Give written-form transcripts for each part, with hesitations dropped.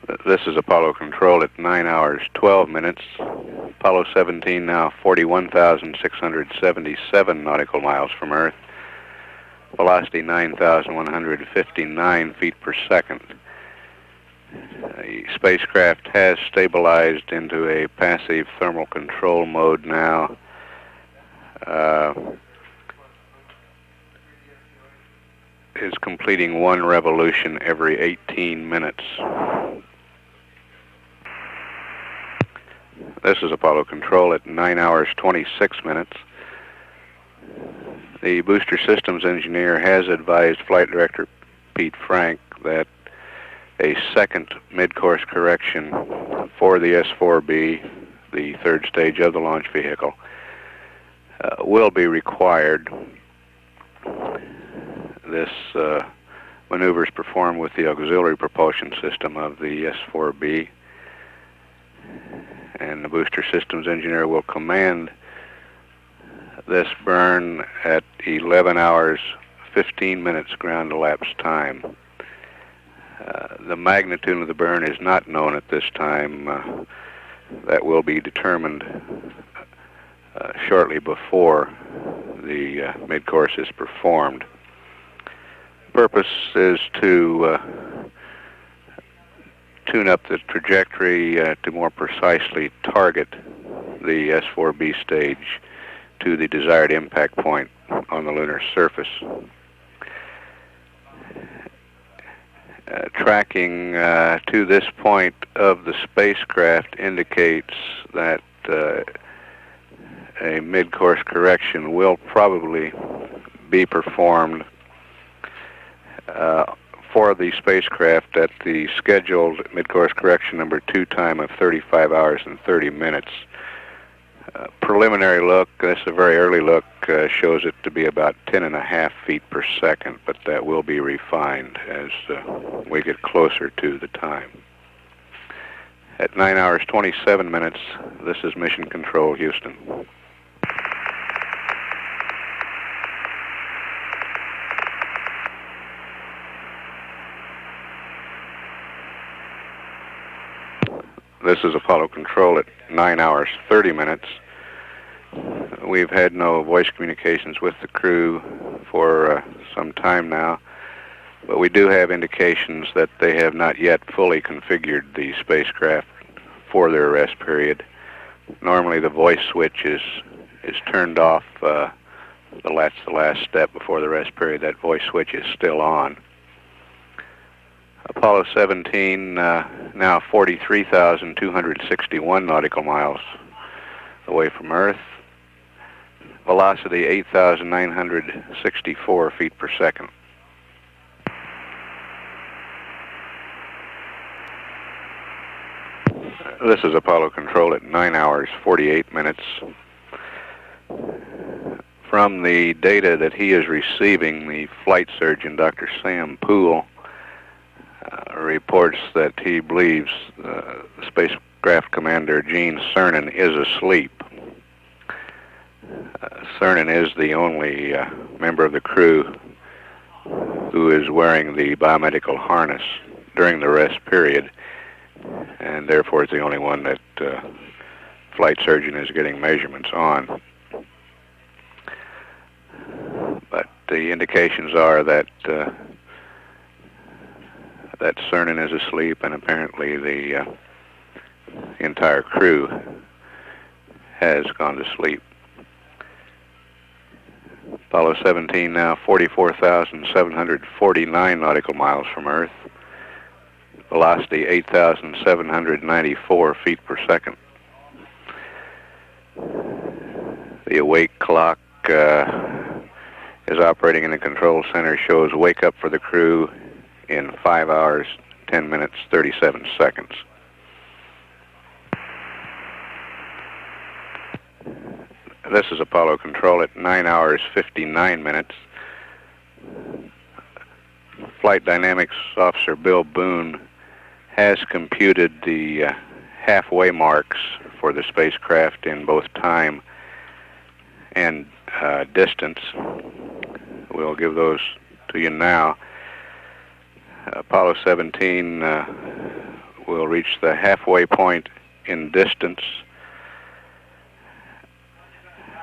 This is Apollo Control at 9 hours 12 minutes. Apollo 17 now 41,677 nautical miles from Earth. Velocity 9,159 feet per second. The spacecraft has stabilized into a passive thermal control mode now. Is completing one revolution every 18 minutes. This is Apollo Control at 9 hours 26 minutes. The booster systems engineer has advised Flight Director Pete Frank that a second mid-course correction for the S-4B, the third stage of the launch vehicle, will be required. This maneuver is performed with the auxiliary propulsion system of the S-4B, and the booster systems engineer will command this burn at 11 hours 15 minutes ground elapsed time. The magnitude of the burn is not known at this time. That will be determined shortly before the mid-course is performed. Purpose is to tune up the trajectory to more precisely target the S-4B stage to the desired impact point on the lunar surface. Tracking to this point of the spacecraft indicates that a mid-course correction will probably be performed for the spacecraft at the scheduled mid-course correction number 2 time of 35 hours and 30 minutes. Preliminary look, this is a very early look, shows it to be about 10.5 feet per second, but that will be refined as we get closer to the time. At 9 hours 27 minutes, this is Mission Control, Houston. This is Apollo Control at 9 hours 30 minutes. We've had no voice communications with the crew for some time now, but we do have indications that they have not yet fully configured the spacecraft for their rest period. Normally the voice switch is turned off. That's the last step before the rest period. That voice switch is still on. Apollo 17, now 43,261 nautical miles away from Earth. Velocity 8,964 feet per second. This is Apollo Control at 9 hours 48 minutes. From the data that he is receiving, the flight surgeon, Dr. Sam Poole, reports that he believes spacecraft commander Gene Cernan is asleep. Cernan is the only member of the crew who is wearing the biomedical harness during the rest period, and therefore is the only one that flight surgeon is getting measurements on. But the indications are that that Cernan is asleep, and apparently the entire crew has gone to sleep. Apollo 17 now 44,749 nautical miles from Earth. Velocity 8,794 feet per second. The awake clock is operating in the control center, shows wake up for the crew in 5 hours, 10 minutes, 37 seconds. This is Apollo Control at 9 hours 59 minutes. Flight Dynamics Officer Bill Boone has computed the halfway marks for the spacecraft in both time and distance. We'll give those to you now. Apollo 17 will reach the halfway point in distance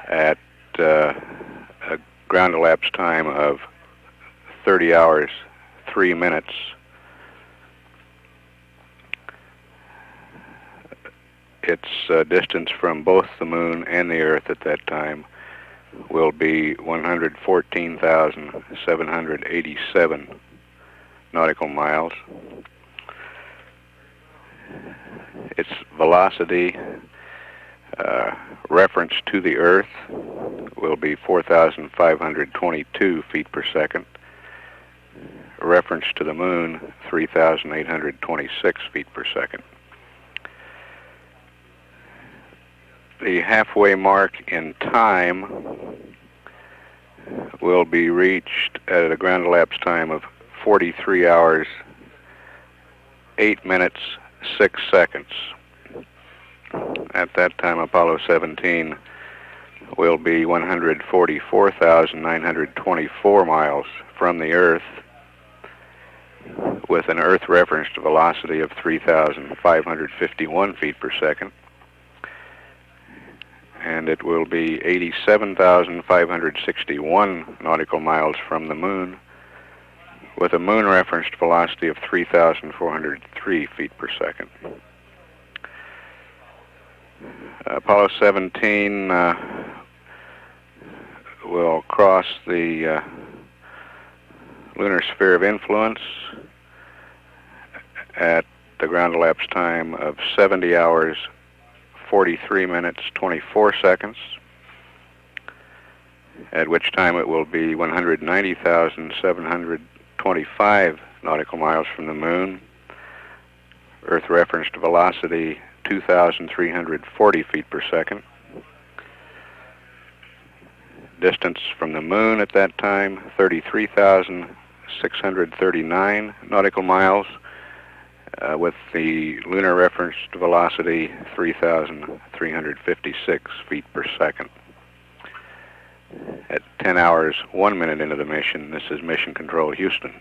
at a ground elapsed time of 30 hours, 3 minutes. Its distance from both the moon and the Earth at that time will be 114,787 nautical miles. Its velocity reference to the Earth will be 4,522 feet per second. Reference to the moon, 3,826 feet per second. The halfway mark in time will be reached at a ground elapsed time of 43 hours, 8 minutes, 6 seconds. At that time, Apollo 17 will be 144,924 miles from the Earth, with an Earth referenced velocity of 3,551 feet per second. And it will be 87,561 nautical miles from the moon, with a moon referenced velocity of 3,403 feet per second. Apollo 17 will cross the lunar sphere of influence at the ground elapsed time of 70 hours, 43 minutes, 24 seconds, at which time it will be 190,725 nautical miles from the moon, Earth referenced velocity 2,340 feet per second. Distance from the moon at that time, 33,639 nautical miles, with the lunar referenced velocity 3,356 feet per second. At 10 hours, 1 minute into the mission, this is Mission Control Houston.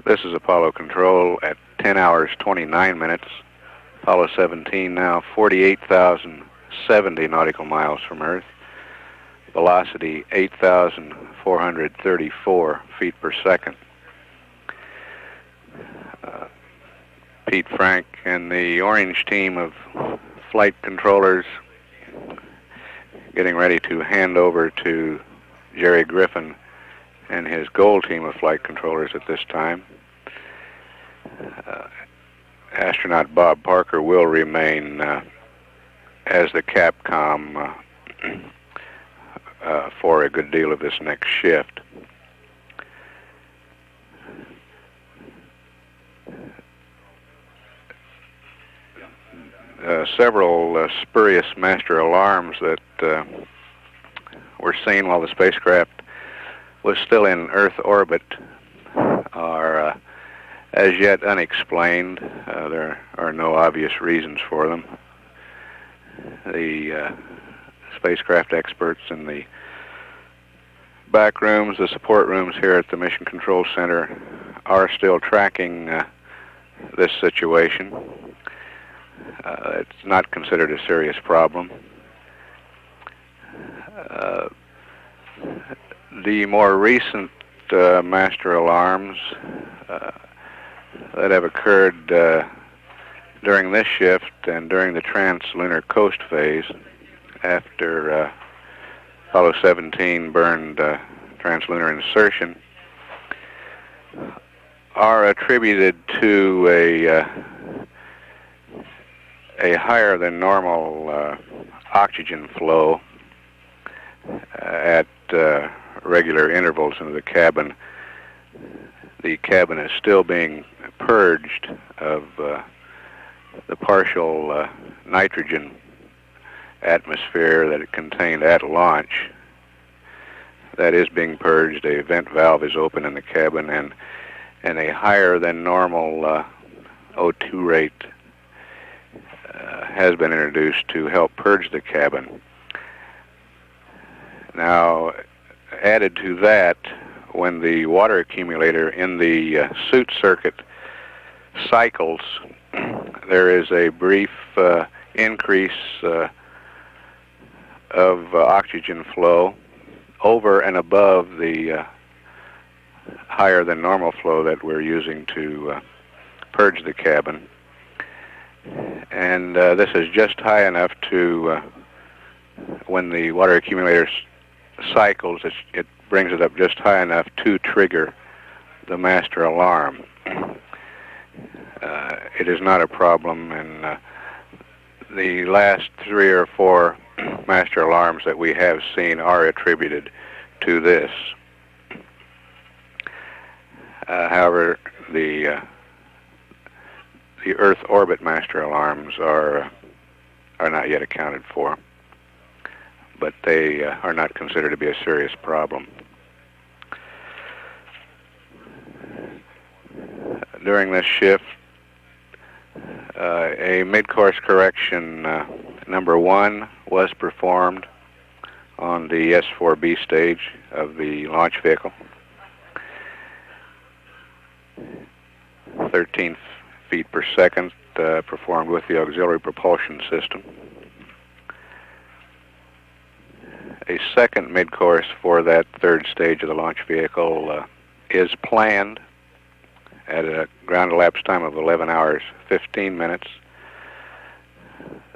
This is Apollo Control at 10 hours, 29 minutes. Apollo 17 now 48,070 nautical miles from Earth. Velocity 8,434 feet per second. Pete Frank and the orange team of flight controllers getting ready to hand over to Jerry Griffin and his gold team of flight controllers at this time. Astronaut Bob Parker will remain as the Capcom for a good deal of this next shift. Several spurious master alarms that were seen while the spacecraft was still in Earth orbit are as yet unexplained. There are no obvious reasons for them. The spacecraft experts in the back rooms, the support rooms here at the Mission Control Center are still tracking this situation. It's not considered a serious problem. The more recent master alarms that have occurred during this shift and during the trans-lunar coast phase after Apollo 17 burned trans-lunar insertion are attributed to a higher than normal oxygen flow at regular intervals into the cabin. The cabin is still being purged of the partial nitrogen atmosphere that it contained at launch. That is being purged. A vent valve is open in the cabin, and a higher than normal O2 rate has been introduced to help purge the cabin. Now, added to that, when the water accumulator in the suit circuit cycles, there is a brief increase of oxygen flow over and above the higher than normal flow that we're using to purge the cabin. And this is just high enough to, when the water accumulator cycles, it brings it up just high enough to trigger the master alarm. It is not a problem, and the last 3 or 4 master alarms that we have seen are attributed to this. However, the Earth orbit master alarms are not yet accounted for, but they are not considered to be a serious problem. During this shift, a mid-course correction number 1 was performed on the S4B stage of the launch vehicle. 13 feet per second performed with the auxiliary propulsion system. A second mid-course for that 3rd stage of the launch vehicle is planned at a ground elapsed time of 11 hours 15 minutes.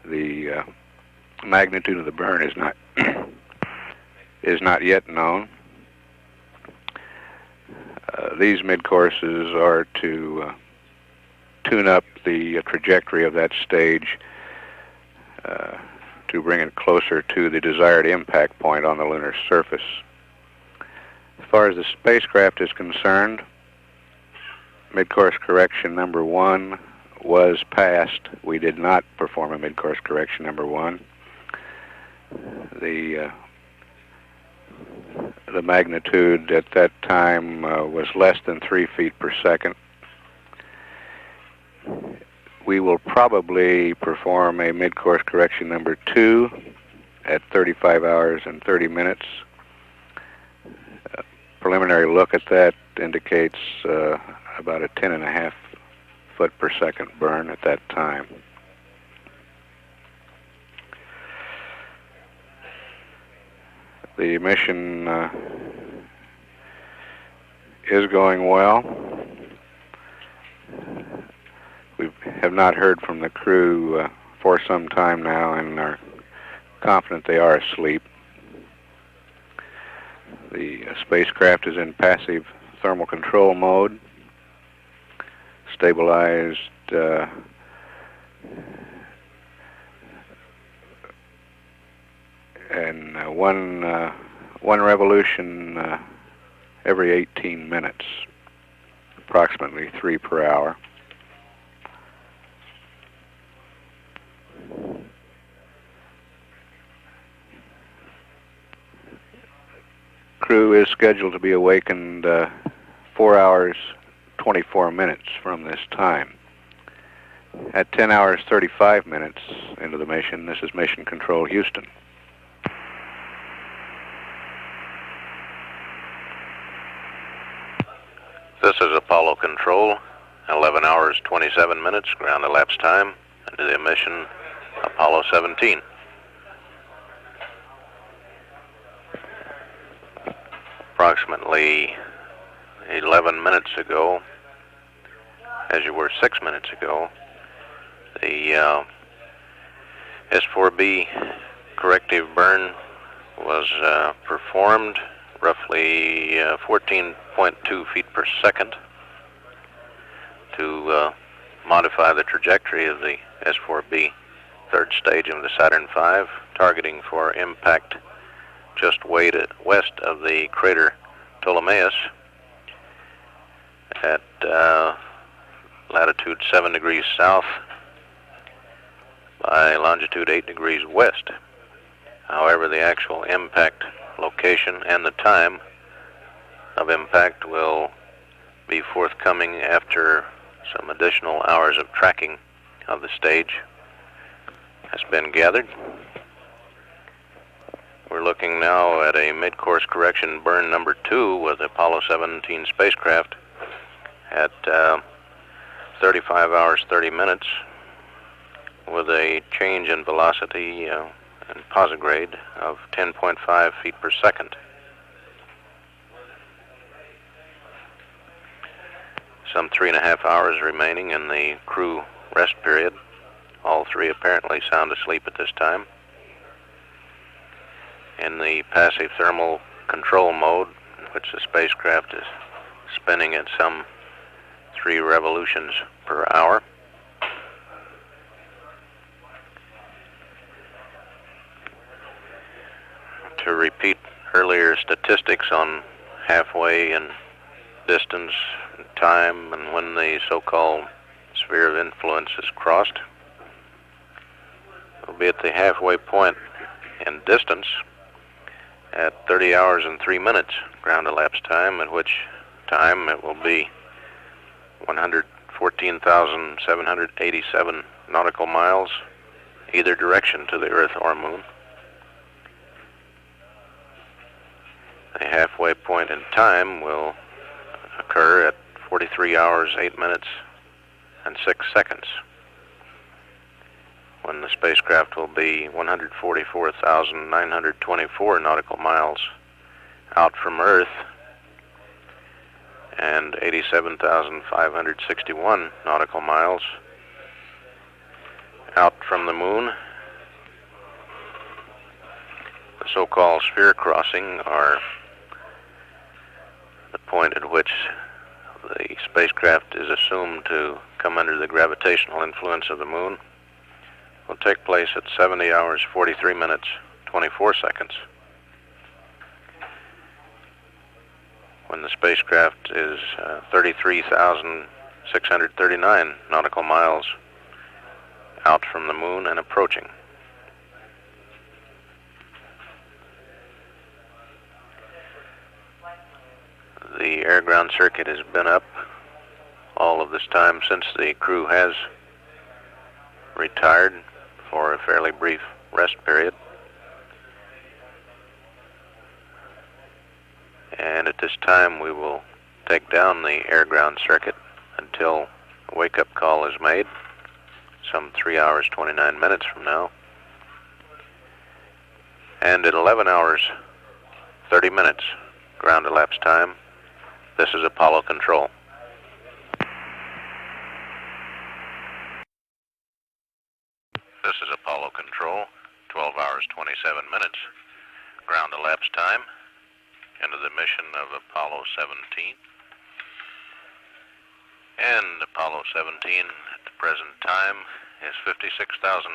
The magnitude of the burn is not yet known. These mid-courses are to tune up the trajectory of that stage to bring it closer to the desired impact point on the lunar surface. As far as the spacecraft is concerned, mid-course correction number 1 was passed. We did not perform a mid-course correction number 1. The magnitude at that time was less than 3 feet per second. We will probably perform a mid-course correction number 2 at 35 hours and 30 minutes. Preliminary look at that indicates about a 10.5 foot per second burn at that time. The mission is going well. We have not heard from the crew for some time now and are confident they are asleep. The spacecraft is in passive thermal control mode, stabilized and one revolution every 18 minutes, approximately 3 per hour. Crew is scheduled to be awakened 4 hours 24 minutes from this time. At 10 hours 35 minutes into the mission, this is Mission Control Houston. This is Apollo Control, 11 hours 27 minutes ground elapsed time into the mission Apollo 17. Approximately 11 minutes ago, as you were 6 minutes ago, the S4B corrective burn was performed roughly 14.2 feet per second to modify the trajectory of the S4B 3rd stage of the Saturn V, targeting for impact just west of the crater Ptolemaeus at latitude 7 degrees south by longitude 8 degrees west. However, the actual impact location and the time of impact will be forthcoming after some additional hours of tracking of the stage has been gathered. We're We're looking now at a mid-course correction burn number 2 with Apollo 17 spacecraft at 35 hours 30 minutes with a change in velocity and posigrade of 10.5 feet per second. Some 3.5 hours remaining in the crew rest period. All three apparently sound asleep at this time. In the passive thermal control mode, in which the spacecraft is spinning at some 3 revolutions per hour. To repeat earlier statistics on halfway and distance, and time, and when the so-called sphere of influence is crossed, we'll be at the halfway point in distance at 30 hours and 3 minutes ground elapsed time, at which time it will be 114,787 nautical miles either direction to the Earth or Moon. The halfway point in time will occur at 43 hours, 8 minutes, and 6 seconds, when the spacecraft will be 144,924 nautical miles out from Earth and 87,561 nautical miles out from the Moon. The so-called sphere crossing are the point at which the spacecraft is assumed to come under the gravitational influence of the Moon. Will take place at 70 hours, 43 minutes, 24 seconds. When the spacecraft is 33,639 nautical miles out from the Moon and approaching. The air-ground circuit has been up all of this time since the crew has retired for a fairly brief rest period. And at this time we will take down the air-ground circuit until a wake-up call is made, some 3 hours, 29 minutes from now. And at 11 hours, 30 minutes ground elapsed time, this is Apollo Control. This is Apollo Control, 12 hours, 27 minutes ground elapsed time into the mission of Apollo 17. And Apollo 17 at the present time is 56,948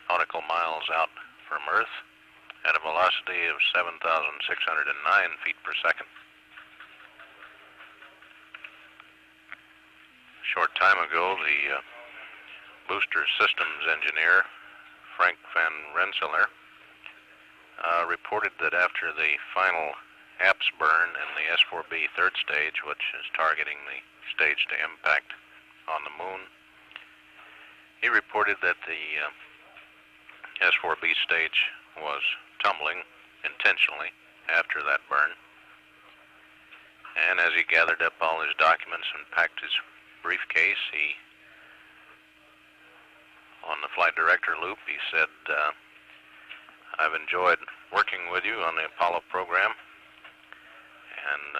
nautical miles out from Earth at a velocity of 7,609 feet per second. A short time ago, the booster systems engineer, Frank Van Rensselaer, reported that after the final APS burn in the S4B third stage, which is targeting the stage to impact on the Moon, he reported that the S4B stage was tumbling intentionally after that burn. And as he gathered up all his documents and packed his briefcase, on the flight director loop, he said, I've enjoyed working with you on the Apollo program. And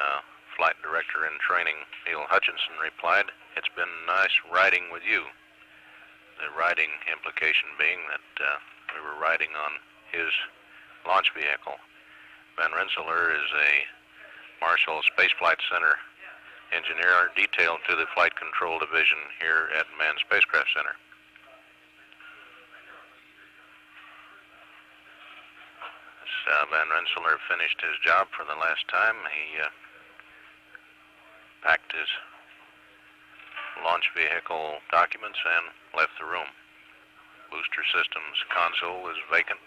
flight director in training, Neil Hutchinson, replied, it's been nice riding with you. The riding implication being that we were riding on his launch vehicle. Van Rensselaer is a Marshall Space Flight Center engineer detailed to the Flight Control Division here at Manned Spacecraft Center. Van Rensselaer finished his job for the last time. He packed his launch vehicle documents and left the room. Booster systems console is vacant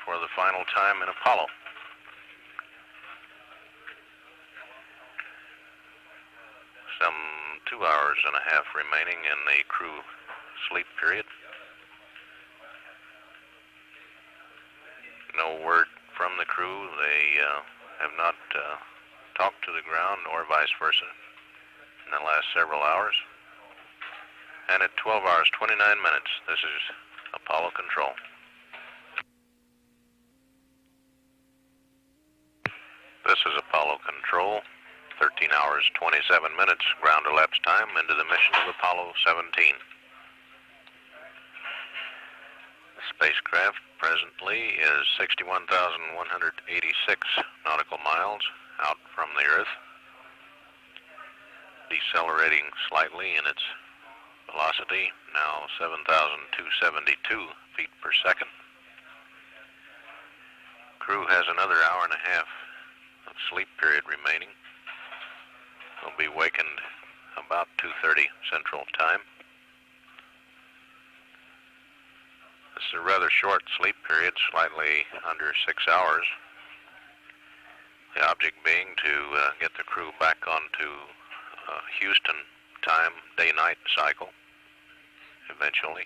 for the final time in Apollo. Some 2 hours and a half remaining in the crew sleep period. No no word from the crew. They have not talked to the ground or vice versa in the last several hours. And at 12 hours, 29 minutes, this is Apollo Control. This is Apollo Control, 13 hours, 27 minutes, ground elapsed time into the mission of Apollo 17. The spacecraft presently is 61,186 nautical miles out from the Earth, decelerating slightly in its velocity, now 7,272 feet per second. Crew has another hour and a half of sleep period remaining. Will be wakened about 2:30 Central Time. This is a rather short sleep period, slightly under 6 hours. The object being to get the crew back onto Houston time, day-night cycle, eventually.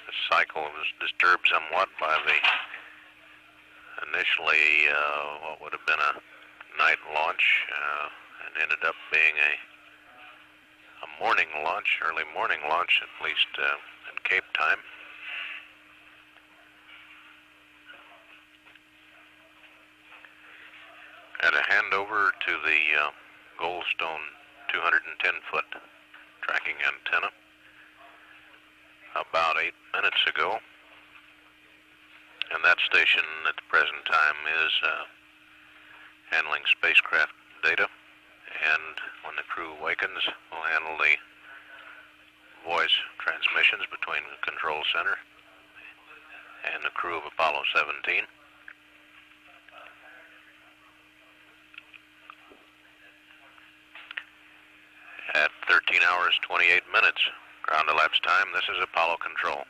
The cycle was disturbed somewhat by the initially what would have been a night launch and ended up being a morning launch, early morning launch, at least in Cape time. And a handover to the Goldstone 210-foot tracking antenna about 8 minutes ago. And that station at the present time is handling spacecraft data, and when the crew awakens, we'll handle the voice transmissions between the control center and the crew of Apollo 17. At 13 hours, 28 minutes, ground elapsed time, this is Apollo Control.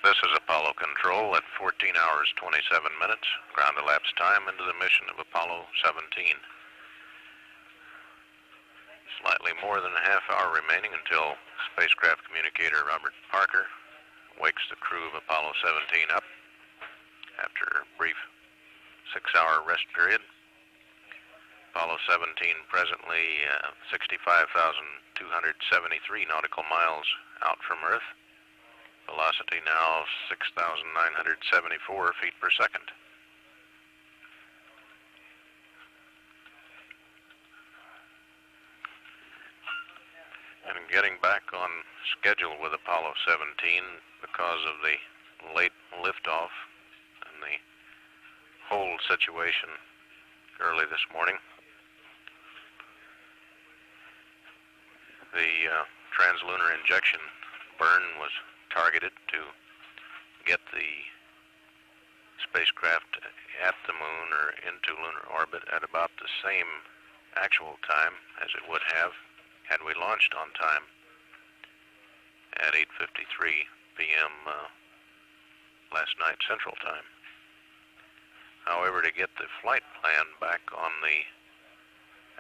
This is Apollo Control at 14 hours, 27 minutes, ground elapsed time into the mission of Apollo 17. Slightly more than a half hour remaining until spacecraft communicator Robert Parker wakes the crew of Apollo 17 up after a brief 6-hour rest period. Apollo 17 presently 65,273 nautical miles out from Earth. Velocity now 6,974 feet per second. And getting back on schedule with Apollo 17 because of the late liftoff and the hold situation early this morning. The translunar injection burn was targeted to get the spacecraft at the moon or into lunar orbit at about the same actual time as it would have had we launched on time at 8:53 p.m. Last night Central Time. However, to get the flight plan back on the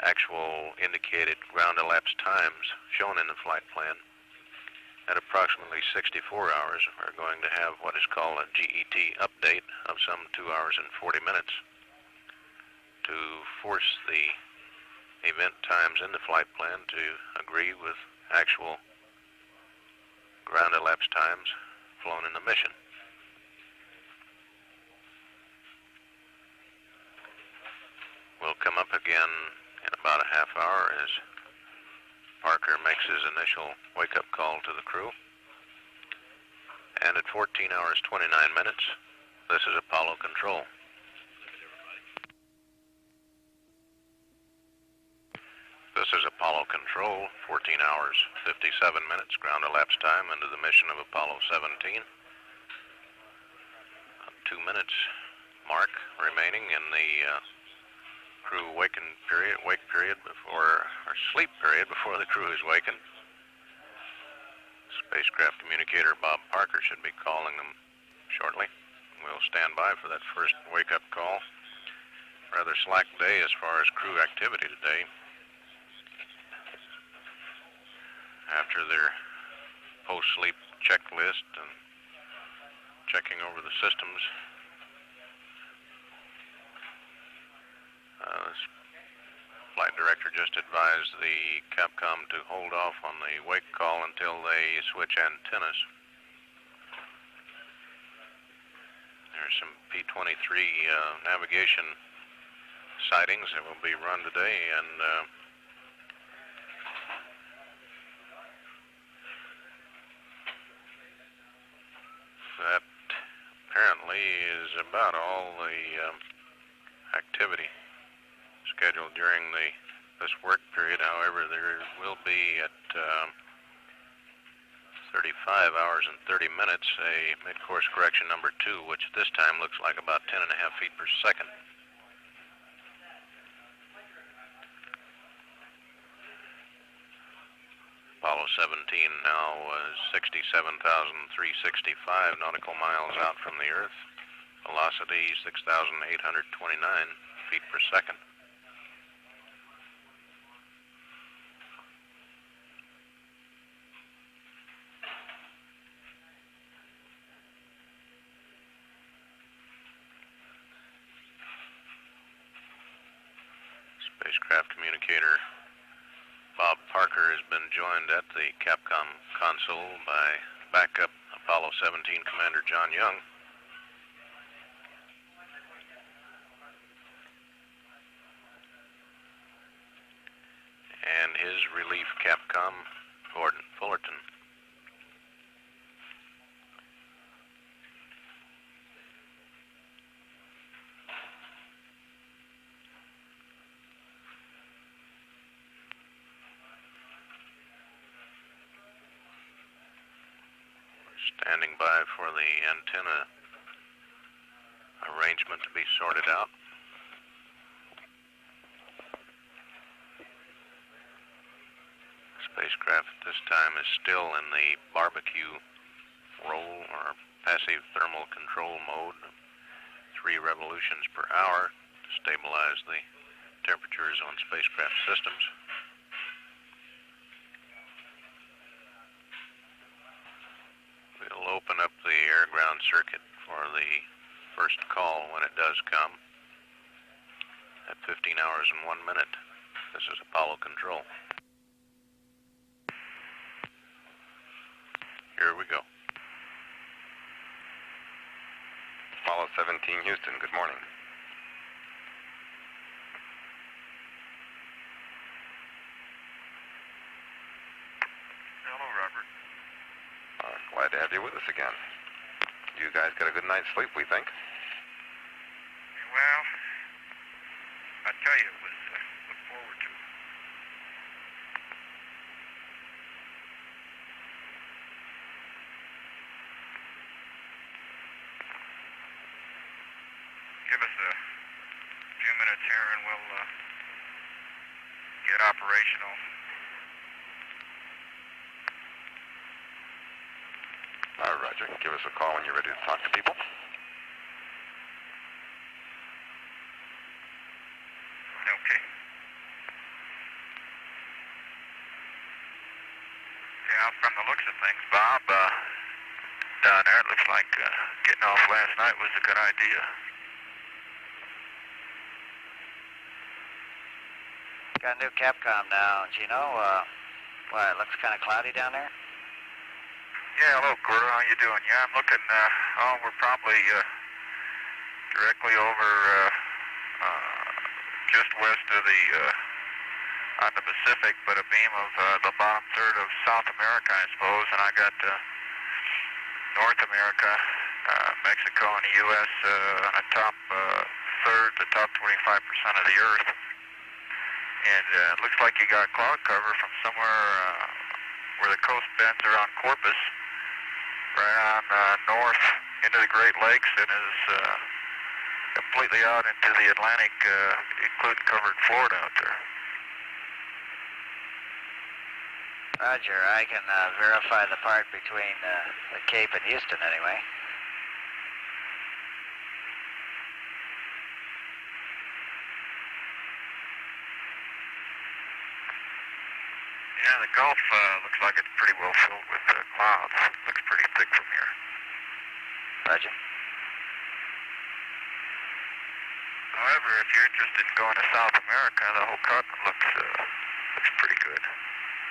actual indicated ground elapsed times shown in the flight plan, at approximately 64 hours, we're going to have what is called a GET update of some 2 hours and 40 minutes to force the event times in the flight plan to agree with actual ground elapsed times flown in the mission. We'll come up again in about a half hour as Parker makes his initial wake-up call to the crew. And at 14 hours, 29 minutes, this is Apollo Control. This is Apollo Control, 14 hours, 57 minutes, ground elapsed time into the mission of Apollo 17. 2 minutes mark remaining in the crew wake period before, or sleep period before the crew is wakened. Spacecraft communicator Bob Parker should be calling them shortly. We'll stand by for that first wake-up call. Rather slack day as far as crew activity today. post-sleep checklist and checking over the systems. This flight director just advised the Capcom to hold off on the wake call until they switch antennas. There's some P-23 navigation sightings that will be run today, and that apparently is about all the activity scheduled during this work period. However, there will be at 35 hours and 30 minutes a mid-course correction number 2, which this time looks like about 10.5 feet per second. Apollo 17 now is 67,365 nautical miles out from the Earth. Velocity 6,829 feet per second. Spacecraft communicator Bob Parker has been joined at the Capcom console by backup Apollo 17 Commander John Young. And his relief Capcom, Gordon Fullerton. Standing by for the antenna arrangement to be sorted out. Spacecraft at this time is still in the barbecue roll or passive thermal control mode, 3 revolutions per hour to stabilize the temperatures on spacecraft systems. We'll open up the air-ground circuit for the first call when it does come at 15 hours and 1 minute. This is Apollo Control. Here we go. Apollo 17 Houston, good morning. Hello, Robert. Glad to have you with us again. You guys got a good night's sleep, we think. Well, I tell you, it was look forward to. Give us a few minutes here and we'll get operational. Roger. Give us a call when you're ready to talk to people. Okay. Yeah, from the looks of things, Bob, down there, it looks like getting off last night was a good idea. Got a new Capcom now, Gino. Why, it looks kind of cloudy down there? Yeah, hello, Gordo. How you doing? Yeah, I'm looking, we're probably directly over just west of on the Pacific, but a beam of the bottom third of South America, I suppose, and I got North America, Mexico, and the U.S. On the top third, the top 25% of the Earth. And it looks like you got cloud cover from somewhere where the coast bends around Corpus, right on north into the Great Lakes, and is completely out into the Atlantic, including covered Florida out there. Roger, I can verify the part between the Cape and Houston anyway. Yeah, the Gulf looks like it's pretty well filled with clouds. Looks pretty thick from here. Roger. However, if you're interested in going to South America, the whole continent looks pretty good.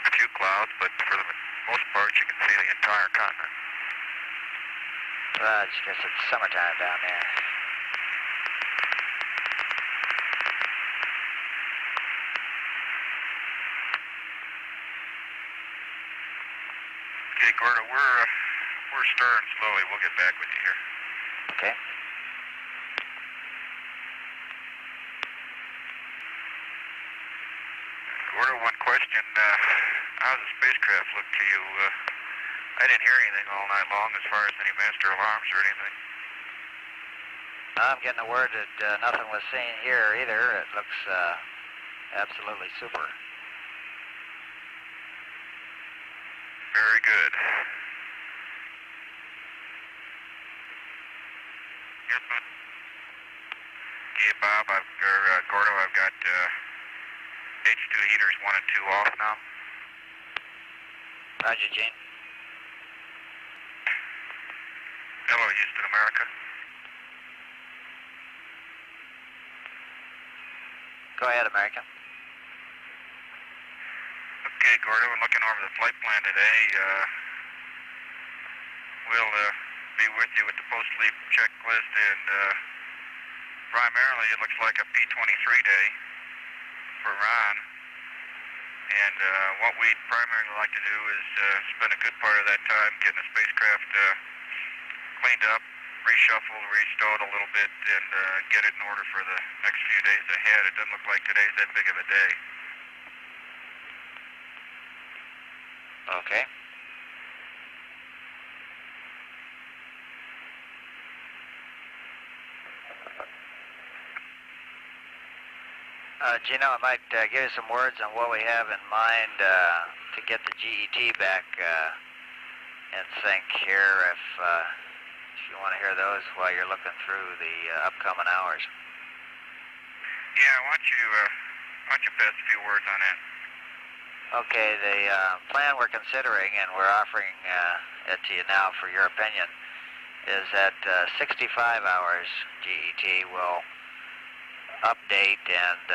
A few clouds, but for the most part, you can see the entire continent. Well, I guess it's summertime down there. Okay, Gordo, we're stirring slowly. We'll get back with you here. Okay. Gordo, one question. How's the spacecraft look to you? I didn't hear anything all night long as far as any master alarms or anything. I'm getting the word that nothing was seen here either. It looks absolutely super. Very good. Okay, Bob, Gordo, I've got H2 heaters 1 and 2 off now. Roger, Gene. Hello, Houston, America. Go ahead, American. Okay, Gordo, we're looking over the flight plan today. We'll be with you with the post-sleep checklist, and primarily it looks like a P23 day for Ron. And what we'd primarily like to do is spend a good part of that time getting the spacecraft cleaned up, reshuffled, restowed a little bit, and get it in order for the next few days ahead. It doesn't look like today's that big of a day. Okay. Gino, I might give you some words on what we have in mind to get the GET back in sync here, if you want to hear those while you're looking through the upcoming hours. Yeah, why don't you pass a few words on that? Okay, the plan we're considering, and we're offering it to you now for your opinion, is that 65 hours GET will update, and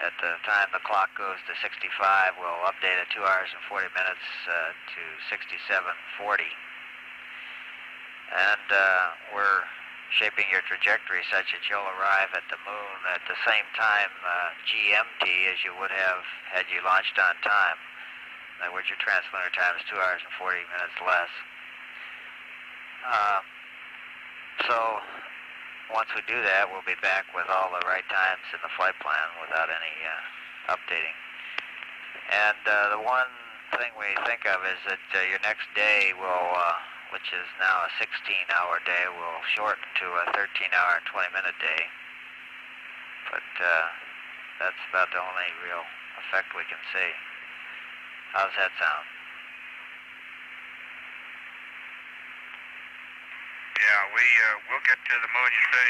at the time the clock goes to 65, we'll update at 2 hours and 40 minutes to 67:40. And we're shaping your trajectory such that you'll arrive at the moon at the same time GMT as you would have had you launched on time. In other words, your transmitter time is 2 hours and 40 minutes less. So once we do that, we'll be back with all the right times in the flight plan without any updating. And the one thing we think of is that your next day will, which is now a 16-hour day, will shorten to a 13-hour and 20-minute day. But that's about the only real effect we can see. How's that sound? Yeah, we'll get to the moon, you say,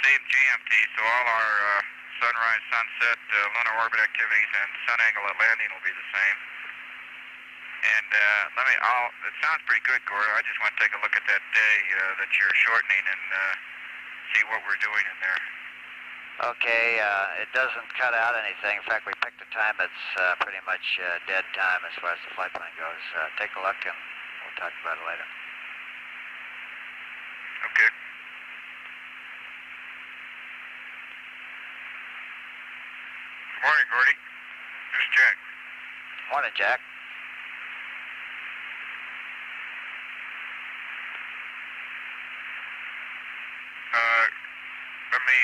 same GMT, so all our sunrise, sunset, lunar orbit activities, and sun angle at landing will be the same. And it sounds pretty good, Gordo. I just want to take a look at that day that you're shortening and see what we're doing in there. Okay, it doesn't cut out anything. In fact, we picked a time that's pretty much dead time as far as the flight plan goes. Take a look, and we'll talk about it later. Okay. Morning, Gordy. This is Jack. Morning, Jack. Let me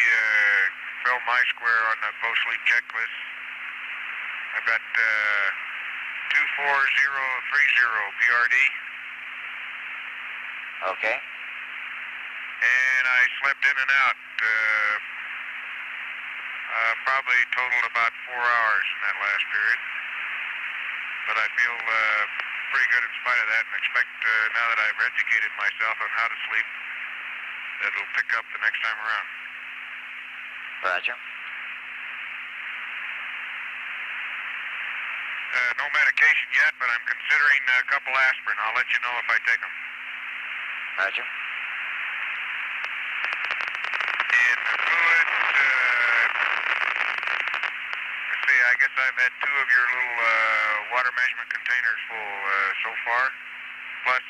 fill my square on the post-sleep checklist. I've got 24030 PRD. Okay. And I slept in and out. Probably totaled about 4 hours in that last period. But I feel pretty good in spite of that, and expect now that I've educated myself on how to sleep, that it'll pick up the next time around. Roger. No medication yet, but I'm considering a couple aspirin. I'll let you know if I take them. Roger. And the fluid, let's see, I guess I've had 2 of your little water measurement containers full so far, plus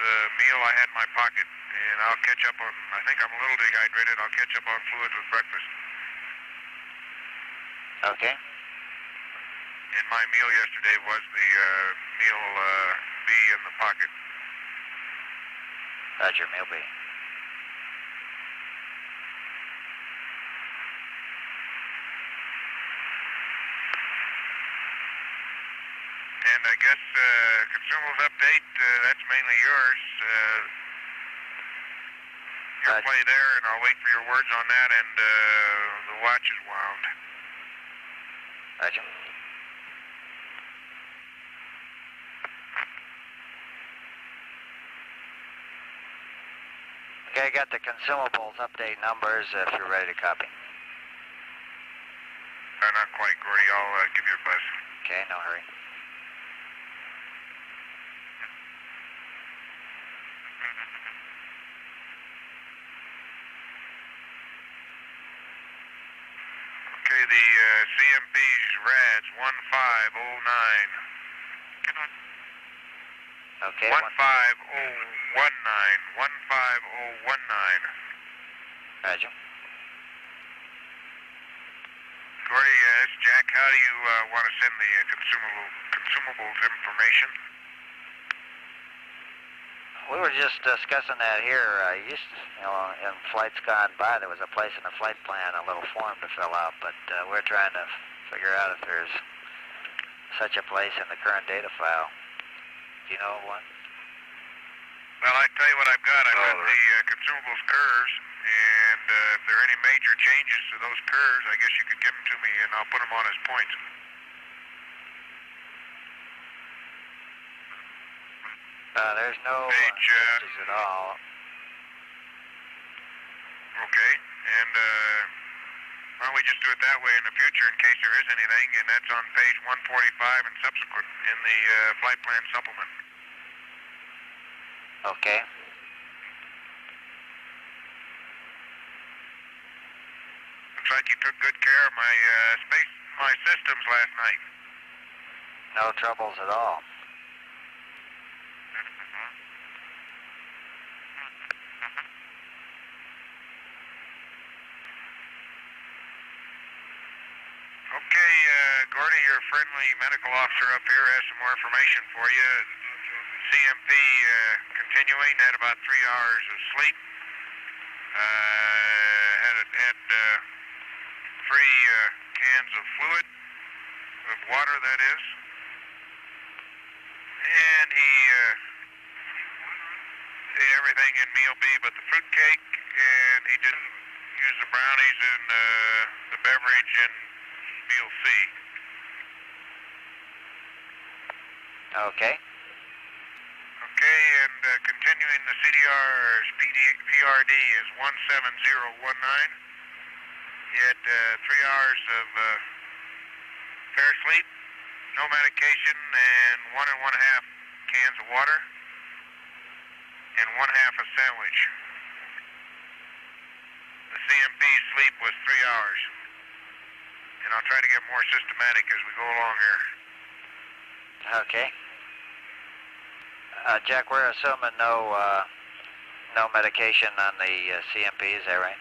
the meal I had in my pocket. And I'll catch up on, I think I'm a little dehydrated, I'll catch up on fluids with breakfast. Okay. And my meal yesterday was the meal B in the pocket. Roger, meal B. And I guess consumables update, that's mainly yours. Your play there, and I'll wait for your words on that, and the watch is wound. Roger. Okay, I got the consumables update numbers if you're ready to copy. Not quite, Gordy. I'll give you a buzz. Okay, no hurry. Okay, the CMP's RAD's 1509. Okay. 15019. 15019. Roger. Gordy, it's Jack. How do you want to send the consumables information? We were just discussing that here. In flights gone by, there was a place in the flight plan, a little form to fill out, but we're trying to figure out if there's such a place in the current data file. Do you know of one? Well, I tell you what I've got. I've got the consumables curves, and if there are any major changes to those curves, I guess you could give them to me, and I'll put them on as points. There's no changes at all. Okay, and why don't we just do it that way in the future in case there is anything, and that's on page 145 and subsequent in the flight plan supplement. Okay. Looks like you took good care of my systems last night. No troubles at all. Okay, Gordy, your friendly medical officer up here has some more information for you. CMP continuing, had about 3 hours of sleep. Had 3 cans of fluid, of water that is. And he ate everything in meal B but the fruit cake, and he didn't use the brownies and the beverage in meal C. Okay. Okay, and continuing the CDR's PRD is 17019. He had 3 hours of fair sleep, no medication, and 1 1/2 cans of water, and 1/2 a sandwich. The CMP sleep was 3 hours. And I'll try to get more systematic as we go along here. Okay. Jack, we're assuming no medication on the CMP, is that right?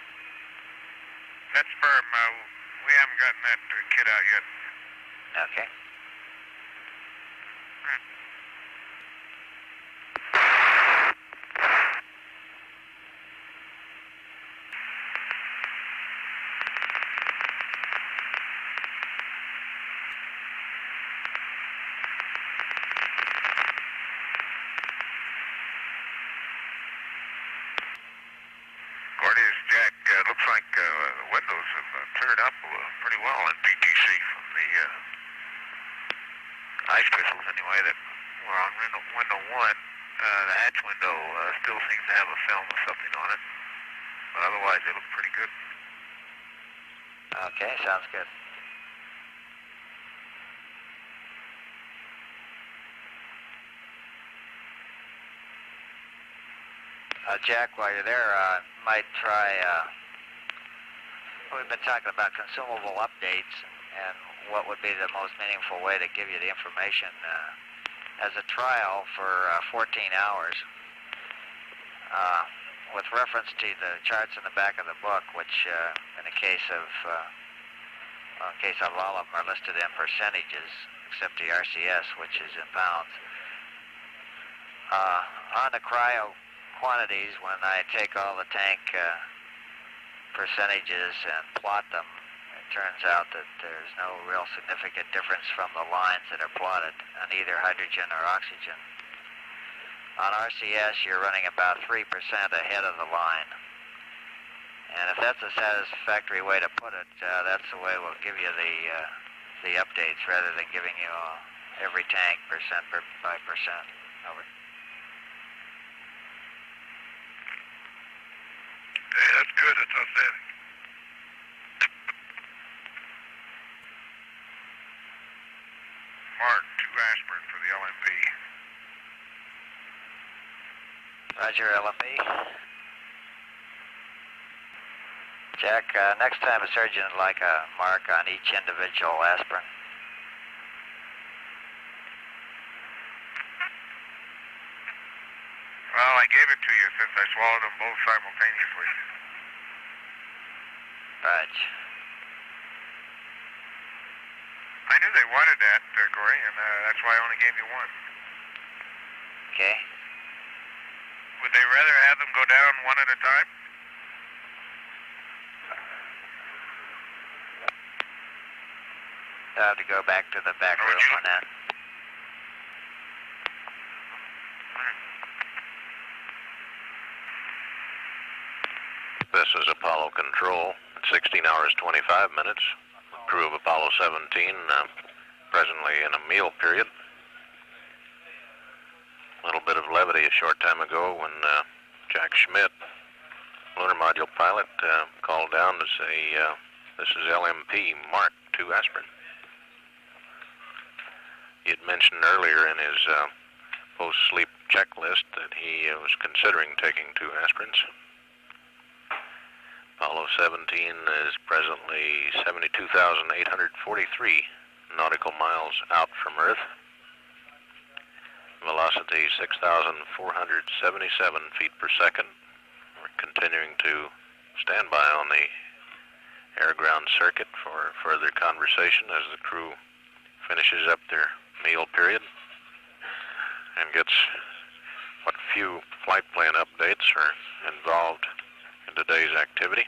That's firm. We haven't gotten that kit out yet. Okay. Gordy, it's Jack. Looks like the windows have cleared up pretty well in PTC from the ice crystals anyway that were on window 1. The hatch window still seems to have a film or something on it. But otherwise, they look pretty good. Okay, sounds good. Jack, while you're there, might try, we've been talking about consumable updates and what would be the most meaningful way to give you the information. As a trial for 14 hours, with reference to the charts in the back of the book, which in the case of all of them are listed in percentages, except the RCS, which is in pounds. On the cryo quantities, when I take all the tank percentages and plot them, it turns out that there's no real significant difference from the lines that are plotted on either hydrogen or oxygen. On RCS, you're running about 3% ahead of the line. And if that's a satisfactory way to put it, that's the way we'll give you the updates rather than giving you every tank percent by percent. Over. Hey, that's good. That's outstanding. Mark, 2 aspirin for the LMP. Roger, LMP. Jack, next time a surgeon would like a mark on each individual aspirin. Well, I gave it to you since I swallowed them both simultaneously. Right. I knew they wanted that, Gory, and that's why I only gave you one. Okay. Would they rather have them go down one at a time? I'll have to go back to the back room on that. This is Apollo Control at 16 hours 25 minutes. Crew of Apollo 17 presently in a meal period. A little bit of levity a short time ago when Jack Schmitt, lunar module pilot, called down to say this is LMP Mark 2 aspirin. He had mentioned earlier in his post-sleep checklist that he was considering taking 2 aspirins. Apollo 17 is presently 72,843 nautical miles out from Earth. Velocity 6,477 feet per second. We're continuing to stand by on the air-ground circuit for further conversation as the crew finishes up their meal period and gets what few flight plan updates are involved in today's activity.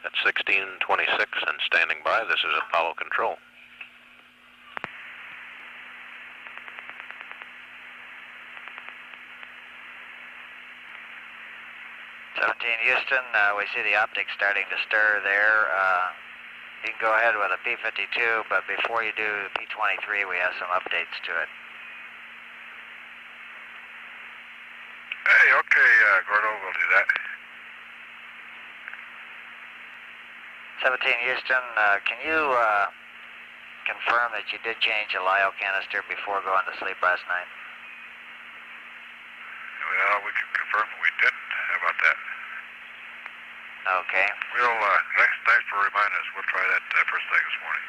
At 16:26 and standing by, this is Apollo Control. 17 Houston, we see the optics starting to stir there. You can go ahead with a P-52, but before you do the P-23, we have some updates to it. Hey, okay, Gordo, we'll do that. 17 Houston, can you confirm that you did change the LiO canister before going to sleep last night? Well, we can confirm that we didn't. How about that? Okay. We'll, thanks for reminding us. We'll try that first thing this morning.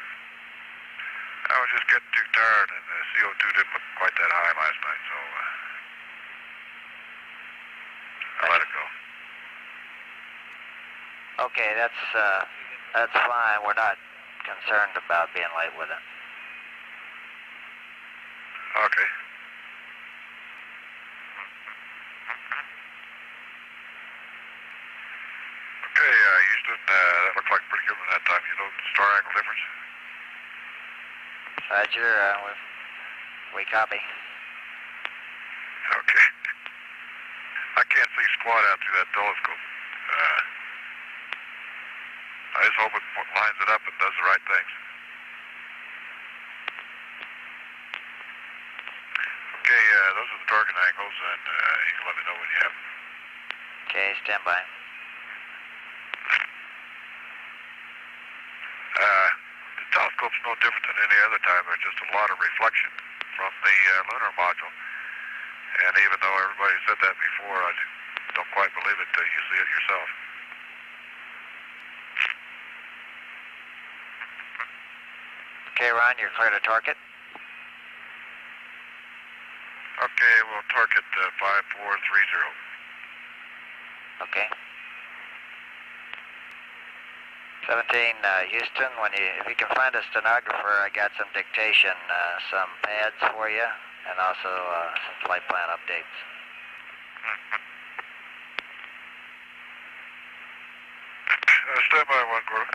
I was just getting too tired, and the CO2 didn't look quite that high last night, so I let it go. Okay, that's fine. We're not concerned about being late with it. Okay. Okay, Houston, that looked like pretty good one that time. You know the star angle difference? Roger, we copy. Okay. I can't see squat out through that telescope. I just hope it lines it up and does the right things. Okay, those are the target angles, and you can let me know when you have them. Okay, stand by. The telescope's no different than any other time. There's just a lot of reflection from the lunar module. And even though everybody said that before, I don't quite believe it till you see it yourself. Okay, Ron, you're clear to torque it. Okay, we'll torque it 5430. Okay. 17, Houston, if you can find a stenographer, I got some dictation, some pads for you, and also some flight plan updates. Stand by, one girl.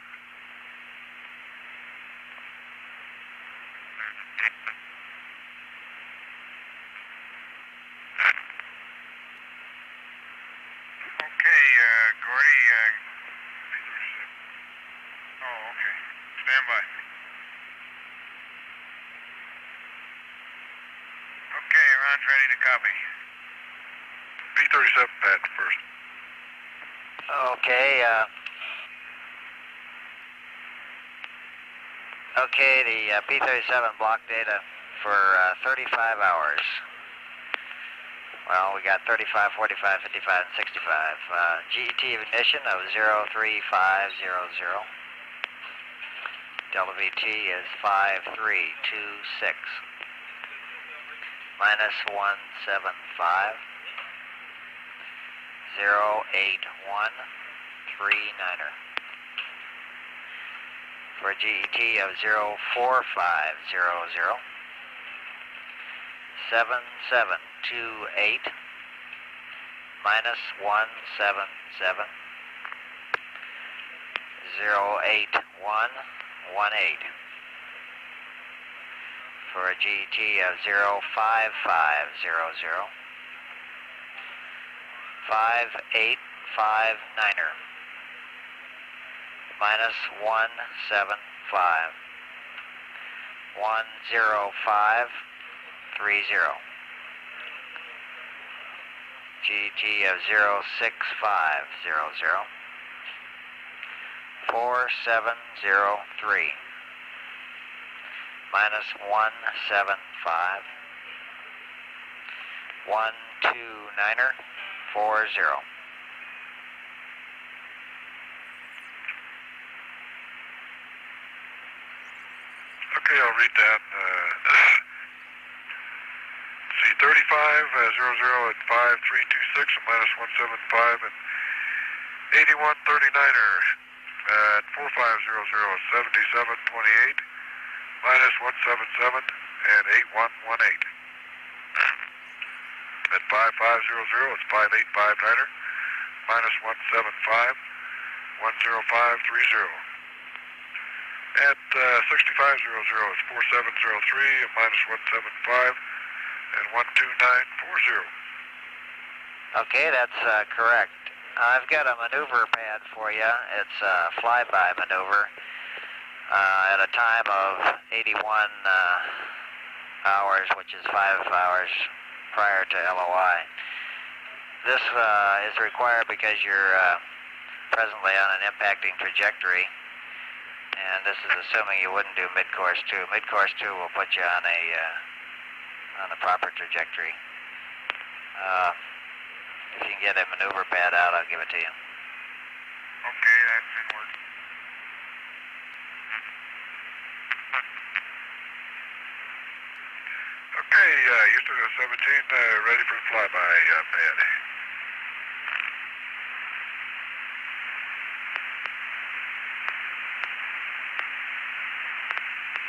Okay, Gordy, oh, okay. Stand by. Okay, Ron's ready to copy. B-37 pad first. Okay, okay, the P-37 block data for 35 hours. Well, we got 35, 45, 55, and 65. GET ignition of 03500. Delta VT is 5326. Minus 175. 08139er. For a GET of 04500. 7728 minus 177 08118 for a GET of 05500 5859er minus 175 10530 GET of 06500 4703 minus 175 129er 40. Okay, I'll read that. C35, 00 at 5326, minus 175, and 8139er at 4500, 7728, minus 177, and 8118. At 5500, it's 5859er, minus 175, 10530. At 6500, it's 4703, minus 175, and 12940. Okay, that's correct. I've got a maneuver pad for you. It's a flyby maneuver at a time of 81 hours, which is 5 hours prior to LOI. This is required because you're presently on an impacting trajectory, and this is assuming you wouldn't do mid-course 2. Mid-course 2 will put you on a proper trajectory. If you can get a maneuver pad out, I'll give it to you. Okay, that's in work. Okay, Houston 17, ready for the flyby pad.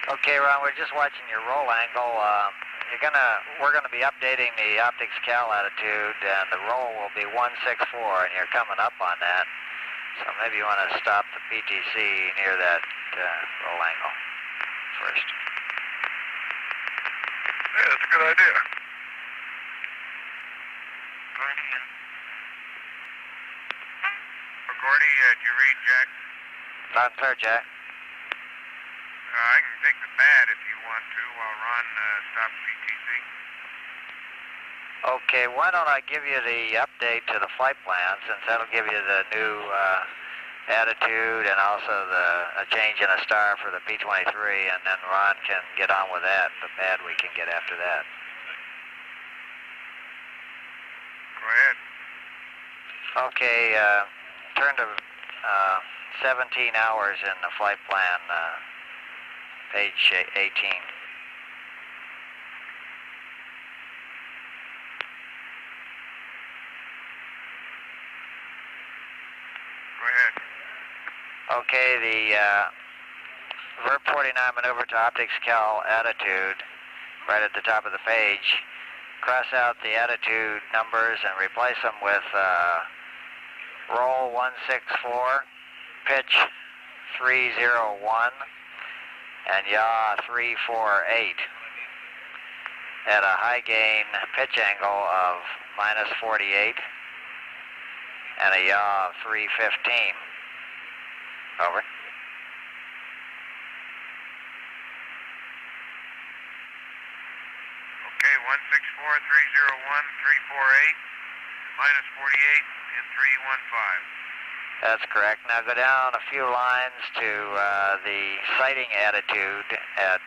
Okay, Ron, we're just watching your roll angle. We're gonna be updating the optics cal attitude, and the roll will be 164, and you're coming up on that. So maybe you want to stop the PTC near that roll angle first. Yeah, that's a good idea. Gordy, did you read Jack? Loud and clear, Jack. I can take the pad if you want to while Ron stops PTC. Okay, why don't I give you the update to the flight plan, since that'll give you the new attitude and also a change in a star for the P-23, and then Ron can get on with that, the pad we can get after that. Okay, turn to 17 hours in the flight plan, page 18. Go ahead. Okay, the Verb 49 maneuver to optics cal attitude, right at the top of the page. Cross out the attitude numbers and replace them with roll 164, pitch 301, and yaw 348 at a high gain pitch angle of -48 and a yaw of 315. Over. Okay, 164-301-348, -48 and 315. That's correct. Now go down a few lines to the sighting attitude at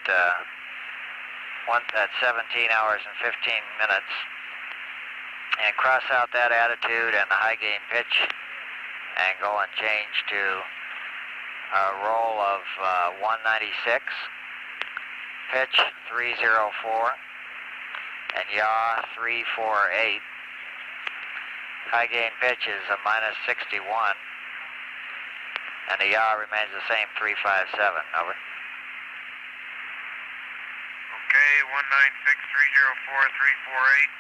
17 hours and 15 minutes, and cross out that attitude and the high gain pitch angle and change to a roll of 196, pitch 304, and yaw 348. High gain pitch is a -61, and the yaw remains the same, 357. Over. Okay, 196-304-348,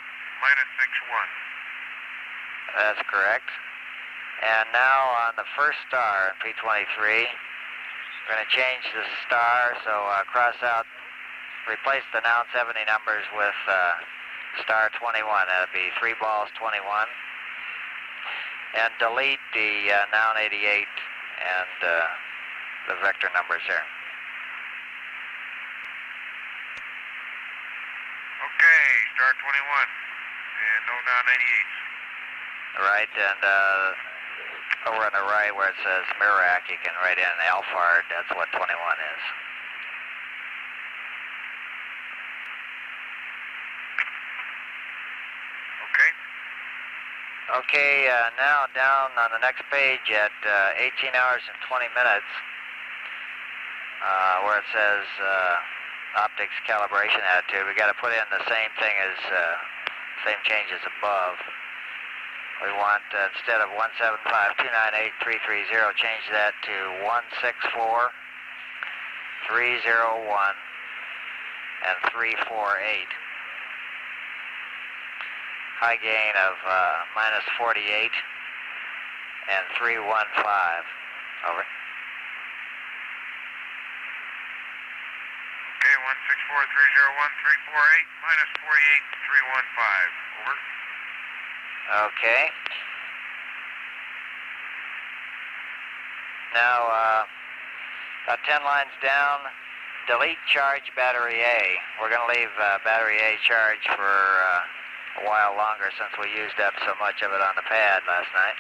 -61. That's correct. And now on the first star, P23, we're going to change the star, so cross out, replace the noun 70 numbers with star 21. That'll be 3 balls 21. And delete the noun 88 and the vector numbers there. Okay, star 21, and no noun 88s. Right, and over on the right where it says Mirac, you can write in Alphard. That's what 21 is. Okay. Okay, now down on the next page at 18 hours and 20 minutes, where it says optics calibration attitude, we got to put in the same thing as, same change as above. We want, instead of 175-298-330, change that to 164-301 and 348. High gain of -48 and 315. Over. Okay, 164-301-348, -48, 315. Over. Okay. Now, about 10 lines down, delete charge battery A. We're going to leave battery A charged for a while longer since we used up so much of it on the pad last night.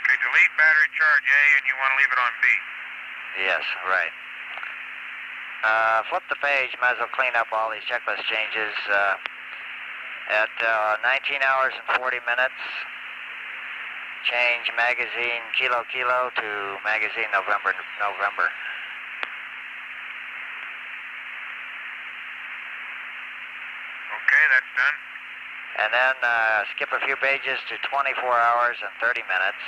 Okay, delete battery charge A, and you want to leave it on B. Yes, right. Flip the page, might as well clean up all these checklist changes. At 19 hours and 40 minutes, change magazine Kilo Kilo to magazine November November. Okay, that's done. And then skip a few pages to 24 hours and 30 minutes.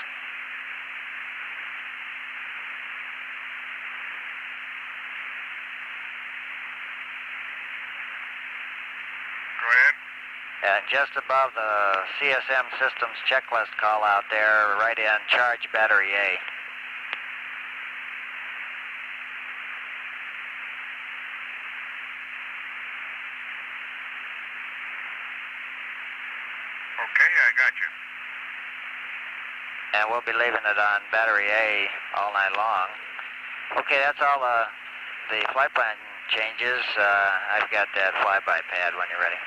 Go ahead. And just above the CSM Systems checklist call out there, write in charge battery A. Okay, I got you. And we'll be leaving it on battery A all night long. Okay, that's all the flight plan changes. I've got that flyby pad when you're ready.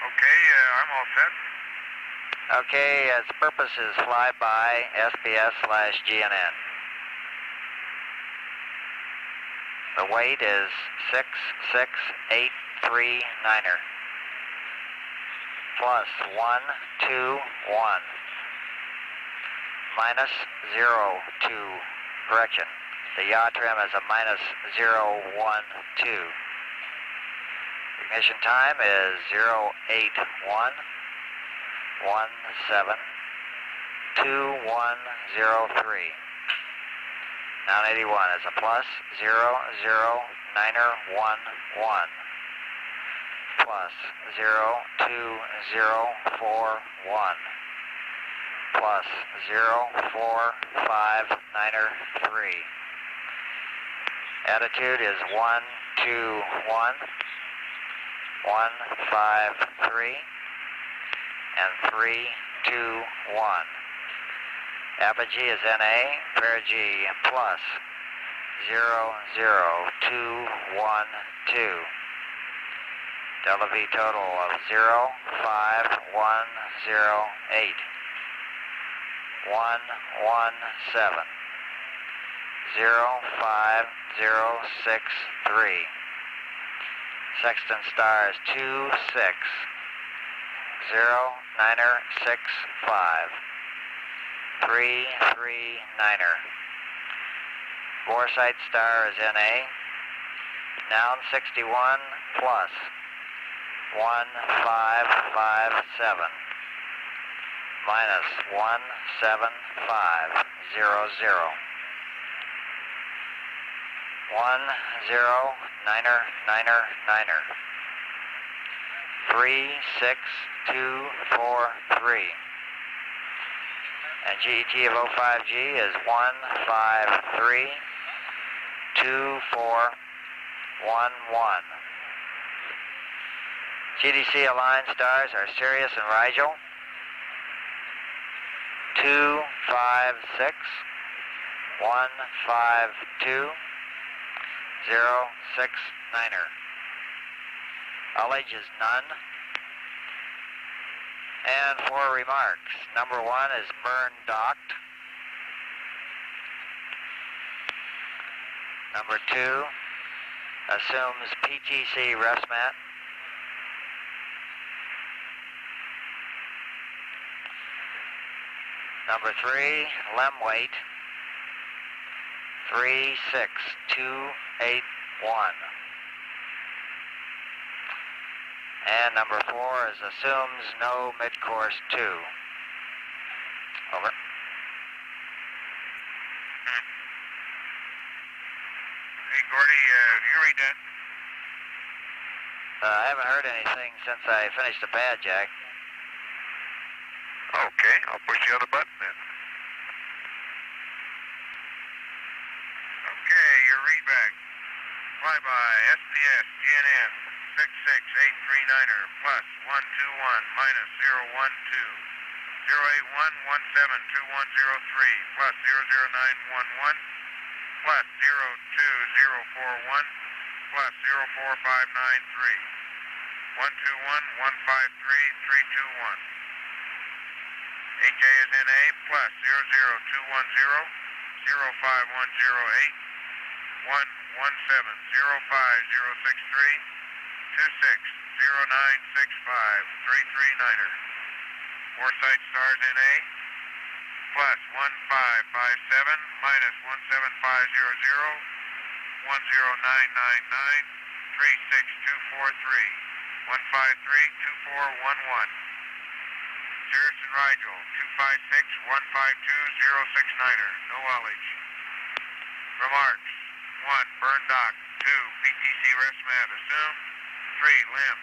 Okay, I'm all set. Okay, its purpose is flyby SPS/GNN. The weight is 66839er. Plus 121. Minus 02. Correction. The yaw trim is a minus 012. Ignition time is 081172103. Now 81 is a plus 00911 plus 02041 plus 04593. Attitude is 121 153 and 321. Apogee is NA, perigee plus 00212. Delta V total of 05108. 117. 05063. Sexton star is 26. 0965. 339er. Boresight star is NA. Noun 61 plus 1557 minus 17500. 10niner. 36243. And GET of 05G is 1532411. GDC aligned stars are Sirius and Rigel. 256 152 069er. Ullage is none. And for remarks, number 1 is burn docked. Number 2 assumes PTC rest mat. Number 3, lem weight 36281. And number 4 is assumes no mid-course 2. Over. Hey, Gordy, you read that? I haven't heard anything since I finished the pad, Jack. Okay, I'll push the other button then. Okay, your readback. Flyby, SDS, GNN, 66839er, plus 121, minus 012, 081172103, plus 00911, plus 02041, plus 04593, 121153321. HA is NA, plus 00210, 05108, 1170563, 260965, 339er. Boresight stars NA, plus 1557, minus 17500, 10999, 36243, 1532411. Sirius and Rigel, 256 152 069er, no ullage. Remarks: 1. Burn dock. 2. PTC rest mat assumed. 3. Limb.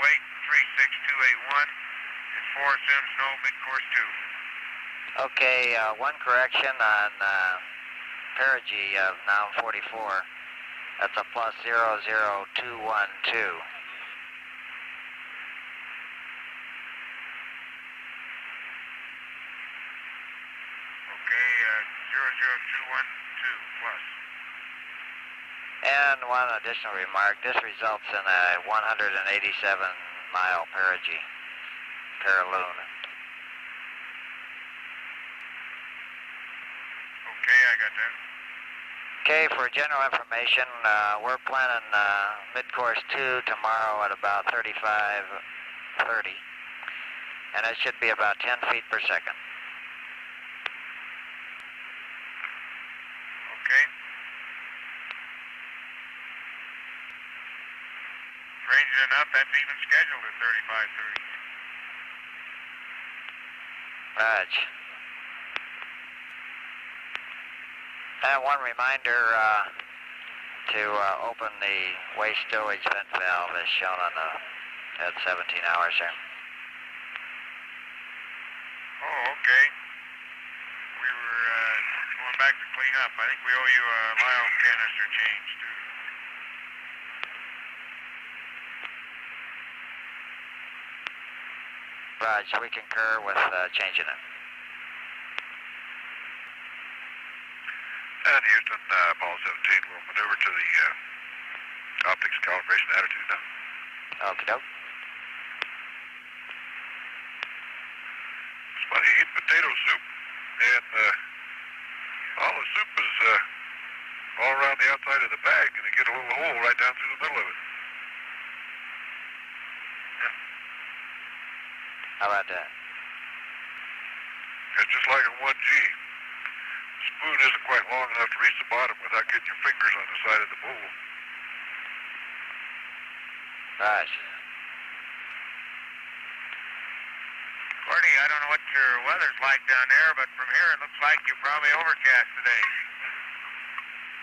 Weight 36281. And 4. Assumes no mid-course 2. Okay, one correction on perigee of noun 44. That's a plus 00212. Okay, 00212 plus. And one additional remark, this results in a 187-mile perigee, paraloon. Okay, I got that. Okay, for general information, we're planning mid-course 2 tomorrow at about 35:30, and it should be about 10 feet per second. Okay. Strange enough, that's even scheduled at 35:30. Roger. And one reminder to open the waste stowage vent valve as shown on the at 17 hours here. Oh, okay. We were going back to clean up. I think we owe you a Lyle canister change, too. Roger, we concur with changing it. And Houston, Apollo 17 will maneuver to the optics calibration attitude now. Okie doke. Somebody eat potato soup. And all the soup is all around the outside of the bag, and they get a little hole right down through the middle of it. How about that? It's just like a 1G. The spoon isn't quite long enough to reach the bottom without getting your fingers on the side of the bowl. Right. Gordy, I don't know what your weather's like down there, but from here it looks like you're probably overcast today.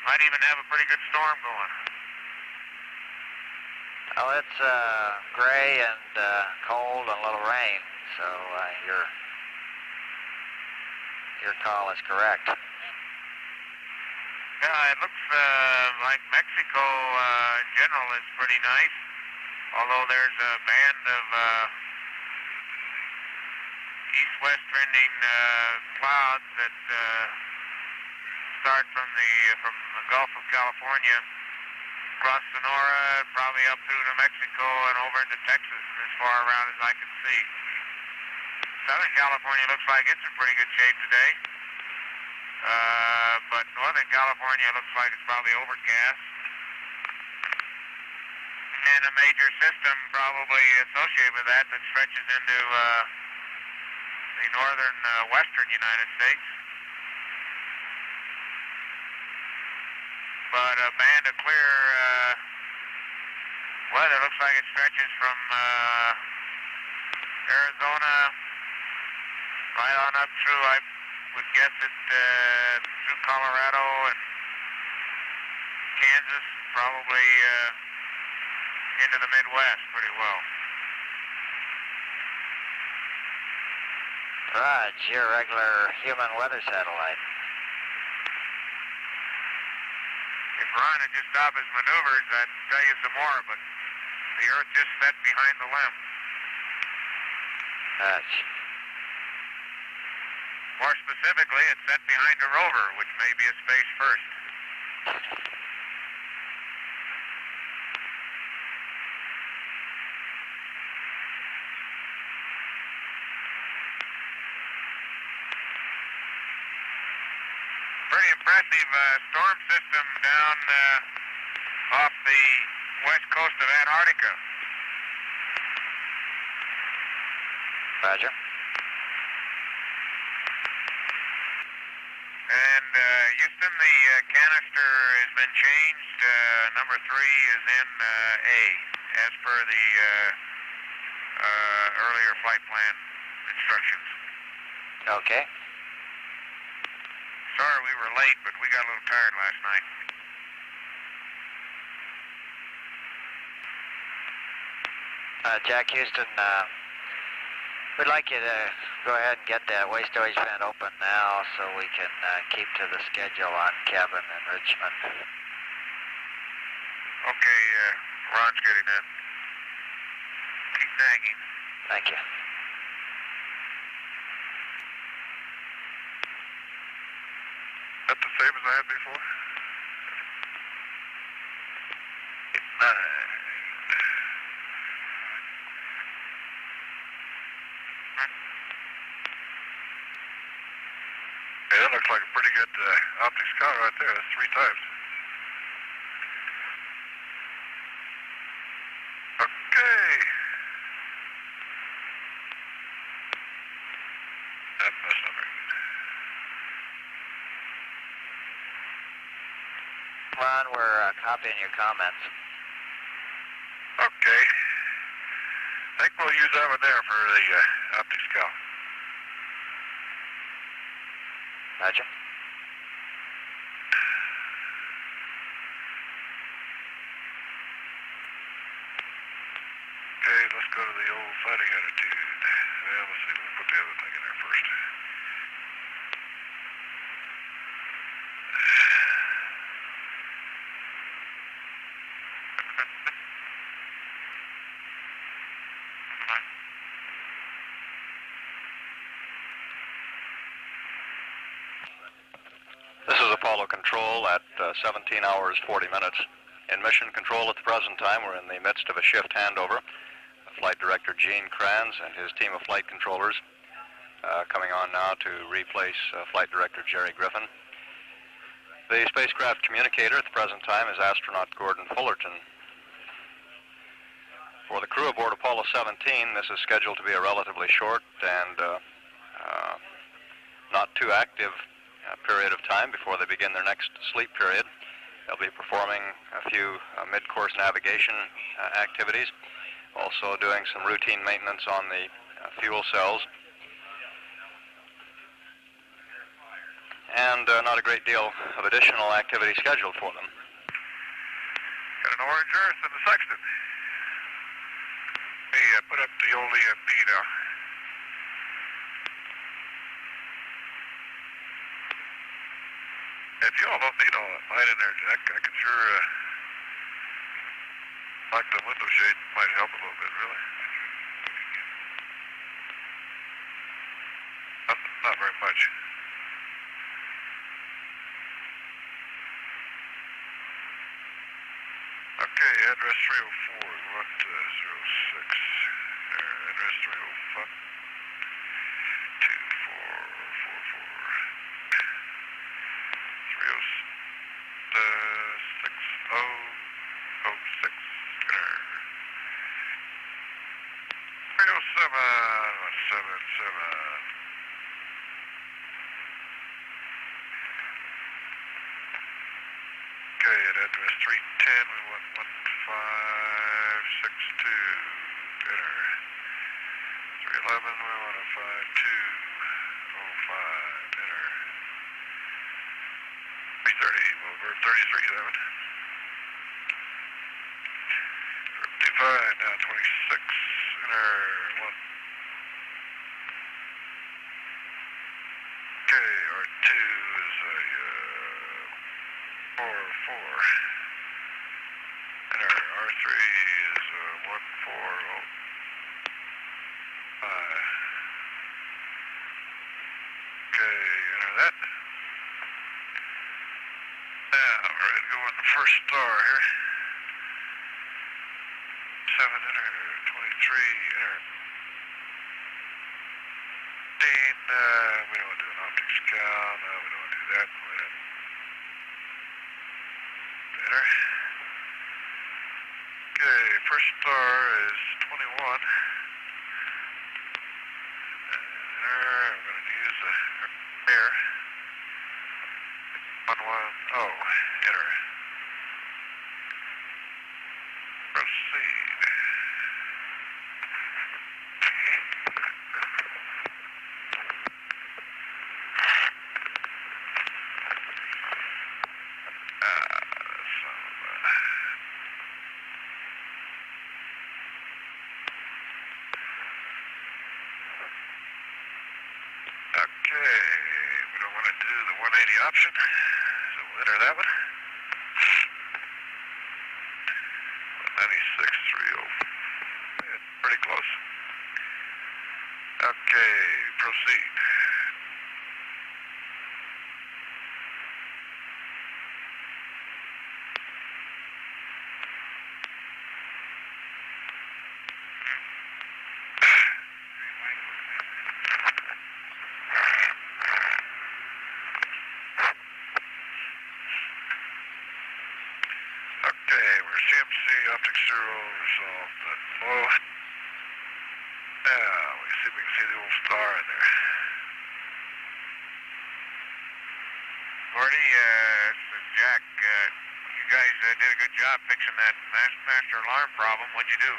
Might even have a pretty good storm going. Oh, it's gray and cold and a little rain, so your call is correct. Yeah, it looks like Mexico in general is pretty nice, although there's a band of east-west trending clouds that start from the Gulf of California, across Sonora, probably up through New Mexico and over into Texas and as far around as I can see. Southern California looks like it's in pretty good shape today. But Northern California looks like it's probably overcast. And a major system probably associated with that stretches into the northern western United States. But a band of clear weather looks like it stretches from Arizona right on up through, I would guess it, through Colorado and Kansas, probably into the Midwest pretty well. Raj, your regular human weather satellite. If Ron had just stopped his maneuvers, I'd tell you some more, but the Earth just set behind the limb. Raj. More specifically, it's set behind a rover, which may be a space first. Pretty impressive storm system down off the west coast of Antarctica. Roger. And Houston, the canister has been changed. Number 3 is in A, as per the earlier flight plan instructions. Okay. Sorry we were late, but we got a little tired last night. Jack Houston, we'd like you to go ahead and get that waste stowage vent open now so we can keep to the schedule on cabin enrichment. Okay, Ron's getting in. Keep nagging. Thank you. That the same as I had before? 9. Hey, that looks like a pretty good optics count right there. That's 3 times. on. We're copying your comments. Okay. I think we'll use that one there for the optic scout. Roger. Okay, let's go to the old fighting attitude. Well, let's see, we'll put the other thing in there first. This is Apollo Control at 17 hours 40 minutes. In mission control at the present time, we're in the midst of a shift handover. Flight Director Gene Kranz and his team of flight controllers coming on now to replace Flight Director Jerry Griffin. The spacecraft communicator at the present time is astronaut Gordon Fullerton. For the crew aboard Apollo 17, this is scheduled to be a relatively short and not too active period of time before they begin their next sleep period. They'll be performing a few mid-course navigation activities, also doing some routine maintenance on the fuel cells, and not a great deal of additional activity scheduled for them. Got an orange earth in the sextant. Hey, put up the old EMP now. If you all don't need all that light in there, Jack, I can sure lock the window shade. Might help a little bit, really. Not very much. Okay, address 304. We want 06. Address 305. 2444. 6006. 307. Okay, at address 310, we want 1562. Enter. 311, we want a 5205. Enter. 330, we'll over 33.7. 55, now 26. Enter. 1. Okay, R2 is a 4. Enter. R3 is a 1405. Okay, enter that. Now, we're ready to go with the first star here. 7, enter. 23, enter. 15, we don't want to do an optic scout. No, we don't want to do that. Enter. Okay, first star is 21. Enter. I'm going to use the air. 110. Enter. Proceed. Okay, we don't want to do the 180 option, so we'll enter that one. 96.30. Yeah, pretty close. Okay, proceed. Okay, we're CMC, optic zero, resolved at low. Now, we see if we can see the old star in there. Gordy, this is Jack. You got fixing that master alarm problem. What'd you do?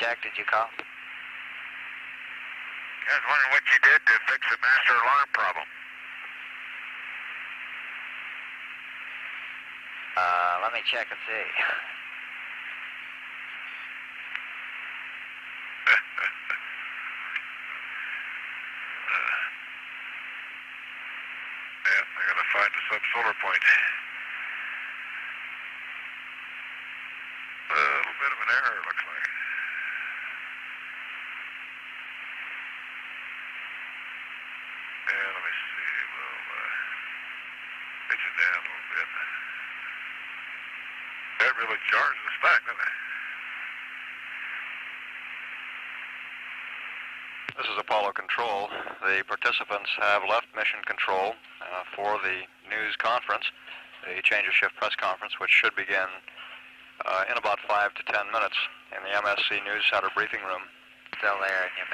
Jack, did you call? I was wondering what you did to fix the master alarm problem. Let me check and see. Yeah, I gotta find a sub-solar point. A little bit of an error, looks like. Yeah, let me see. We'll pitch it down a little bit. That really jars the stack, doesn't it? This is Apollo Control. The participants have left Mission Control for the news conference, the change of shift press conference, which should begin in about 5 to 10 minutes in the MSC News Center briefing room. Still there, and you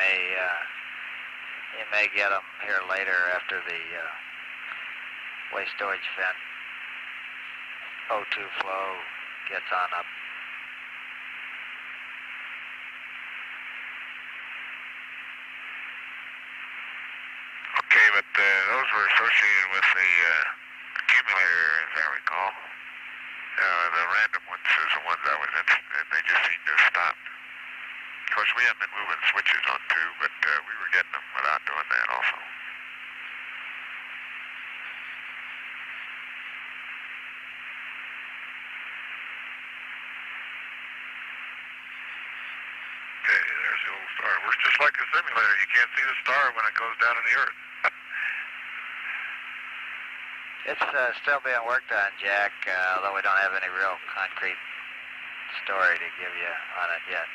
may get them here later after the waste storage vent O2 flow gets on up. Okay, but those were associated with the accumulator, as I recall. The random ones is the ones I was interested in. They just seem to stop. Of course, we haven't been moving switches on two, but we were getting them without doing that also. Okay, there's the old star. Works just like a simulator. You can't see the star when it goes down in the earth. It's still being worked on, Jack, although we don't have any real concrete story to give you on it yet.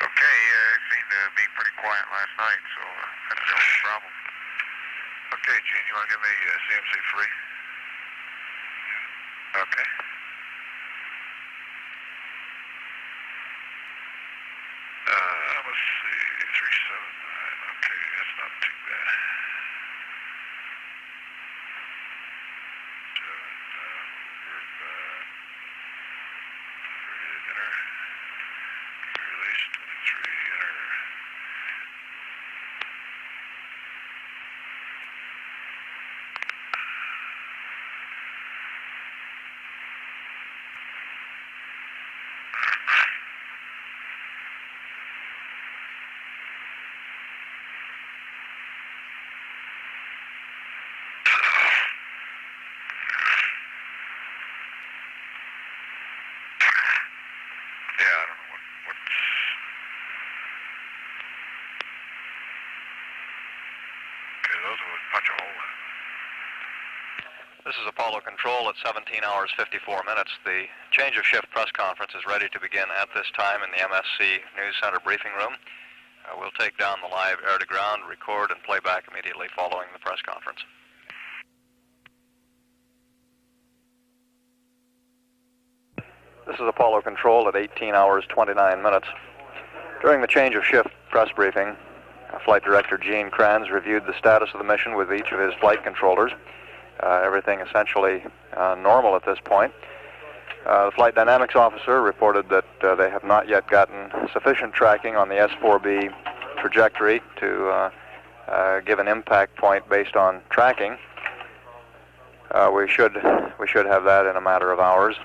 Okay, it seemed to be pretty quiet last night, so that's the only problem. Okay, Gene, you want to give me CMC free? Okay. Let's see, 379. Okay, that's not too bad. Release 23 enter. Yeah, I don't know what's... Okay, those will punch a hole in it. This is Apollo Control at 17 hours 54 minutes. The change of shift press conference is ready to begin at this time in the MSC News Center briefing room. We'll take down the live air-to-ground, record, and play back immediately following the press conference. This is Apollo Control at 18 hours 29 minutes. During the change of shift press briefing, Flight Director Gene Kranz reviewed the status of the mission with each of his flight controllers. Everything essentially normal at this point. The Flight Dynamics Officer reported that they have not yet gotten sufficient tracking on the S4B trajectory to give an impact point based on tracking. We should have that in a matter of hours,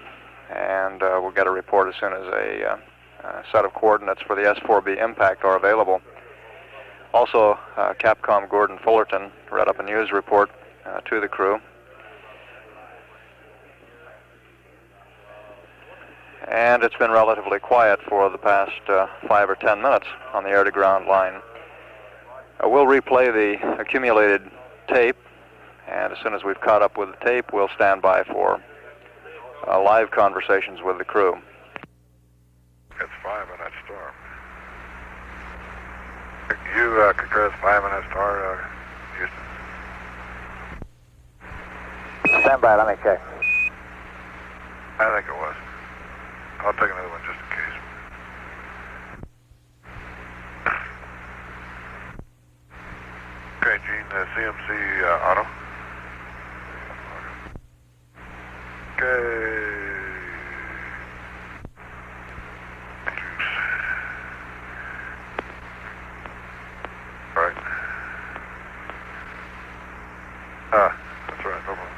and we'll get a report as soon as a set of coordinates for the S4B impact are available. Also, Capcom Gordon Fullerton read up a news report to the crew. And it's been relatively quiet for the past 5 or 10 minutes on the air-to-ground line. We'll replay the accumulated tape, and as soon as we've caught up with the tape, we'll stand by for live conversations with the crew. That's 5 on that star. You concur with 5 on that star, Houston? Stand by, let me check. I think it was. I'll take another one just in case. Okay, Gene, CMC Auto. Okay. All right. That's right, no problem.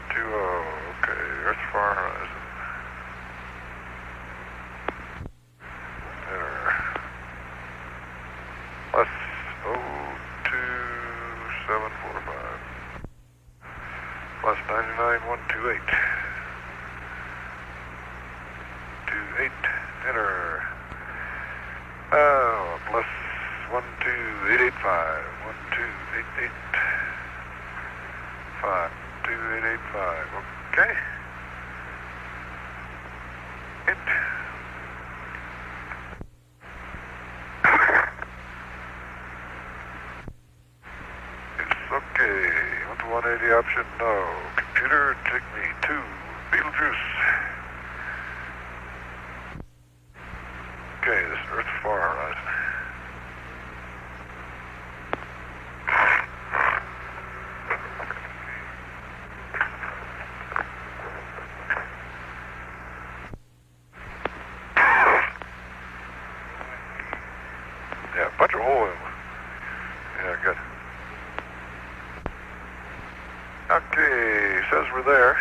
2-0, okay, Earth far horizon. Plus 02745. Plus 99128. 28, enter. Plus 12885. 12885. 52885. Okay. It. Okay, 180 option, no. Computer, take me to Beetlejuice. Okay, this is Earth far horizon. Yeah, bunch of oil. Yeah, good. Okay, says we're there.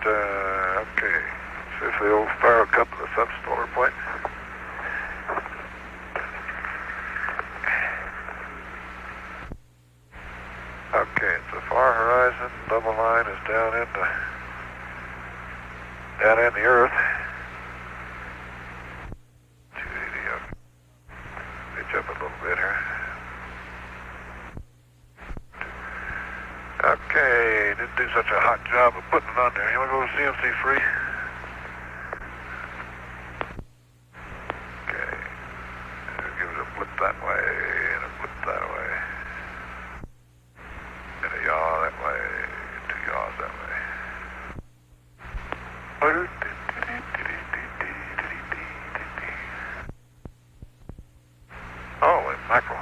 Okay, see if the old star will come to the subsolar point. Okay, it's a far horizon. Double line is down in the Earth. 280 up. Pitch up a little bit here. Okay, didn't do such a hot job of putting it on there. You want to go to CMC free? Okay. Give it a blip that way, and a blip that way. And a yaw that way, 2 yaws that way. Holy mackerel.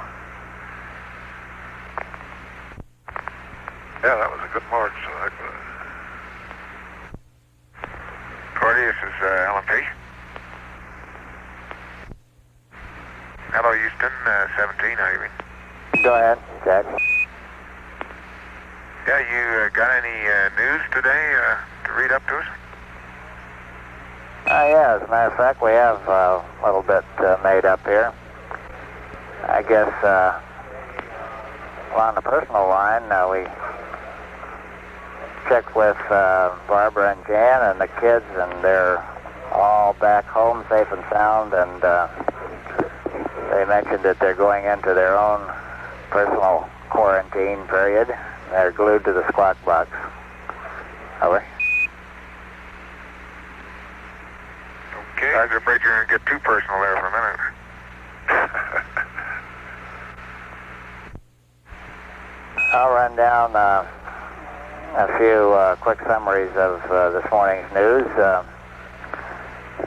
Yeah, that was a good march. So Cordy, this is LMP. Hello, Houston, 17, how you been? Go ahead, Jack. Yeah, you got any news today to read up to us? Yeah, as a matter of fact, we have a little bit made up here. I guess, well, on the personal line, we checked with Barbara and Jan and the kids, and they're all back home safe and sound, and they mentioned that they're going into their own personal quarantine period. They're glued to the squawk box. Over. Okay. I was afraid you were going to get too personal there for a minute. I'll run down a few quick summaries of this morning's news.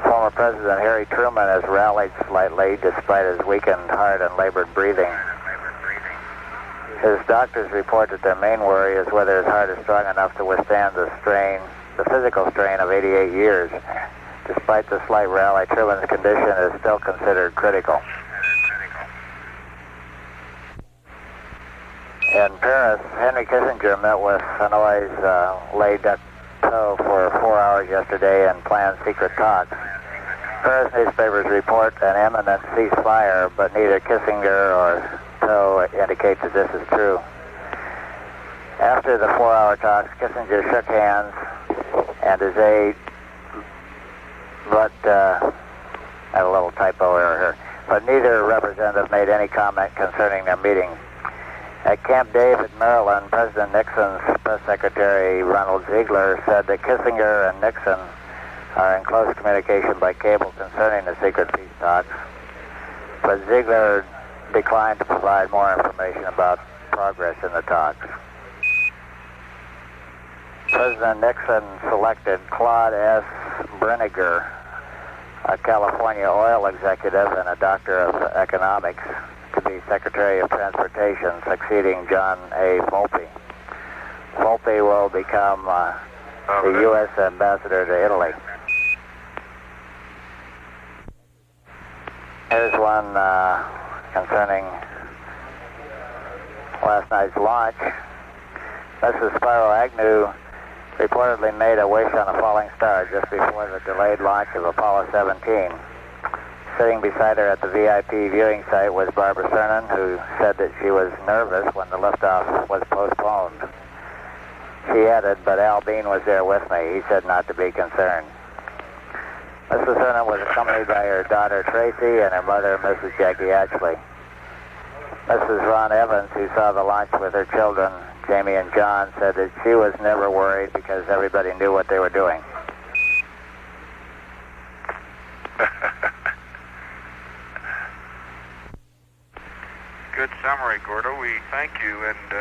Former President Harry Truman has rallied slightly despite his weakened heart and labored breathing. His doctors report that their main worry is whether his heart is strong enough to withstand the physical strain of 88 years. Despite the slight rally, Truman's condition is still considered critical. In Paris, Henry Kissinger met with Hanoi's Le Duc for 4 hours yesterday and planned secret talks. Paris newspapers report an imminent ceasefire, but neither Kissinger or Tho indicate that this is true. After the 4-hour talks, Kissinger shook hands and his aide, but I had a little typo error here, but neither representative made any comment concerning their meeting. At Camp David, Maryland, President Nixon's press secretary, Ronald Ziegler, said that Kissinger and Nixon are in close communication by cable concerning the secret peace talks, but Ziegler declined to provide more information about progress in the talks. President Nixon selected Claude S. Brinegar, a California oil executive and a doctor of economics, to be Secretary of Transportation, succeeding John A. Volpe. Volpe will become the U.S. ambassador to Italy. Here's one concerning last night's launch. Mrs. Spiro Agnew reportedly made a wish on a falling star just before the delayed launch of Apollo 17. Sitting beside her at the VIP viewing site was Barbara Cernan, who said that she was nervous when the liftoff was postponed. She added, but Al Bean was there with me. He said not to be concerned. Mrs. Cernan was accompanied by her daughter Tracy and her mother, Mrs. Jackie Ashley. Mrs. Ron Evans, who saw the launch with her children, Jamie and John, said that she was never worried because everybody knew what they were doing. Good summary, Gordo. We thank you and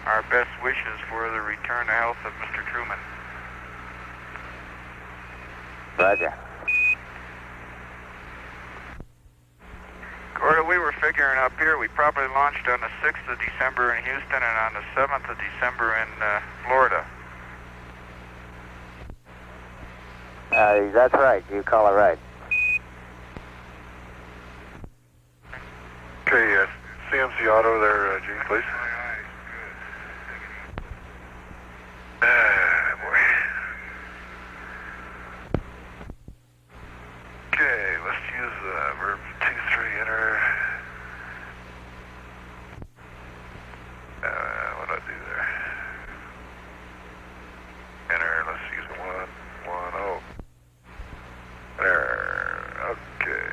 our best wishes for the return to health of Mr. Truman. Roger. Gordo, we were figuring up here, we probably launched on the 6th of December in Houston and on the 7th of December in Florida. That's right. You call it right. Okay, CMC Auto there, Gene, please. Boy. Okay, let's use verb 2-3 enter. What do I do there? Enter, let's use 1-1-0. There, okay.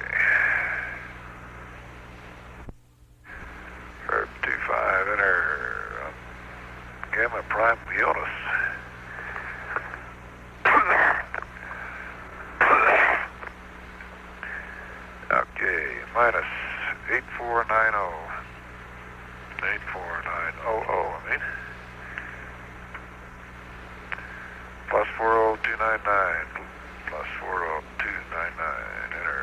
Verb 2-5 enter. Gamma prime Leonis. Okay, minus 8490. 84900, I mean. Plus 40299. Plus 40299. Enter.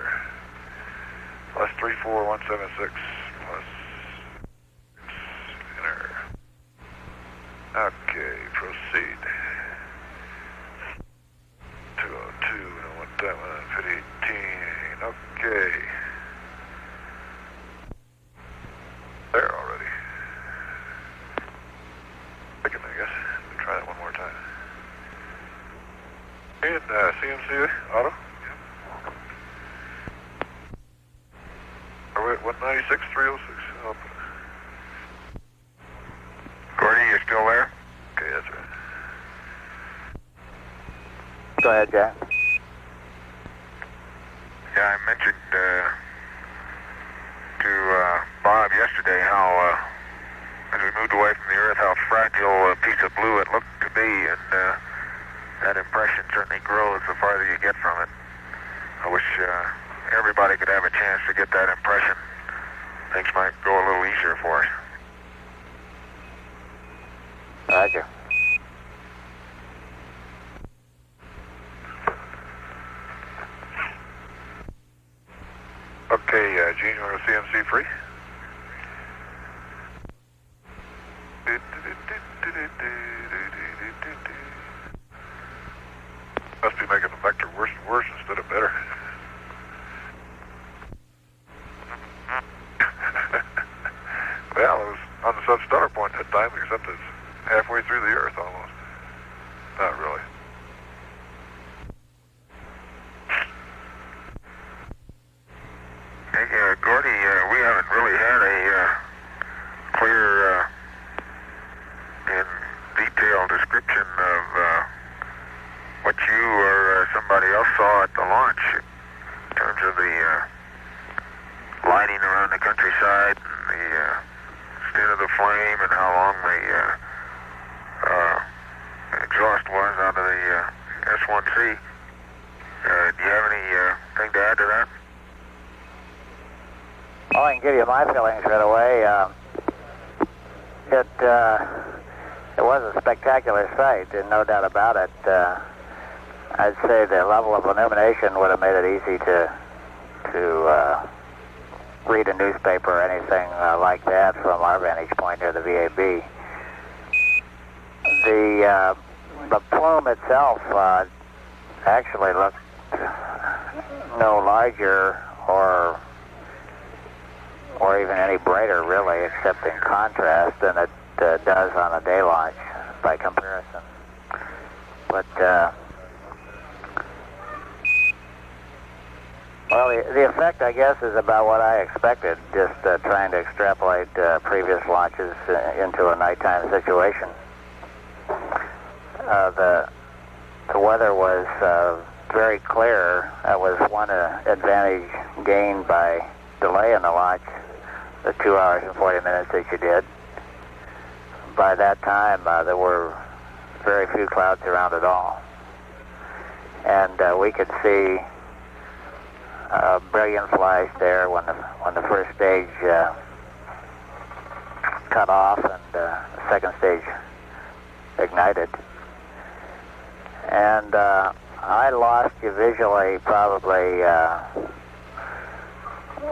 Plus 34176. Plus. Enter. Okay, proceed. 202, no one time, 118. Okay. There already. Second, I guess. We'll try that one more time. And CMC Auto. Are we at 196, 306? Gordy, you still there? Okay, that's right. Go ahead, Jack. Yeah, I mentioned to Bob yesterday how, as we moved away from the Earth, how fragile a piece of blue it looked to be, and that impression certainly grows the farther you get from it. I wish everybody could have a chance to get that impression. Things might go a little easier for us. Roger. Okay, Gene, you want to CMC free? Must be making the vector worse and worse instead of better. Well, it was on the sub-stutter point that time, except it's halfway through the Earth almost. Not really. Hey, Gordy, we haven't really had a clear and detailed description of what you or somebody else saw at the launch in terms of the lighting around the countryside and the extent of the flame and how long the exhaust was out of the S1C. Do you have anything to add to that? Well, I can give you my feelings right away. It was a spectacular sight, and no doubt about it. I'd say the level of illumination would have made it easy to read a newspaper or anything like that from our vantage point near the VAB. The plume itself actually looked no larger or even any brighter, really, except in contrast than it does on a day launch by comparison. But well, the effect, I guess, is about what I expected, just trying to extrapolate previous launches into a nighttime situation. The weather was very clear. That was one advantage gained by delay in the launch, the 2 hours and 40 minutes that you did. By that time, there were very few clouds around at all. And we could see brilliant flash there when the first stage cut off and the second stage ignited. And I lost you visually probably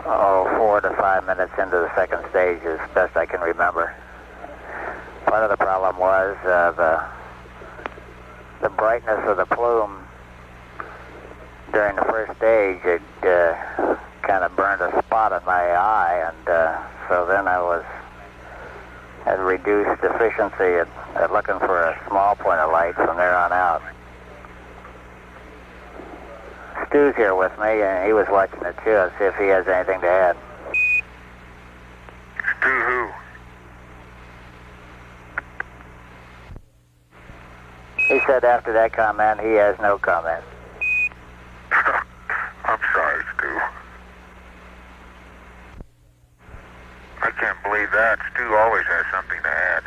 4 to 5 minutes into the second stage, as best I can remember. Part of the problem was the brightness of the plume during the first stage. It kind of burned a spot in my eye, and so then I had reduced efficiency at looking for a small point of light from there on out. Stu's here with me, and he was watching it too. I'll see if he has anything to add. Stu who? He said after that comment, he has no comment. I'm sorry, Stu. I can't believe that. Stu always has something to add.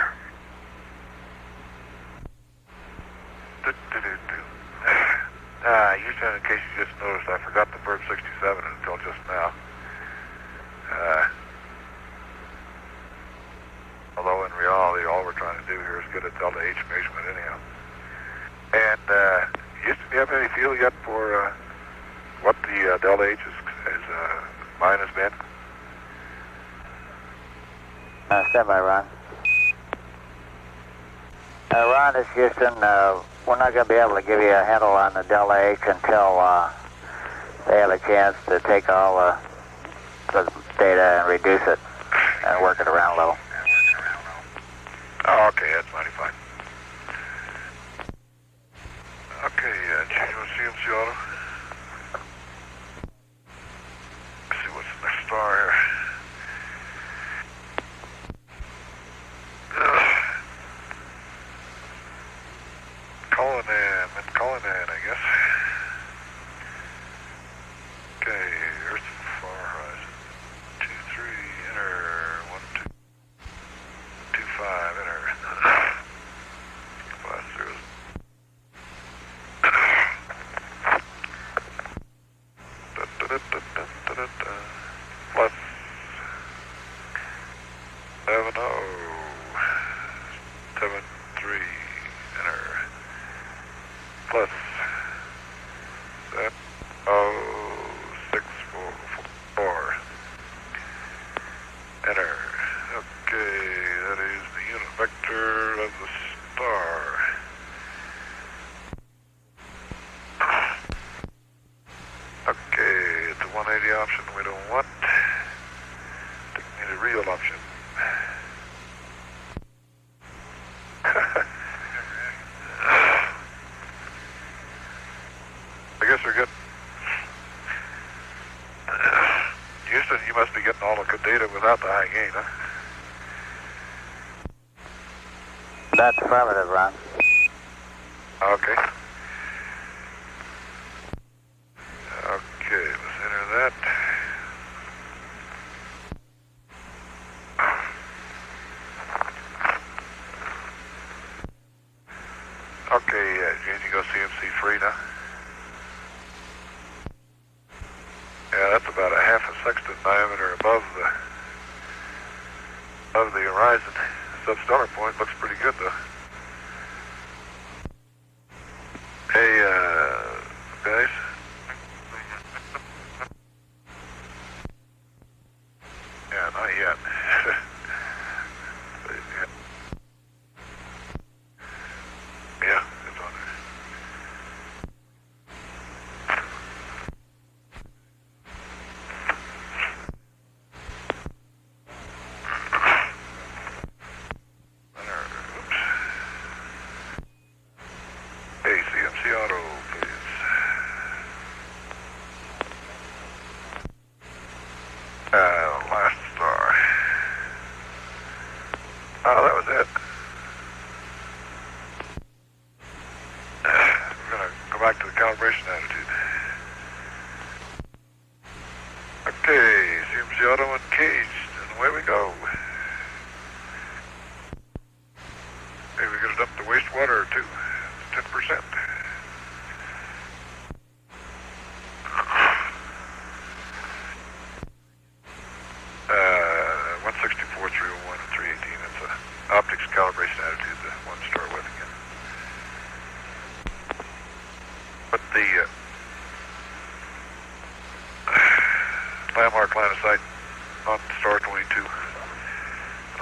Houston, in case you just noticed, I forgot the Bird 67 until just now. Although in reality, all we're trying to do here is get a delta H measurement anyhow. And Houston, do you have any feel yet for what the delta H is mine has been? Stand by, Ron. Ron, it's Houston. We're not going to be able to give you a handle on the delta H until they have a chance to take all the data and reduce it and work it around a little. Oh, okay, that's mighty fine. Okay, change on CMC auto. Let's see what's the next star here. Calling in, I guess. Okay, Earth far horizon. 2-3, enter. 1-2-5, enter. 5-0. Plus 7073, enter. Plus 0644, enter. Okay, that is the unit vector of the star. Okay, it's a 180 option we don't want. We need a real option. I guess we're good. Houston, you must be getting all the good data without the high gain, huh? That's affirmative, Ron. Okay. Okay, let's enter that. Okay, changing go CMC free now. Yeah, that's about a half a sextant diameter above the horizon. Substellar point looks pretty good though. Hey,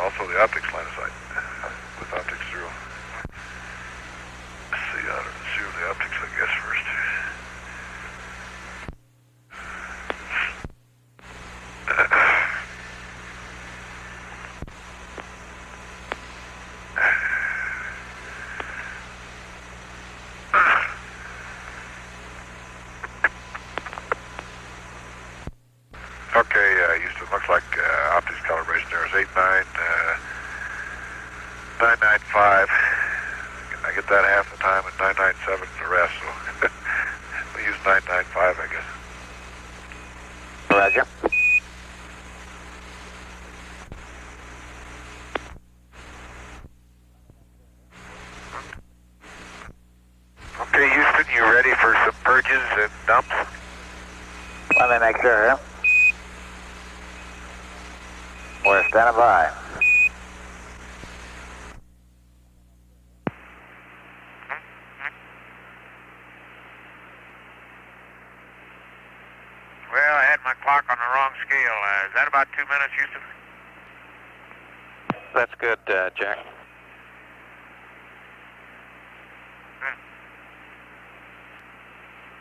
also the optics line of sight with optics 0. Let's see, zero the optics, I guess, first. Okay, Houston, looks like optics calibration there is 995. I get that half the time, and 997 the rest, so we use 995, I guess. Roger. Okay, Houston, you ready for some purges and dumps? Let me make sure. We're standing by. Well, I had my clock on the wrong scale. Is that about 2 minutes, Houston? That's good, Jack.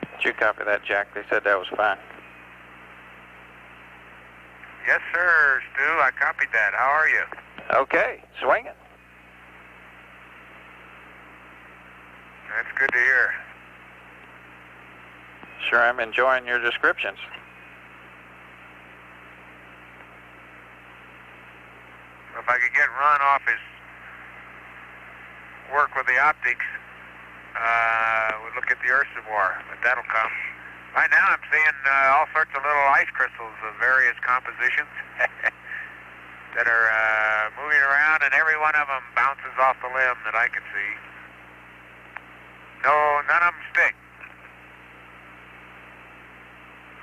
Did you copy that, Jack? They said that was fine. Yes, sir, Stu. I copied that. How are you? Okay, swinging. That's good to hear. Sure, I'm enjoying your descriptions. If I could get Ron off his work with the optics, we'd look at the reservoir, but that'll come. Right now I'm seeing all sorts of little ice crystals of various compositions that are moving around, and every one of them bounces off the limb that I can see. No, none of them stick.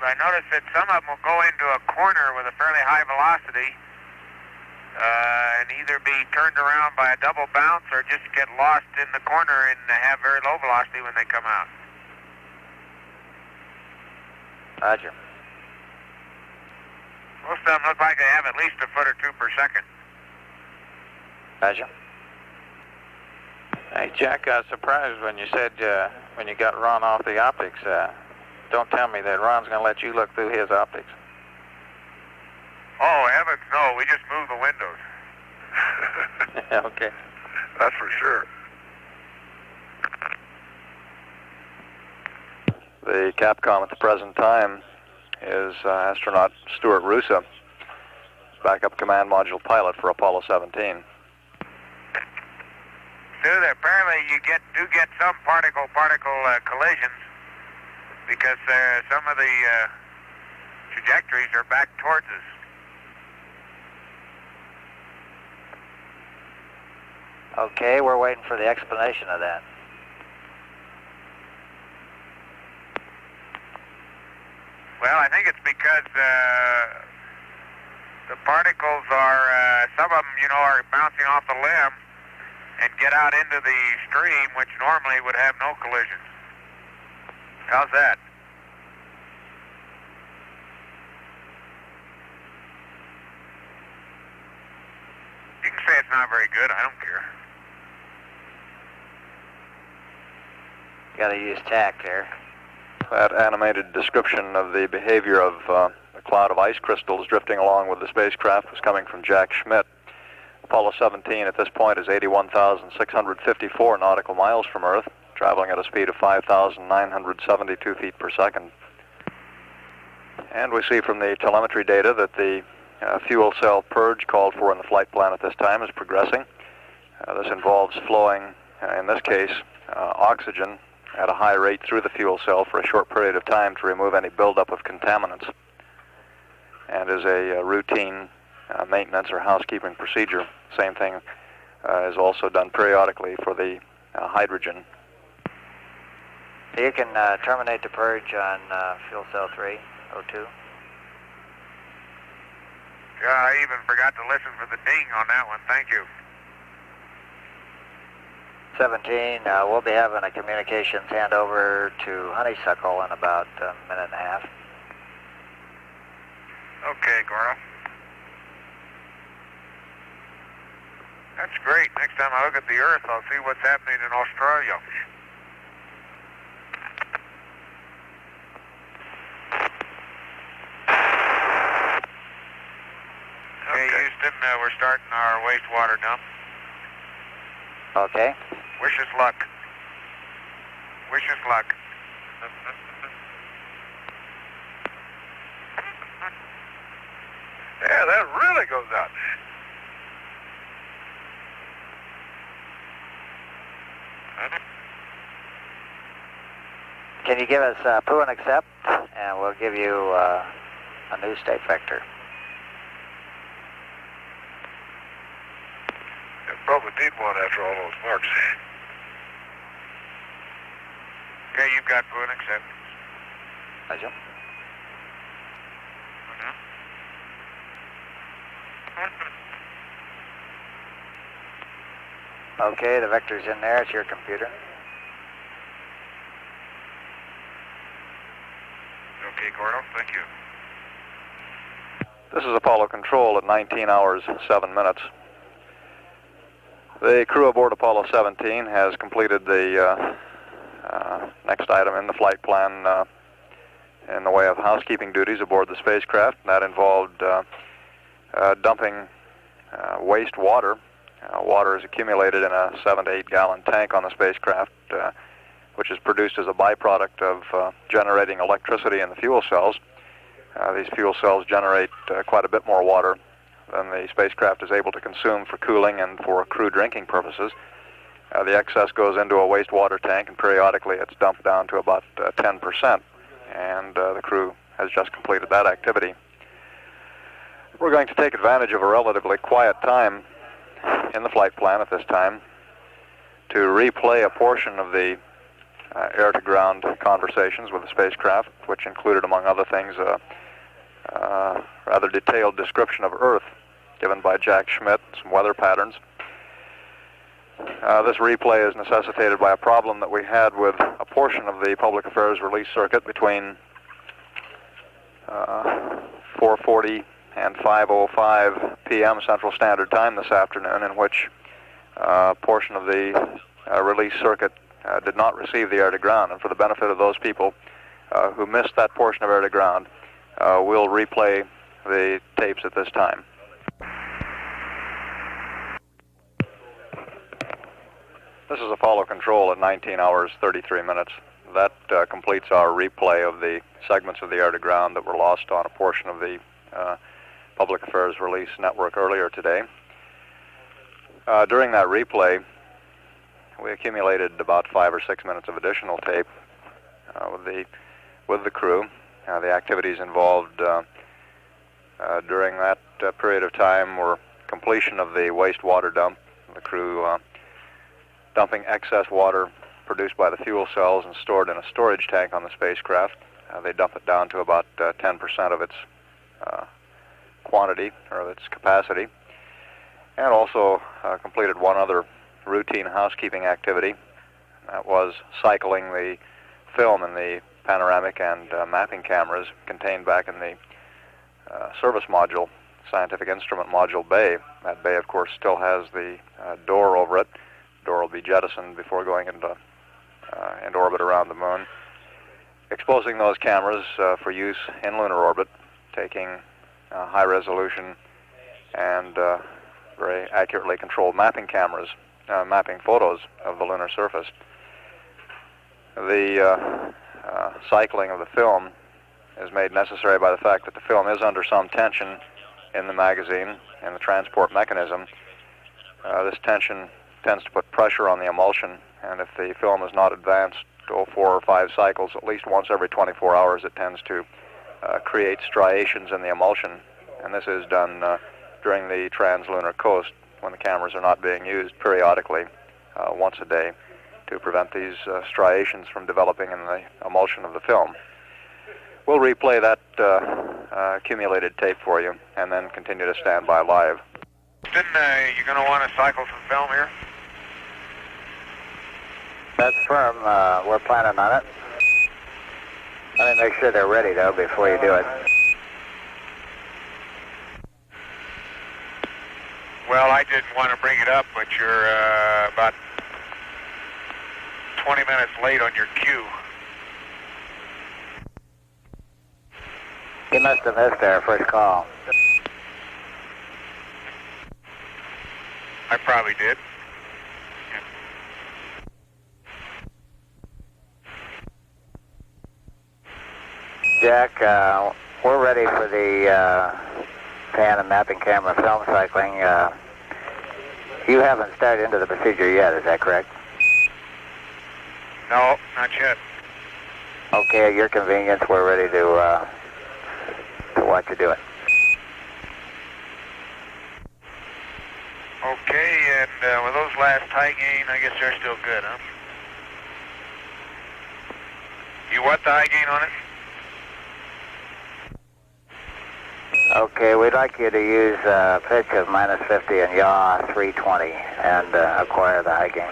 But I noticed that some of them will go into a corner with a fairly high velocity and either be turned around by a double bounce or just get lost in the corner and have very low velocity when they come out. Roger. Most of them look like they have at least a foot or two per second. Roger. Hey, Jack, I was surprised when you said when you got Ron off the optics. Don't tell me that Ron's going to let you look through his optics. Oh, heavens no, we just moved the windows. Okay. That's for sure. The Capcom at the present time is astronaut Stuart Rusa, backup command module pilot for Apollo 17. Apparently you do get some particle-particle collisions because some of the trajectories are back towards us. Okay, we're waiting for the explanation of that. Well, I think it's because the particles are, some of them, are bouncing off the limb and get out into the stream, which normally would have no collisions. How's that? You can say it's not very good. I don't care. Got to use tack there. That animated description of the behavior of a cloud of ice crystals drifting along with the spacecraft was coming from Jack Schmitt. Apollo 17 at this point is 81,654 nautical miles from Earth, traveling at a speed of 5,972 feet per second. And we see from the telemetry data that the fuel cell purge called for in the flight plan at this time is progressing. This involves flowing, in this case, oxygen at a high rate through the fuel cell for a short period of time to remove any buildup of contaminants, and is a routine maintenance or housekeeping procedure. Same thing is also done periodically for the hydrogen. You can terminate the purge on fuel cell 302. Yeah, I even forgot to listen for the ding on that one. Thank you. 17, we'll be having a communications handover to Honeysuckle in about a minute and a half. Okay, Goro. That's great. Next time I look at the Earth, I'll see what's happening in Australia. Okay, Houston, we're starting our wastewater dump. Okay. Wish us luck. Wish us luck. Yeah, that really goes out. Can you give us poo and accept, and we'll give you a new state vector. I probably need one after all those marks. Okay, you've got poo and accept. Roger. Okay, the vector's in there. It's your computer. Okay, Gordo, thank you. This is Apollo Control at 19 hours, 7 minutes. The crew aboard Apollo 17 has completed the next item in the flight plan in the way of housekeeping duties aboard the spacecraft. That involved dumping waste water. Water is accumulated in a 7 to 8 gallon tank on the spacecraft, which is produced as a byproduct of generating electricity in the fuel cells. These fuel cells generate quite a bit more water than the spacecraft is able to consume for cooling and for crew drinking purposes. The excess goes into a wastewater tank, and periodically it's dumped down to about 10%, and the crew has just completed that activity. We're going to take advantage of a relatively quiet time in the flight plan at this time to replay a portion of the air-to-ground conversations with the spacecraft, which included, among other things, a rather detailed description of Earth given by Jack Schmitt, some weather patterns. This replay is necessitated by a problem that we had with a portion of the public affairs release circuit between 4:40 and 5:05 p.m. Central Standard Time this afternoon, in which a portion of the release circuit did not receive the air-to-ground. And for the benefit of those people who missed that portion of air-to-ground, we'll replay the tapes at this time. This is Apollo Control at 19 hours, 33 minutes. That completes our replay of the segments of the air-to-ground that were lost on a portion of the Public Affairs Release Network earlier today. During that replay, we accumulated about 5 or 6 minutes of additional tape with the crew. The activities involved during that period of time were completion of the wastewater dump, the crew dumping excess water produced by the fuel cells and stored in a storage tank on the spacecraft. They dump it down to about 10% of its quantity, or its capacity, and also completed one other routine housekeeping activity. That was cycling the film in the panoramic and mapping cameras contained back in the service module, scientific instrument module bay. That bay, of course, still has the door over it. The door will be jettisoned before going into orbit around the moon. Exposing those cameras for use in lunar orbit, taking high-resolution and very accurately controlled mapping cameras, mapping photos of the lunar surface. The cycling of the film is made necessary by the fact that the film is under some tension in the magazine and the transport mechanism. This tension tends to put pressure on the emulsion, and if the film is not advanced 4 or 5 cycles, at least once every 24 hours, it tends to create striations in the emulsion, and this is done during the translunar coast when the cameras are not being used periodically once a day to prevent these striations from developing in the emulsion of the film. We'll replay that accumulated tape for you and then continue to stand by live. Then you're going to want to cycle some film here? That's firm. We're planning on it. Let me make sure they're ready, though, before you do it. Well, I didn't want to bring it up, but you're about 20 minutes late on your cue. You must have missed our first call. I probably did. Jack, we're ready for the pan and mapping camera film cycling. You haven't started into the procedure yet, is that correct? No, not yet. Okay, at your convenience, we're ready to watch you do it. Okay, and with those last high gain, I guess they're still good, huh? You what the high gain on it? Okay, we'd like you to use pitch of -50 and yaw 320 and acquire the high gain.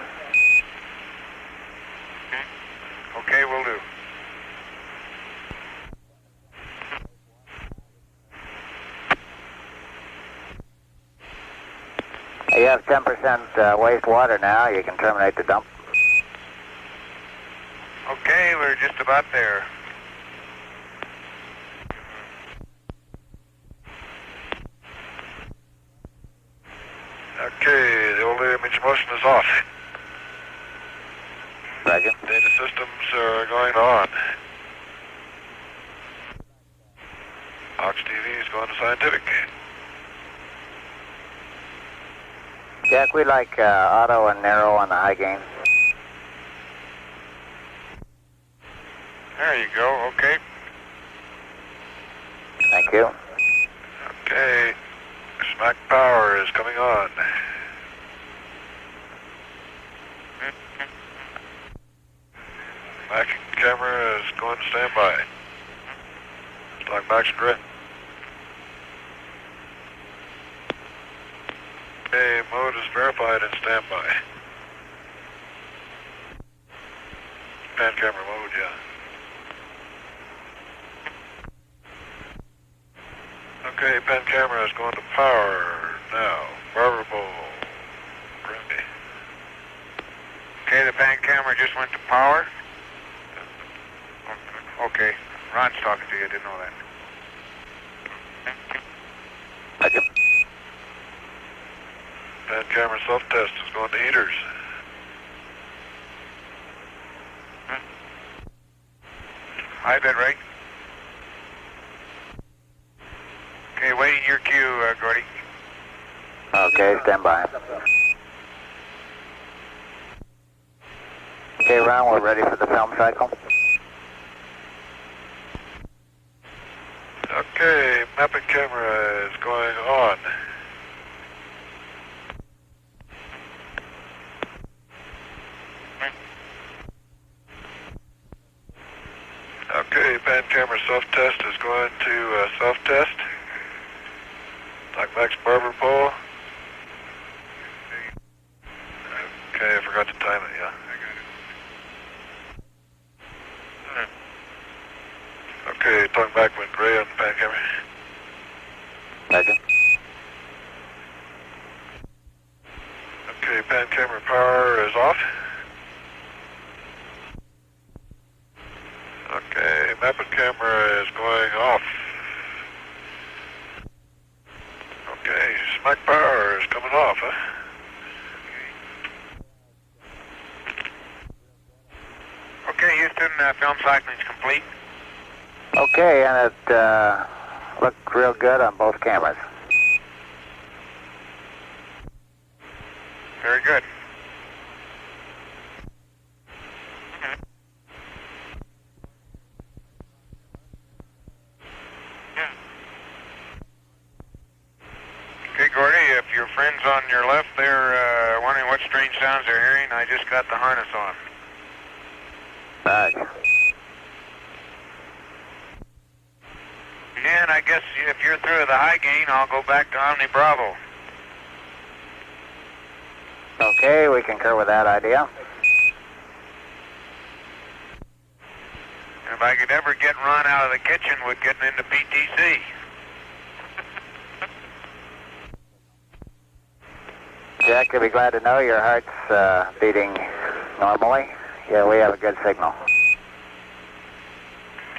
Okay, we'll do. You have 10% wastewater now. You can terminate the dump. Okay, we're just about there. Okay, the old image motion is off. Roger. Data systems are going on. Ox TV is going to scientific. Jack, we'd like auto and narrow on the high gain. There you go, okay. Thank you. Okay, smack power is coming on. Mac camera is going to standby. Stock Max grid. Okay, mode is verified and standby. Pan camera mode, yeah. Okay, pan camera is going to power now. Barber pole. Ready. Okay, the pan camera just went to power. Okay, Ron's talking to you, I didn't know that. Roger. Pan camera self-test is going to heaters. High bit rate. Okay, waiting your cue, Gordy. Okay, stand by. Okay, Ron, we're ready for the film cycle. Okay, mapping camera is going on. Okay, pan camera self-test is going to self-test. Like Max barber pole. Okay, I forgot to time it, yeah. Okay, talk back went gray on the pan camera. Roger. Okay, pan camera power is off. Okay, mapping camera is going off. Okay, smack power is coming off, huh? Okay, Houston, film cycling is complete. Okay, and it looked real good on both cameras. Very good. Okay, Gordy, if your friends on your left, they're wondering what strange sounds they're hearing, I just got the harness on. Roger. And I guess if you're through with the high gain, I'll go back to Omni Bravo. Okay, we concur with that idea. And if I could ever get Ron out of the kitchen with getting into PTC. Jack, you'll be glad to know your heart's beating normally. Yeah, we have a good signal.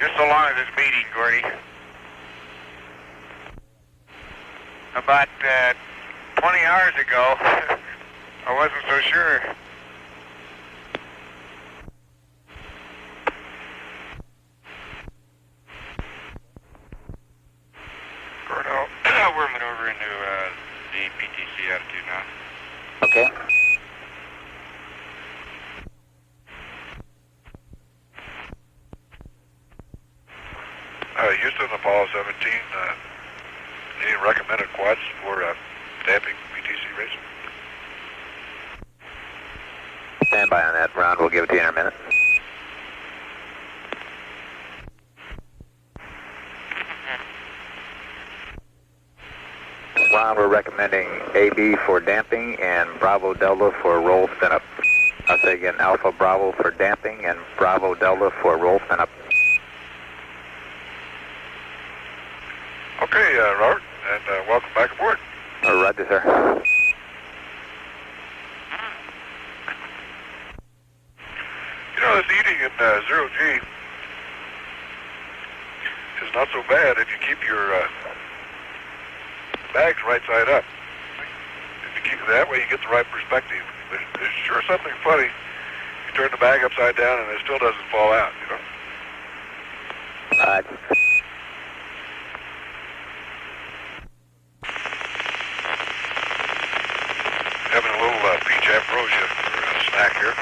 Just so long as it's beating, Gordy. About 20 hours ago, I wasn't so sure. Gordo, we're maneuvering into the PTC attitude now. Okay. Houston, Apollo 17, any recommended quads for damping PTC race? Stand by on that, Ron. We'll give it to you in a minute. Ron, we're recommending AB for damping and Bravo Delta for roll spin up. I'll say again, Alpha Bravo for damping and Bravo Delta for roll spin up. Okay, Robert, and welcome back aboard. Roger, sir. You know, this eating in zero-G is not so bad if you keep your bags right side up. If you keep it that way, you get the right perspective. There's sure something funny. You turn the bag upside down and it still doesn't fall out, you know? Right. Having a little peach ambrosia for a snack here.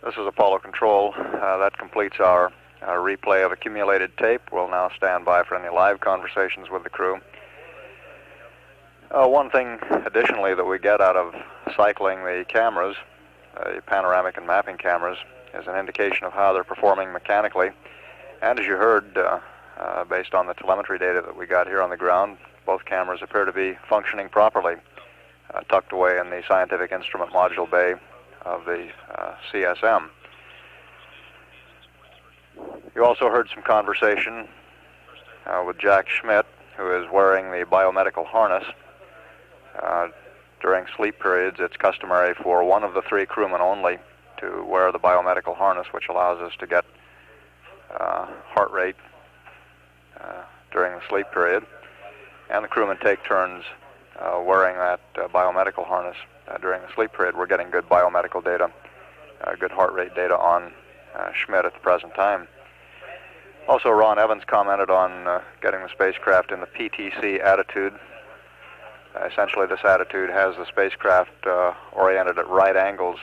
This is Apollo Control. That completes our replay of accumulated tape. We'll now stand by for any live conversations with the crew. One thing additionally that we get out of cycling the cameras, the panoramic and mapping cameras, is an indication of how they're performing mechanically. And as you heard, based on the telemetry data that we got here on the ground, both cameras appear to be functioning properly, tucked away in the scientific instrument module bay of the CSM. You also heard some conversation with Jack Schmitt, who is wearing the biomedical harness. During sleep periods, it's customary for one of the three crewmen only to wear the biomedical harness, which allows us to get heart rate during the sleep period. And the crewmen take turns wearing that biomedical harness during the sleep period. We're getting good biomedical data, good heart rate data on Schmitt at the present time. Also, Ron Evans commented on getting the spacecraft in the PTC attitude. Essentially, this attitude has the spacecraft oriented at right angles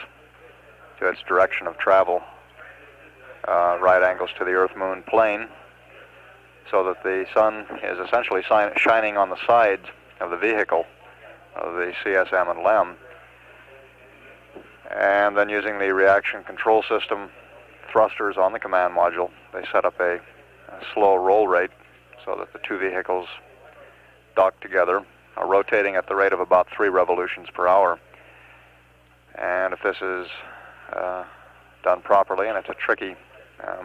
to its direction of travel, right angles to the Earth-Moon plane, so that the sun is essentially shining on the sides of the vehicle, of the CSM and LEM. And then using the reaction control system thrusters on the command module, they set up a slow roll rate so that the two vehicles dock together, rotating at the rate of about 3 revolutions per hour. And if this is done properly, and it's a tricky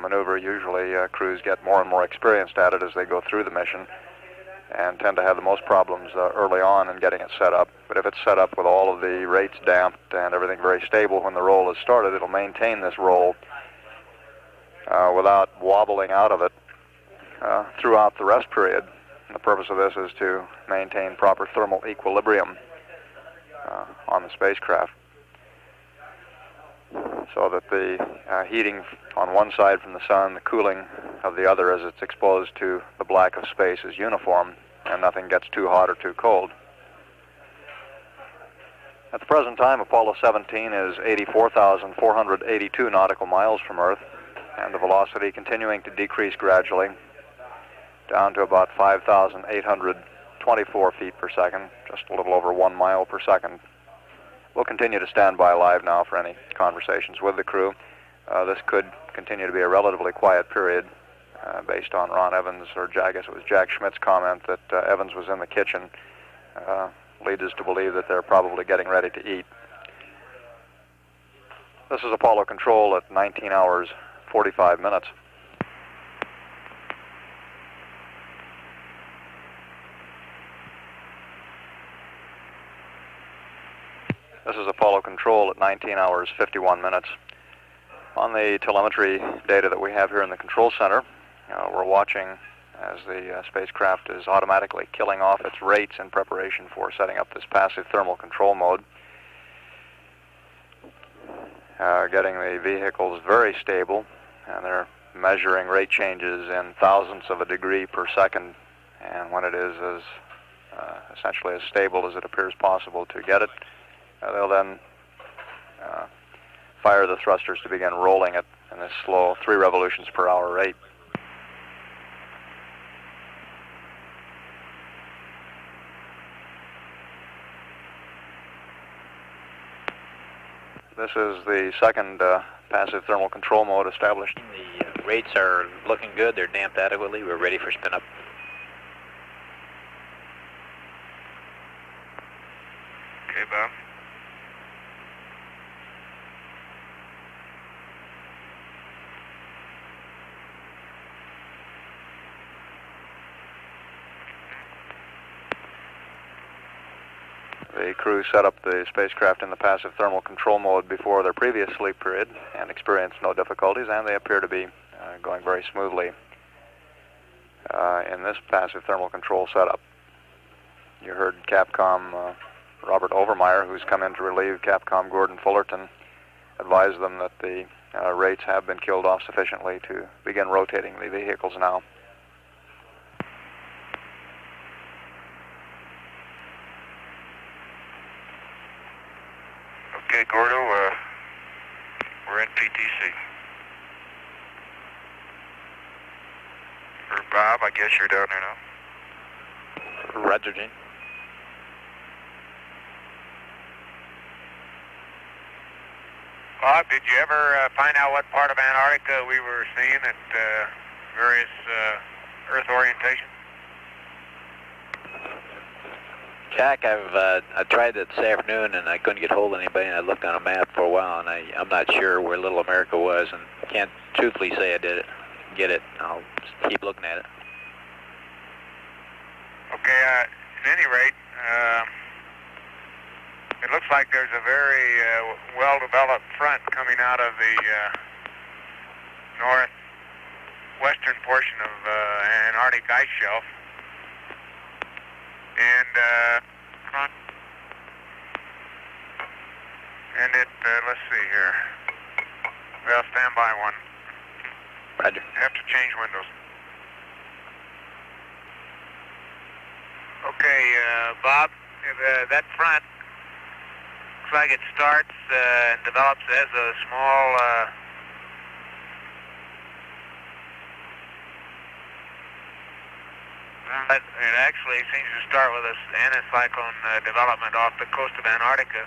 maneuver, usually crews get more and more experienced at it as they go through the mission and tend to have the most problems early on in getting it set up. But if it's set up with all of the rates damped and everything very stable when the roll is started, it'll maintain this roll without wobbling out of it throughout the rest period. And the purpose of this is to maintain proper thermal equilibrium on the spacecraft, so that the heating on one side from the sun, the cooling of the other as it's exposed to the black of space is uniform and nothing gets too hot or too cold. At the present time, Apollo 17 is 84,482 nautical miles from Earth, and the velocity continuing to decrease gradually down to about 5,824 feet per second, just a little over 1 mile per second. We'll continue to stand by live now for any conversations with the crew. This could continue to be a relatively quiet period based on Ron Evans, or I guess it was Jack Schmitt's comment that Evans was in the kitchen. Leads us to believe that they're probably getting ready to eat. This is Apollo Control at 19 hours, 45 minutes. This is Apollo Control at 19 hours 51 minutes. On the telemetry data that we have here in the control center, we're watching as the spacecraft is automatically killing off its rates in preparation for setting up this passive thermal control mode. Getting the vehicles very stable, and they're measuring rate changes in thousandths of a degree per second, and when it is as essentially as stable as it appears possible to get it, they'll then fire the thrusters to begin rolling it in this slow 3 revolutions per hour rate. This is the second passive thermal control mode established. The rates are looking good. They're damped adequately. We're ready for spin up. Okay, Bob. The crew set up the spacecraft in the passive thermal control mode before their previous sleep period and experienced no difficulties, and they appear to be going very smoothly in this passive thermal control setup. You heard Capcom Robert Overmeyer, who's come in to relieve Capcom Gordon Fullerton, advise them that the rates have been killed off sufficiently to begin rotating the vehicles now. Okay, Gordo, we're in PTC. Or Bob, I guess you're down there now. Roger, Gene. Bob, did you ever find out what part of Antarctica we were seeing at various Earth orientations? Jack, I tried that this afternoon and I couldn't get hold of anybody, and I looked on a map for a while, and I'm not sure where Little America was, and can't truthfully say I did get it. I'll keep looking at it. Okay, at any rate, it looks like there's a very well-developed front coming out of the northwestern portion of Antarctic ice shelf. And it, let's see here. Well, stand by one. Roger. Have to change windows. Okay, Bob, that front looks like it starts and develops as a small it actually seems to start with an anticyclone development off the coast of Antarctica.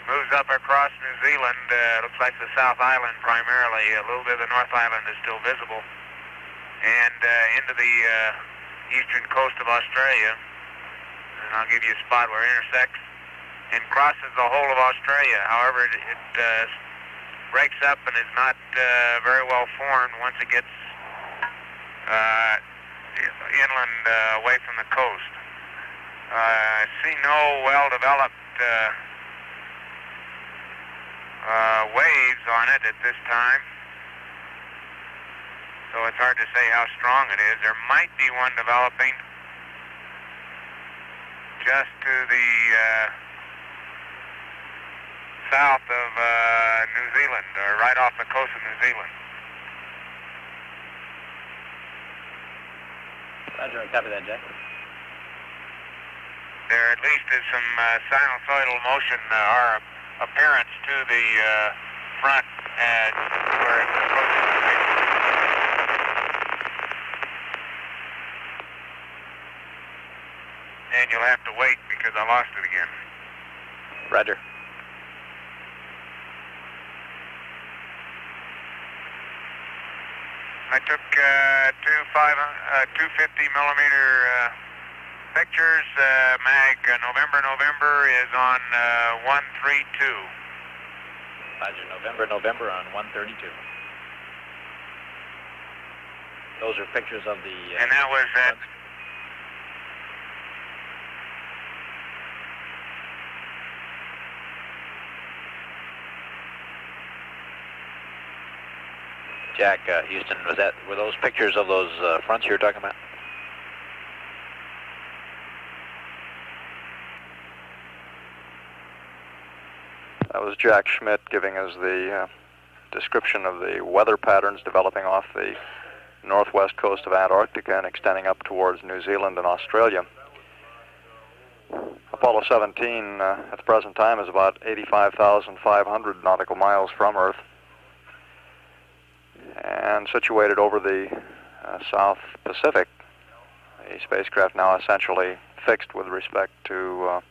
Moves up across New Zealand, looks like the South Island primarily. A little bit of the North Island is still visible. And into the eastern coast of Australia. And I'll give you a spot where it intersects. And crosses the whole of Australia. However, it breaks up and is not very well formed once it gets inland away from the coast. I see no well-developed waves on it at this time, so it's hard to say how strong it is. There might be one developing just to the south of New Zealand, or right off the coast of New Zealand. Roger, I copy that, Jack. There at least is some sinusoidal motion or appearance to the front where it's approaching. And you'll have to wait because I lost it again. Roger. I took two 50-millimeter pictures. Mag November is on 132. Roger, November on 132. Those are pictures of the... and that was at... Jack, Houston, were those pictures of those fronts you were talking about? That was Jack Schmitt giving us the description of the weather patterns developing off the northwest coast of Antarctica and extending up towards New Zealand and Australia. Apollo 17 at the present time is about 85,500 nautical miles from Earth and situated over the South Pacific. The spacecraft now essentially fixed with respect to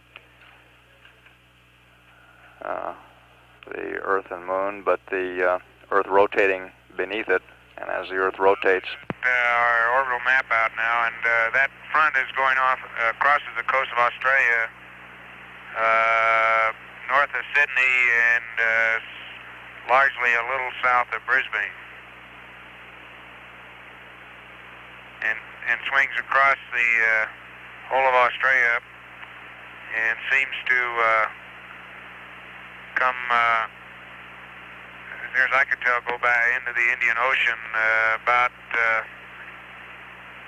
the Earth and Moon, but the Earth rotating beneath it, and as the Earth rotates... Our orbital map out now, and that front is going off, crosses the coast of Australia, north of Sydney, and largely a little south of Brisbane. And swings across the whole of Australia, and seems to come, as near as I could tell, go back into the Indian Ocean about,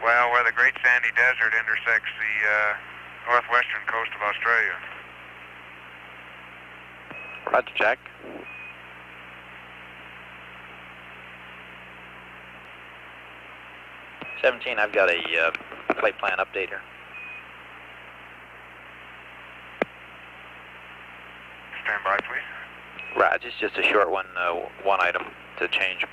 well, where the Great Sandy Desert intersects the northwestern coast of Australia. Roger, Jack. '17, I've got a flight plan update here. Stand by, please. Roger, it's just a short one, one item to change.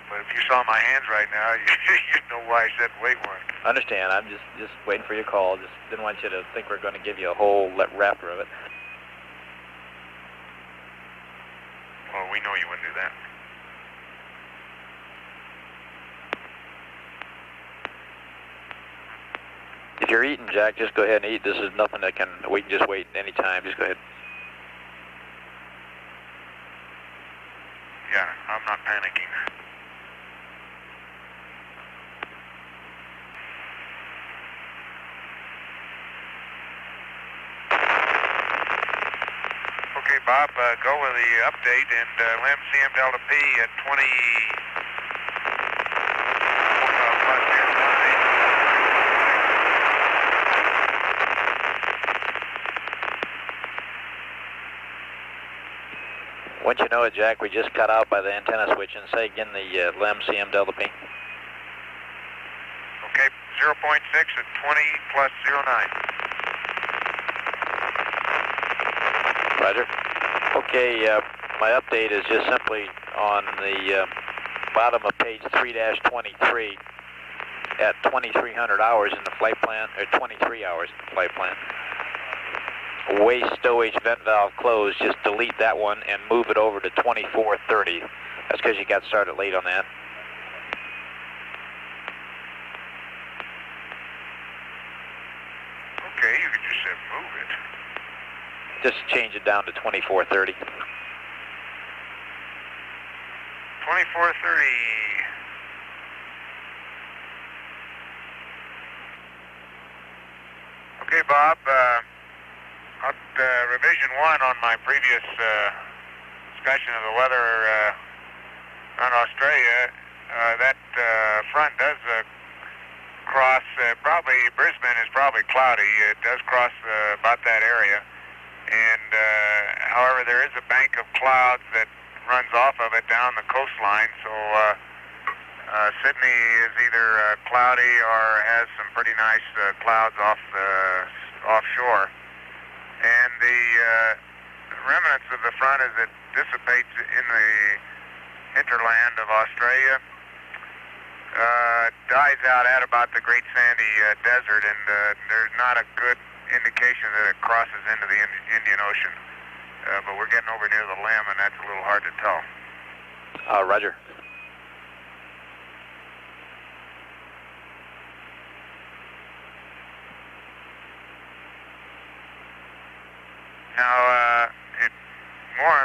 But if you saw my hands right now, you'd know why I said wait one. I understand. I'm just waiting for your call. Just didn't want you to think we're going to give you a whole wrapper of it. Well, we know you wouldn't do that. If you're eating, Jack, just go ahead and eat. This is nothing that we can just wait any time. Just go ahead. Yeah, I'm not panicking. Okay, Bob, go with the update, and LEM CM Delta P at 20... Once you know it, Jack, we just cut out by the antenna switch, and say again the LEM CM Delta P. Okay, 0.6 at 20 plus 09. Roger. Okay, my update is just simply on the bottom of page 3-23 at 2300 hours in the flight plan, or 23 hours in the flight plan. Waste stowage vent valve closed, just delete that one and move it over to 2430. That's because you got started late on that. Okay, you could just say move it. Just change it down to 2430. 2430. Okay, Bob, revision 1 on my previous discussion of the weather on Australia, that front does cross, probably Brisbane is probably cloudy. It does cross about that area. And however, there is a bank of clouds that runs off of it down the coastline, so Sydney is either cloudy or has some pretty nice clouds offshore. And the remnants of the front as it dissipates in the hinterland of Australia dies out at about the Great Sandy Desert, and there's not a good indication that it crosses into the Indian Ocean. But we're getting over near the limb, and that's a little hard to tell. Roger. Now, it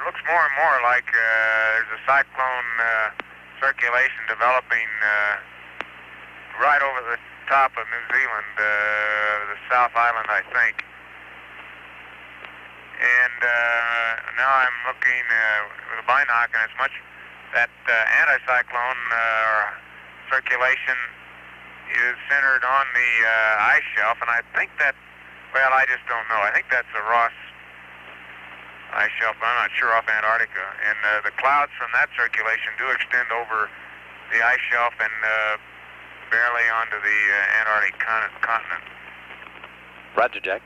looks more and more like there's a cyclone circulation developing right over the top of New Zealand, the South Island, I think. And now I'm looking with a binoc, and it's much that anticyclone circulation is centered on the ice shelf, and I think that, well, I just don't know. I think that's the Ross ice shelf, but I'm not sure, off Antarctica. And the clouds from that circulation do extend over the ice shelf and barely onto the Antarctic continent. Roger, Jack.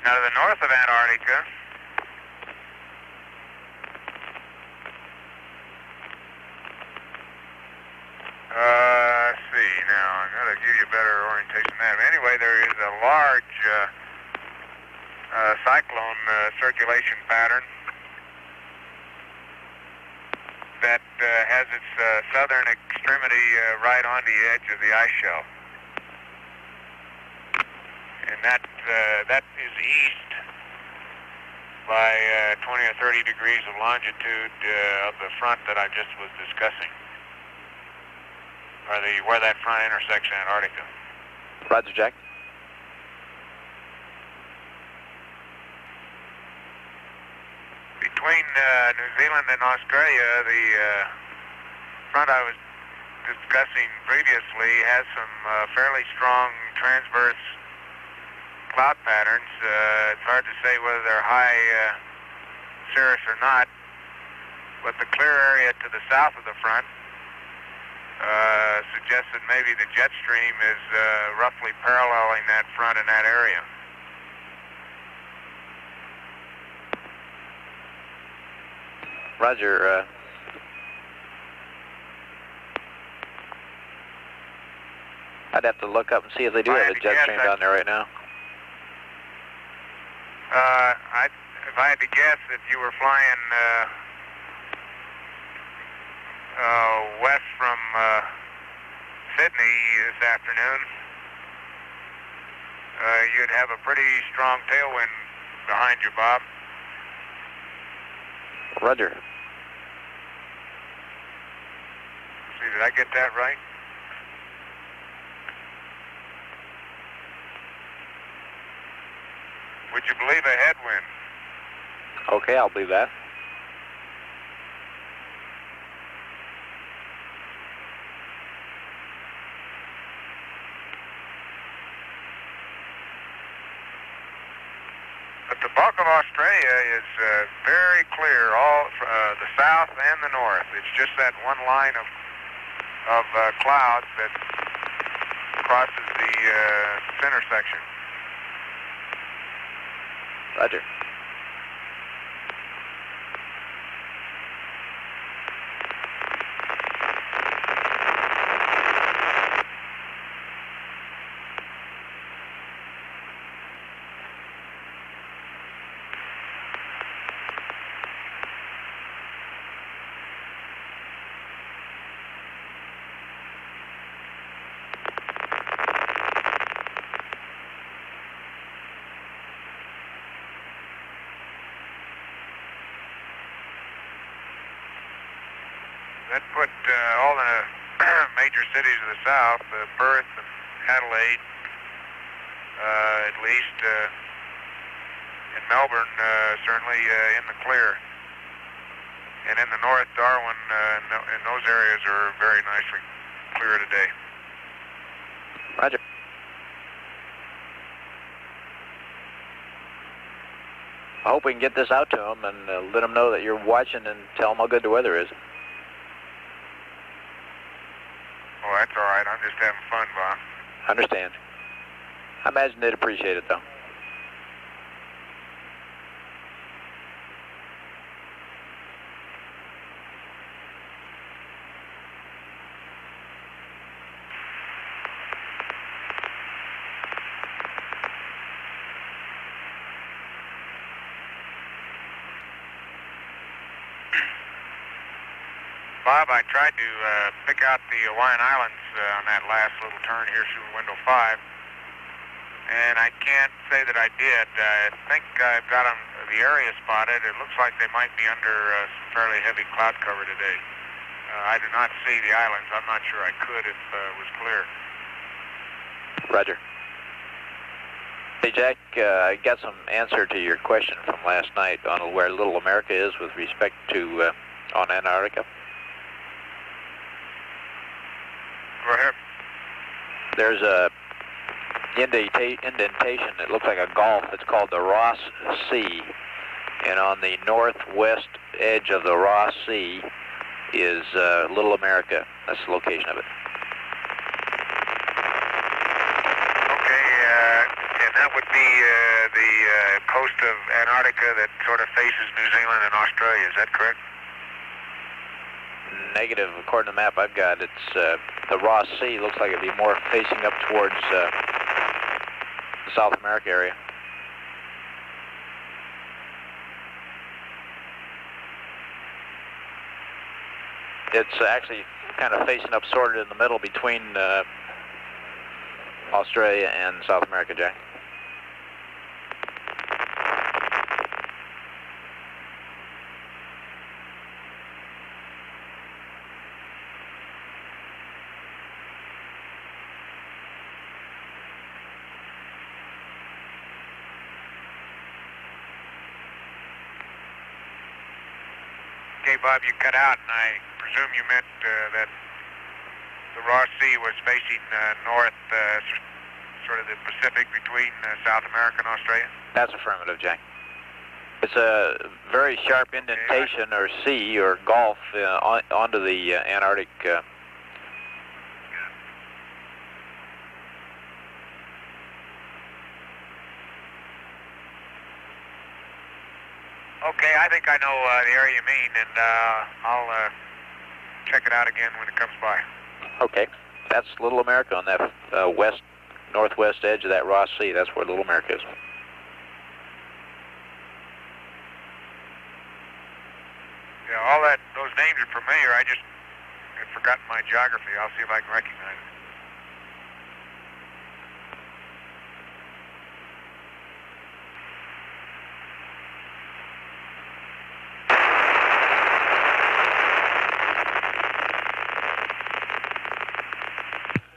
Now, to the north of Antarctica, let's see, now, I've got to give you a better orientation than that. Anyway, there is a large cyclone circulation pattern that has its southern extremity right on the edge of the ice shelf. And that is east by 20 or 30 degrees of longitude of the front that I just was discussing, or where that front intersects Antarctica. Roger, Jack. Between New Zealand and Australia, the front I was discussing previously has some fairly strong transverse cloud patterns. It's hard to say whether they're high cirrus or not, but the clear area to the south of the front suggests that maybe the jet stream is roughly paralleling that front in that area. Roger. I'd have to look up and see if they do have a jet stream down there right now. If I had to guess, if you were flying west from Sydney this afternoon, you'd have a pretty strong tailwind behind you, Bob. Roger. See, did I get that right? Would you believe a headwind? Okay, I'll believe that. But the bulk of Australia is very clear, all the south and the north. It's just that one line of clouds that crosses the center section. Roger. That put all the major cities of the south, Perth and Adelaide, at least, in Melbourne, certainly in the clear. And in the north, Darwin and those areas are very nicely clear today. Roger. I hope we can get this out to them and let them know that you're watching and tell them how good the weather is. Oh, that's all right. I'm just having fun, Bob. I understand. I imagine they'd appreciate it, though. Bob, I tried to pick out the Hawaiian Islands on that last little turn here through window 5, and I can't say that I did. I think I've got the area spotted. It looks like they might be under some fairly heavy cloud cover today. I do not see the islands. I'm not sure I could if it was clear. Roger. Hey, Jack, I got some answer to your question from last night on where Little America is with respect to on Antarctica. Go ahead. There's a indentation that looks like a gulf. It's called the Ross Sea, and on the northwest edge of the Ross Sea is Little America. That's the location of it. Okay, and that would be the coast of Antarctica that sort of faces New Zealand and Australia. Is that correct? Negative, according to the map I've got. It's the Ross Sea. Looks like it'd be more facing up towards the South America area. It's actually kind of facing up sort of in the middle between Australia and South America, Jack. Okay, Bob, you cut out, and I presume you meant that the Ross Sea was facing north, sort of the Pacific between South America and Australia? That's affirmative, Jack. It's a very sharp indentation or sea or gulf onto the Antarctic. Okay, I think I know the area you mean, and I'll check it out again when it comes by. Okay, that's Little America on that northwest edge of that Ross Sea. That's where Little America is. Yeah, those names are familiar. I just had forgotten my geography. I'll see if I can recognize it.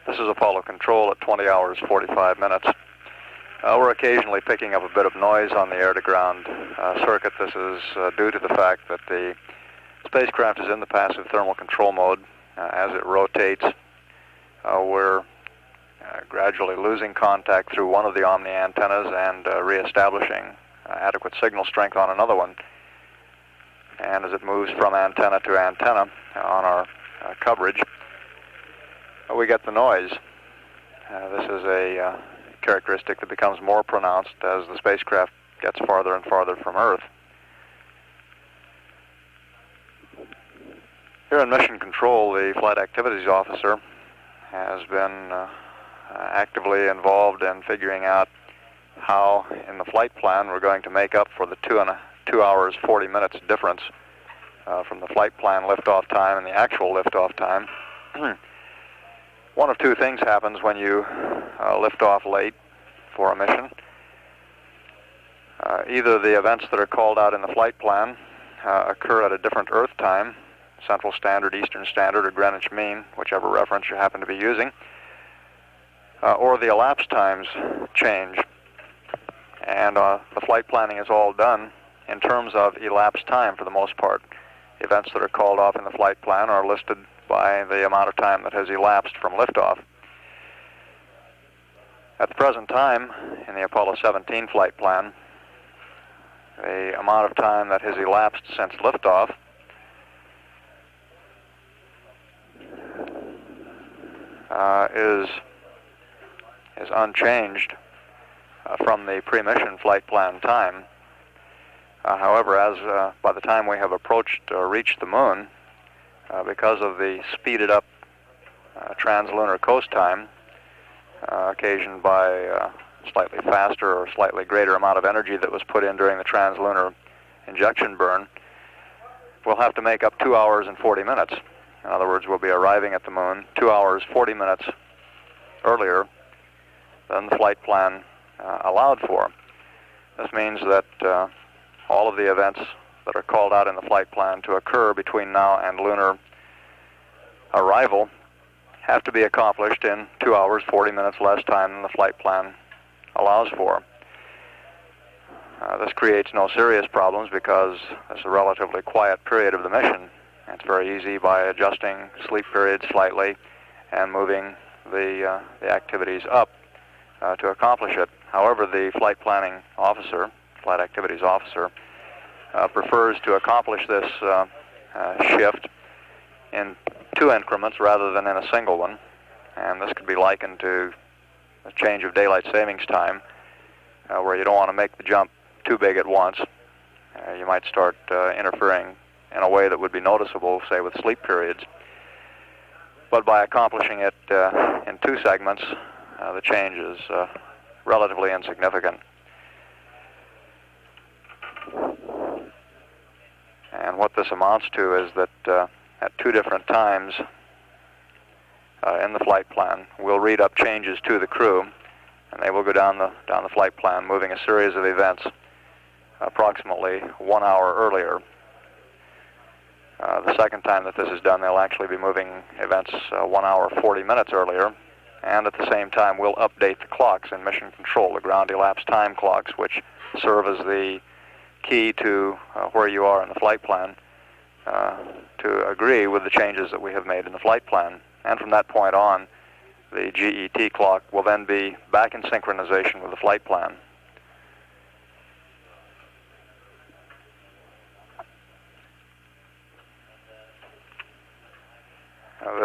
This is Apollo Control at 20 hours 45 minutes. We're occasionally picking up a bit of noise on the air-to-ground circuit. This is due to the fact that the spacecraft is in the passive thermal control mode. As it rotates, we're gradually losing contact through one of the Omni antennas and reestablishing adequate signal strength on another one. And as it moves from antenna to antenna on our coverage, we get the noise. This is a characteristic that becomes more pronounced as the spacecraft gets farther and farther from Earth. Here in Mission Control, the Flight Activities Officer has been actively involved in figuring out how, in the flight plan, we're going to make up for the 2 hours 40 minutes difference from the flight plan liftoff time and the actual liftoff time. One of two things happens when you lift off late for a mission. Either the events that are called out in the flight plan occur at a different Earth time, Central Standard, Eastern Standard, or Greenwich Mean, whichever reference you happen to be using, or the elapsed times change. And the flight planning is all done in terms of elapsed time for the most part. Events that are called off in the flight plan are listed by the amount of time that has elapsed from liftoff. At the present time, in the Apollo 17 flight plan, the amount of time that has elapsed since liftoff is unchanged from the pre-mission flight plan time. However, as by the time we have approached or reached the moon, because of the speeded up translunar coast time occasioned by slightly faster or slightly greater amount of energy that was put in during the translunar injection burn, we'll have to make up 2 hours and 40 minutes. In other words, we'll be arriving at the moon 2 hours 40 minutes earlier than the flight plan allowed for. This means that all of the events that are called out in the flight plan to occur between now and lunar arrival have to be accomplished in 2 hours, 40 minutes less time than the flight plan allows for. This creates no serious problems because it's a relatively quiet period of the mission. It's very easy by adjusting sleep periods slightly and moving the activities up to accomplish it. However, the flight planning officer, flight activities officer, prefers to accomplish this shift in 2 increments rather than in a single one. And this could be likened to a change of daylight savings time where you don't want to make the jump too big at once. You might start interfering in a way that would be noticeable, say with sleep periods. But by accomplishing it in 2 segments, the change is relatively insignificant. And what this amounts to is that at 2 different times in the flight plan, we'll read up changes to the crew, and they will go down the flight plan, moving a series of events approximately 1 hour earlier. The second time that this is done, they'll actually be moving events 1 hour 40 minutes earlier, and at the same time we'll update the clocks in mission control, the ground elapsed time clocks, which serve as the key to where you are in the flight plan, to agree with the changes that we have made in the flight plan. And from that point on, the GET clock will then be back in synchronization with the flight plan.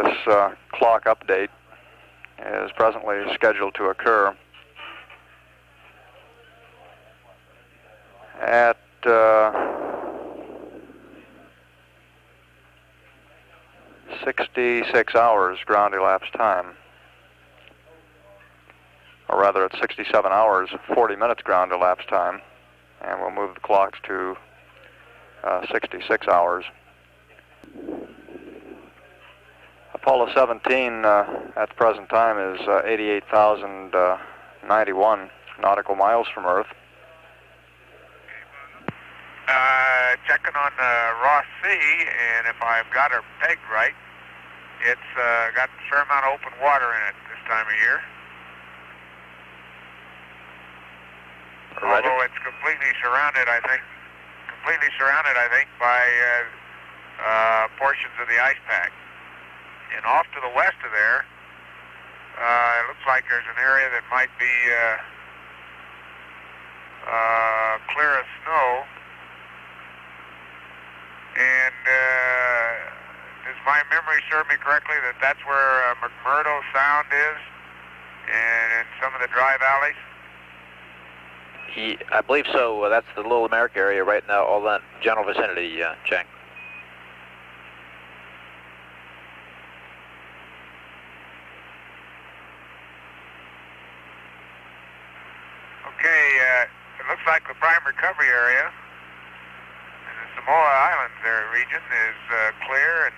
This clock update is presently scheduled to occur at 66 hours ground elapsed time, or rather at 67 hours 40 minutes ground elapsed time, and we'll move the clocks to 66 hours. Apollo 17 at the present time is 88,091 nautical miles from Earth. Checking on Ross C, and if I've got her pegged right, it's got a fair amount of open water in it this time of year. Roger. Although it's completely surrounded, I think, by portions of the ice pack. And off to the west of there, it looks like there's an area that might be clear of snow. And does my memory serve me correctly that that's where McMurdo Sound is, and in some of the dry valleys? I believe so. That's the Little America area right now, all that general vicinity, Jack. Okay, it looks like the prime recovery area in the Samoa Islands region is clear, and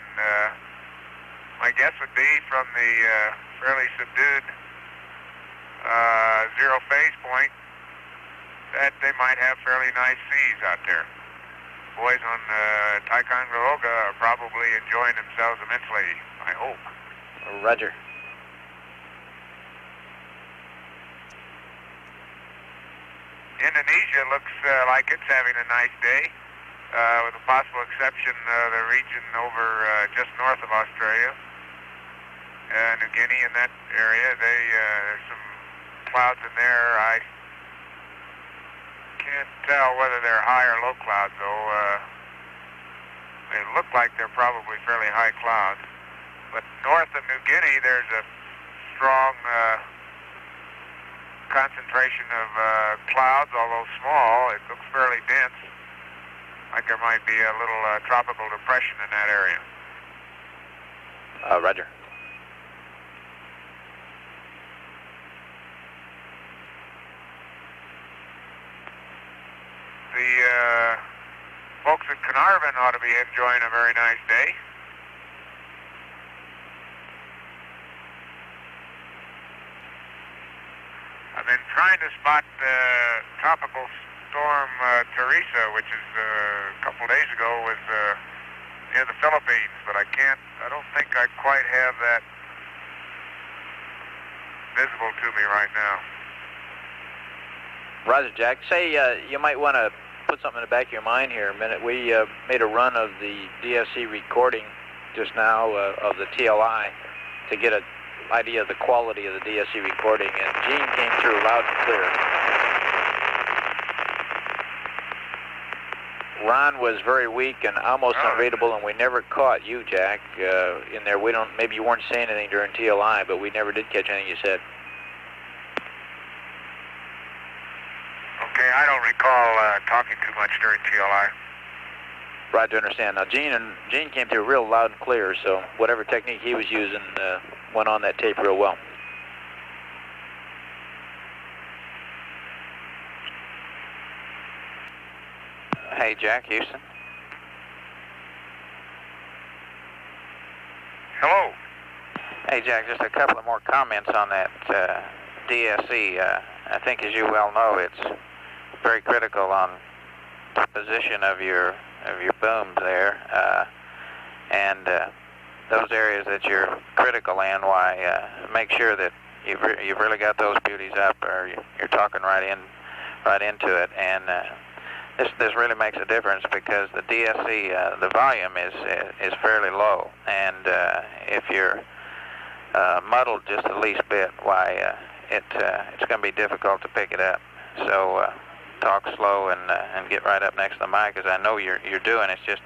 my guess would be from the fairly subdued zero phase point that they might have fairly nice seas out there. Boys on Ticonderoga are probably enjoying themselves immensely, I hope. Roger. Indonesia looks like it's having a nice day, with the possible exception of the region over just north of Australia. New Guinea in that area, there's some clouds in there. I can't tell whether they're high or low clouds, though. They look like they're probably fairly high clouds. But north of New Guinea, there's a strong concentration of clouds, although small. It looks fairly dense, like there might be a little tropical depression in that area. Roger. The folks at Carnarvon ought to be enjoying a very nice day. I've been trying to spot tropical storm Teresa, which is a couple days ago was near the Philippines, but I don't think I quite have that visible to me right now. Roger, Jack. Say, you might want to put something in the back of your mind here a minute. We made a run of the DSC recording just now of the TLI to get an idea of the quality of the DSC recording, and Gene came through loud and clear. Ron was very weak and almost unreadable, and we never caught you, Jack, in there. Maybe you weren't saying anything during TLI, but we never did catch anything you said. Okay, I don't recall talking too much during TLI. Right, to understand. Now, Gene came through real loud and clear, so whatever technique he was using went on that tape real well. Hey, Jack, Houston. Hello. Hey, Jack, just a couple of more comments on that DSC. I think, as you well know, it's very critical on the position of your booms there, and those areas that you're critical in. Why make sure that you've really got those beauties up, or you're talking right into it, and this really makes a difference because the DSC the volume is fairly low, and if you're muddled just the least bit, why it's going to be difficult to pick it up. So talk slow and get right up next to the mic, as I know you're doing. It's just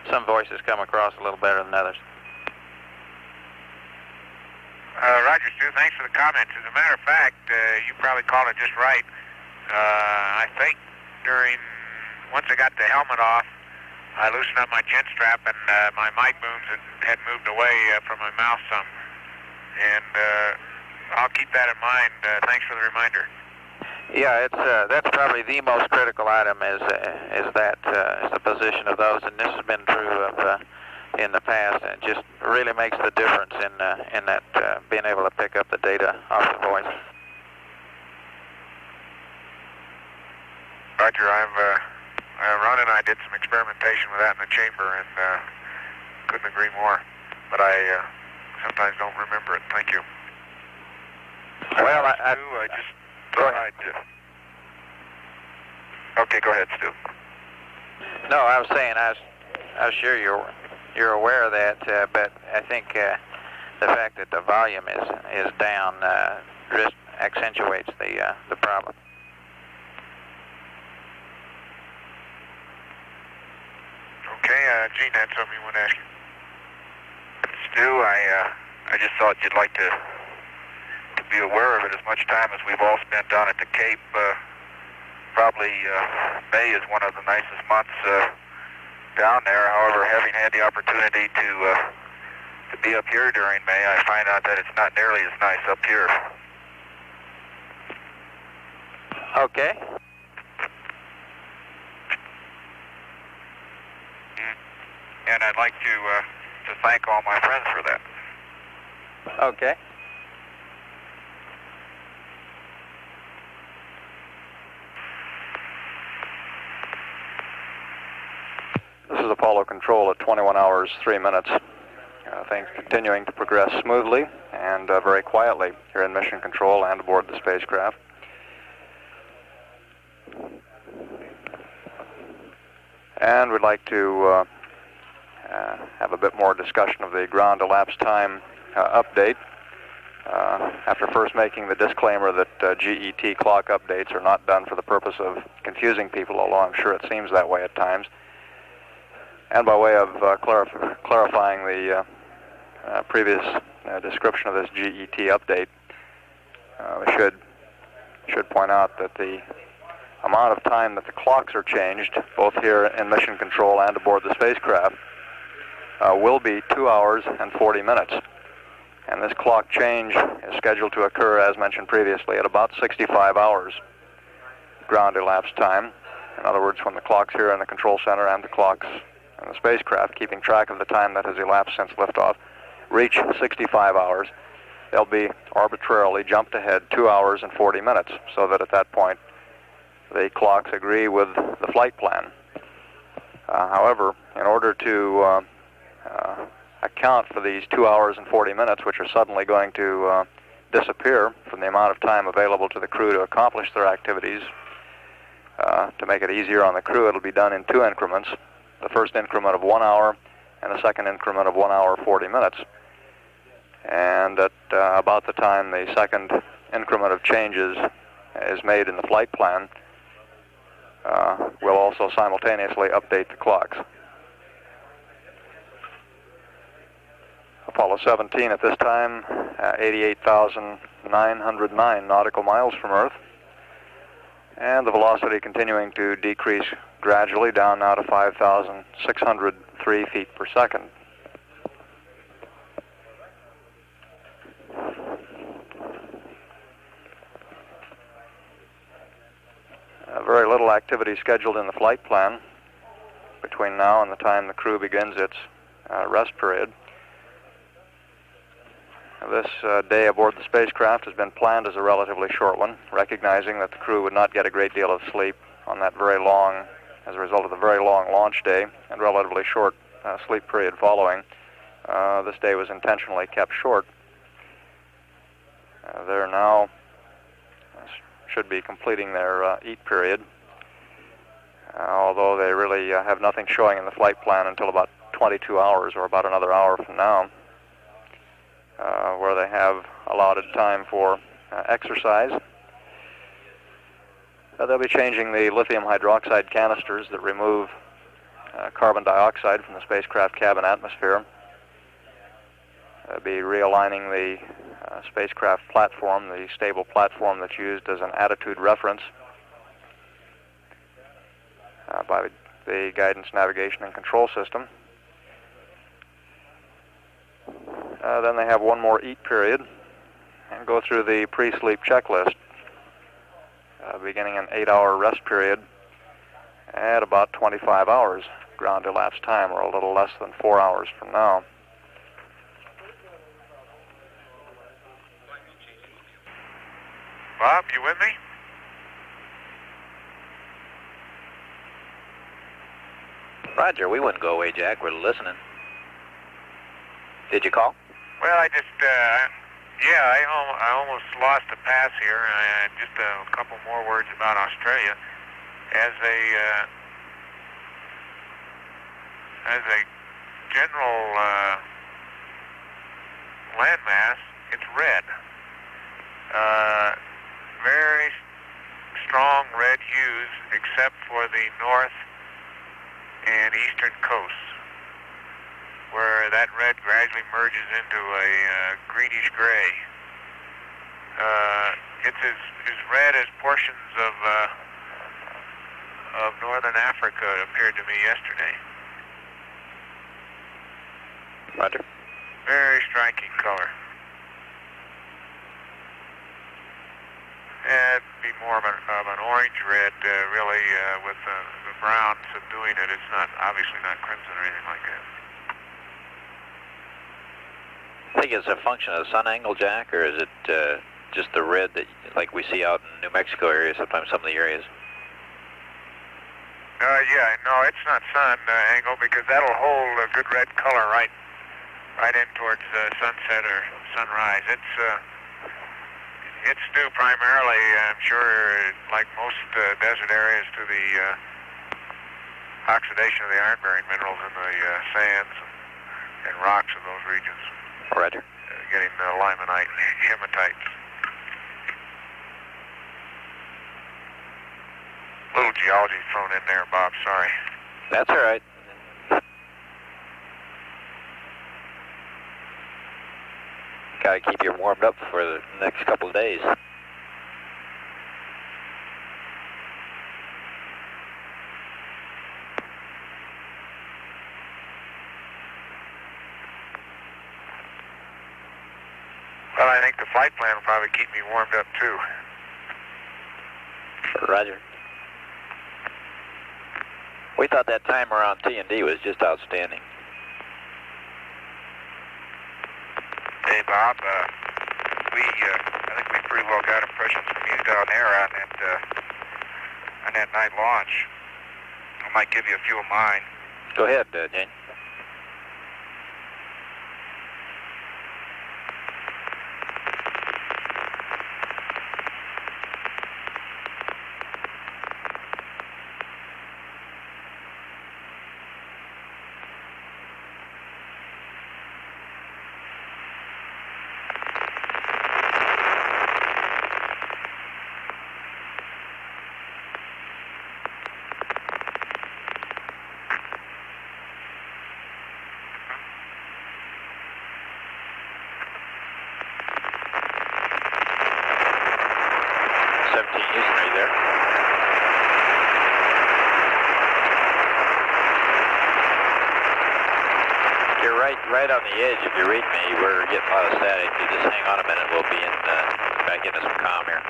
some voices come across a little better than others. Roger, Stu, thanks for the comments. As a matter of fact, you probably called it just right. I think once I got the helmet off, I loosened up my chin strap, and my mic booms had moved away from my mouth some. And I'll keep that in mind. Thanks for the reminder. Yeah, that's probably the most critical item is the position of those, and this has been true of in the past. And it just really makes the difference in that being able to pick up the data off the voice. Roger, Ron and I did some experimentation with that in the chamber, and couldn't agree more. But I sometimes don't remember it. Thank you. Well, I just thought Okay, go ahead, Stu. No, I was saying I was sure you're aware of that, but I think the fact that the volume is down just accentuates the problem. Okay, Gene had something you want to ask you. Stu, I just thought you'd like to be aware of it. As much time as we've all spent down at the Cape, probably May is one of the nicest months down there. However, having had the opportunity to be up here during May, I find out that it's not nearly as nice up here. Okay. And I'd like to thank all my friends for that. Okay. This is Apollo Control at 21 hours, 3 minutes. Things continuing to progress smoothly and very quietly here in Mission Control and aboard the spacecraft. And we'd like to have a bit more discussion of the ground elapsed time update. After first making the disclaimer that GET clock updates are not done for the purpose of confusing people, although I'm sure it seems that way at times. And by way of clarifying the previous description of this GET update, we should point out that the amount of time that the clocks are changed, both here in Mission Control and aboard the spacecraft, will be 2 hours and 40 minutes. And this clock change is scheduled to occur, as mentioned previously, at about 65 hours ground elapsed time. In other words, when the clocks here in the control center and the clocks in the spacecraft, keeping track of the time that has elapsed since liftoff, reach 65 hours, they'll be arbitrarily jumped ahead 2 hours and 40 minutes, so that at that point the clocks agree with the flight plan. However, in order to account for these 2 hours and 40 minutes, which are suddenly going to disappear from the amount of time available to the crew to accomplish their activities. To make it easier on the crew, it'll be done in 2 increments. The first increment of 1 hour and the second increment of 1 hour 40 minutes. And at about the time the second increment of changes is made in the flight plan, we'll also simultaneously update the clocks. Apollo 17 at this time, 88,909 nautical miles from Earth, and the velocity continuing to decrease gradually down now to 5,603 feet per second. Very little activity scheduled in the flight plan between now and the time the crew begins its rest period. This day aboard the spacecraft has been planned as a relatively short one, recognizing that the crew would not get a great deal of sleep on that very long, as a result of the very long launch day and relatively short sleep period following. This day was intentionally kept short. They're now should be completing their eat period, although they really have nothing showing in the flight plan until about 22 hours, or about another hour from now, where they have allotted time for exercise. They'll be changing the lithium hydroxide canisters that remove carbon dioxide from the spacecraft cabin atmosphere. They'll be realigning the spacecraft platform, the stable platform that's used as an attitude reference by the guidance, navigation, and control system. Then they have one more eat period and go through the pre-sleep checklist, beginning an 8-hour rest period at about 25 hours ground elapsed time, or a little less than 4 hours from now. Bob, you with me? Roger, we wouldn't go away, Jack. We're listening. Did you call? Well, I just, I almost lost the pass here. Just a couple more words about Australia. As a general landmass, it's red. Very strong red hues, except for the north and eastern coasts, where that red gradually merges into a greenish gray. It's as red as portions of northern Africa appeared to me yesterday. Roger. Very striking color. It'd be more of an orange red, really, with the brown subduing it. It's not, obviously not crimson or anything like that. I think it's a function of the sun angle, Jack, or is it just the red that, like we see out in New Mexico area, sometimes some of the areas? No, it's not sun angle, because that'll hold a good red color right in towards sunset or sunrise. It's due primarily, I'm sure, like most desert areas, to the oxidation of the iron-bearing minerals in the sands and rocks of those regions. Roger. Getting limonite and hematite. Little geology thrown in there, Bob, sorry. That's all right. Gotta keep you warmed up for the next couple of days. Well, I think the flight plan will probably keep me warmed up, too. Roger. We thought that timer on T&D was just outstanding. Hey, Bob, I think we pretty well got impressions from you down there on that night launch. I might give you a few of mine. Go ahead, Jane. right on the edge. If you read me, we're getting a lot of static. You just hang on a minute. We'll be in back into some comm here.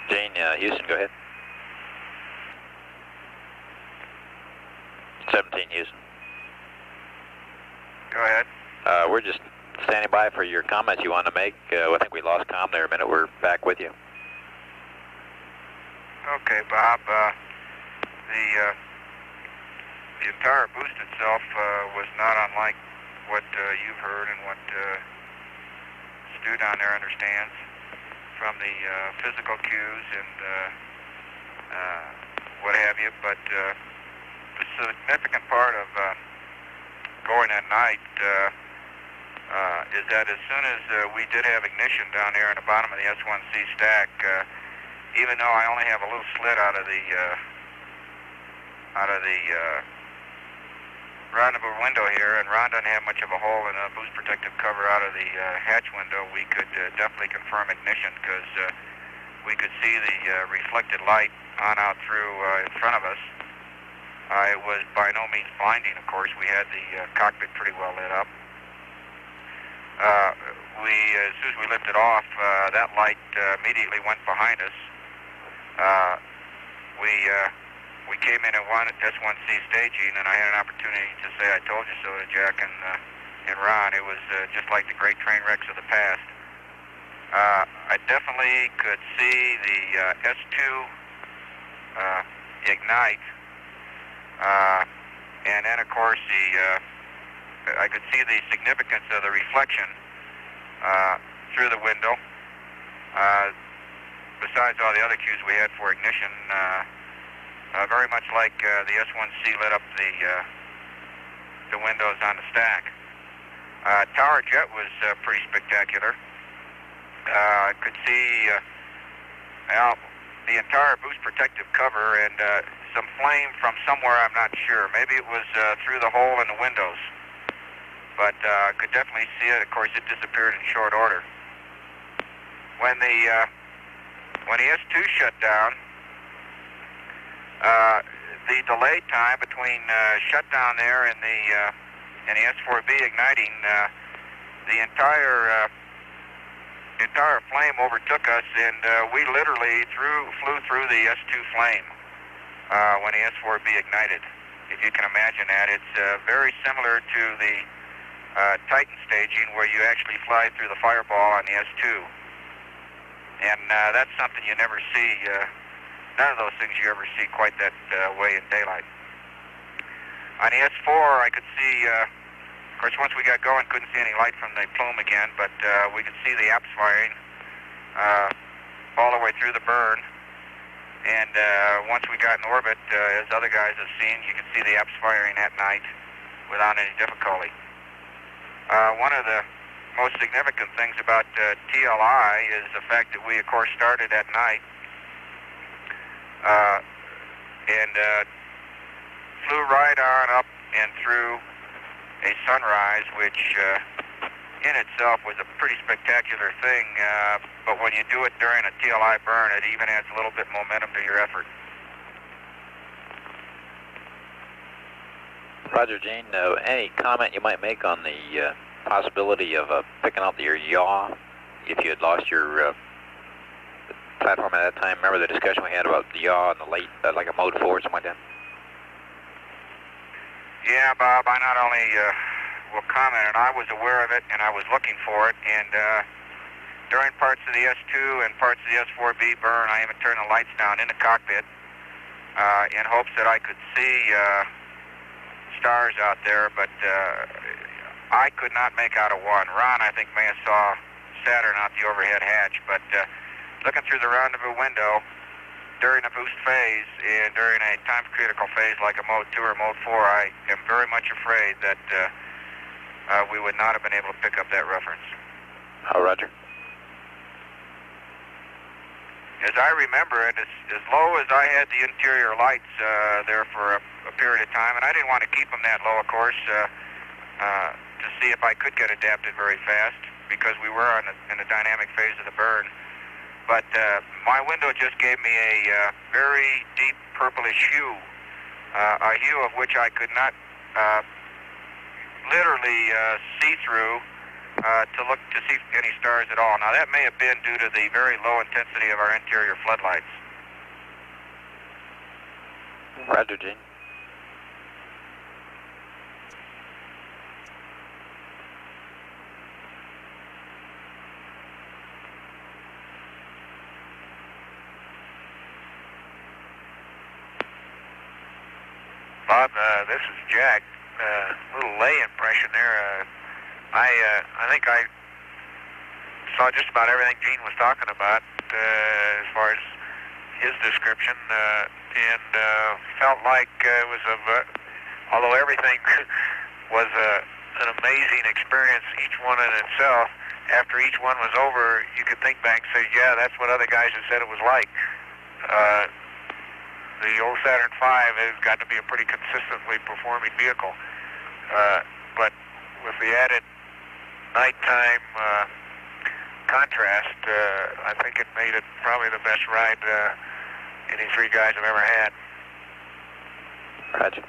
Gene, Houston, go ahead. 17, Houston. Go ahead. We're just standing by for your comments you want to make. I think we lost comm there a minute. We're back with you. Okay, Bob. The entire boost itself was not unlike what you've heard and what Stu down there understands from the physical cues and what have you. But the significant part of going at night is that as soon as we did have ignition down there in the bottom of the S1C stack, even though I only have a little slit out of the rendezvous window here, and Ron doesn't have much of a hole in the boost protective cover out of the hatch window, we could definitely confirm ignition because we could see the reflected light on out through in front of us. It was by no means blinding, of course. We had the cockpit pretty well lit up. As soon as we lifted off, that light immediately went behind us. We came in at S1C staging, and I had an opportunity to say I told you so to Jack and Ron. It was just like the great train wrecks of the past. I definitely could see the S2 ignite, and then of course I could see the significance of the reflection through the window. Besides all the other cues we had for ignition, very much like the S1C lit up the windows on the stack. Tower jet was pretty spectacular. I could see the entire boost protective cover and some flame from somewhere, I'm not sure. Maybe it was through the hole in the windows. But I could definitely see it. Of course, it disappeared in short order. When the S2 shut down, the delay time between shutdown there and the S4B igniting, the entire flame overtook us, and we literally flew through the S2 flame when the S4B ignited. If you can imagine that, it's very similar to the Titan staging where you actually fly through the fireball on the S2. And that's something you never see. None of those things you ever see quite that way in daylight. On the S4, I could see, of course, once we got going, couldn't see any light from the plume again, but we could see the apps firing all the way through the burn. And once we got in orbit, as other guys have seen, you could see the apps firing at night without any difficulty. One of the most significant things about TLI is the fact that we, of course, started at night and flew right on up and through a sunrise, which in itself was a pretty spectacular thing, but when you do it during a TLI burn, it even adds a little bit momentum to your effort. Roger, Gene. Any comment you might make on the possibility of picking up your yaw if you had lost your platform at that time? Remember the discussion we had about the yaw and the late, like a mode 4 or something like that? Yeah, Bob, I not only will comment, and I was aware of it, and I was looking for it, and during parts of the S2 and parts of the S4B burn, I even turned the lights down in the cockpit in hopes that I could see stars out there, but I could not make out a one. Ron, I think, may have saw Saturn out the overhead hatch, but looking through the rendezvous window during the boost phase and during a time-critical phase like a Mode 2 or Mode 4, I am very much afraid that we would not have been able to pick up that reference. Oh, Roger. As I remember it, as low as I had the interior lights there for a period of time, and I didn't want to keep them that low, of course, to see if I could get adapted very fast, because we were in the dynamic phase of the burn. But my window just gave me a very deep purplish hue a hue of which I could not literally see through to look to see any stars at all. Now that may have been due to the very low intensity of our interior floodlights. Roger, Gene. Bob, this is Jack. Little lay impression there. I think I saw just about everything Gene was talking about as far as his description, and felt like it was although everything was an amazing experience, each one in itself. After each one was over, you could think back and say, yeah, that's what other guys have said it was like. The old Saturn V has got to be a pretty consistently performing vehicle. But with the added nighttime contrast, I think it made it probably the best ride any three guys have ever had. Roger.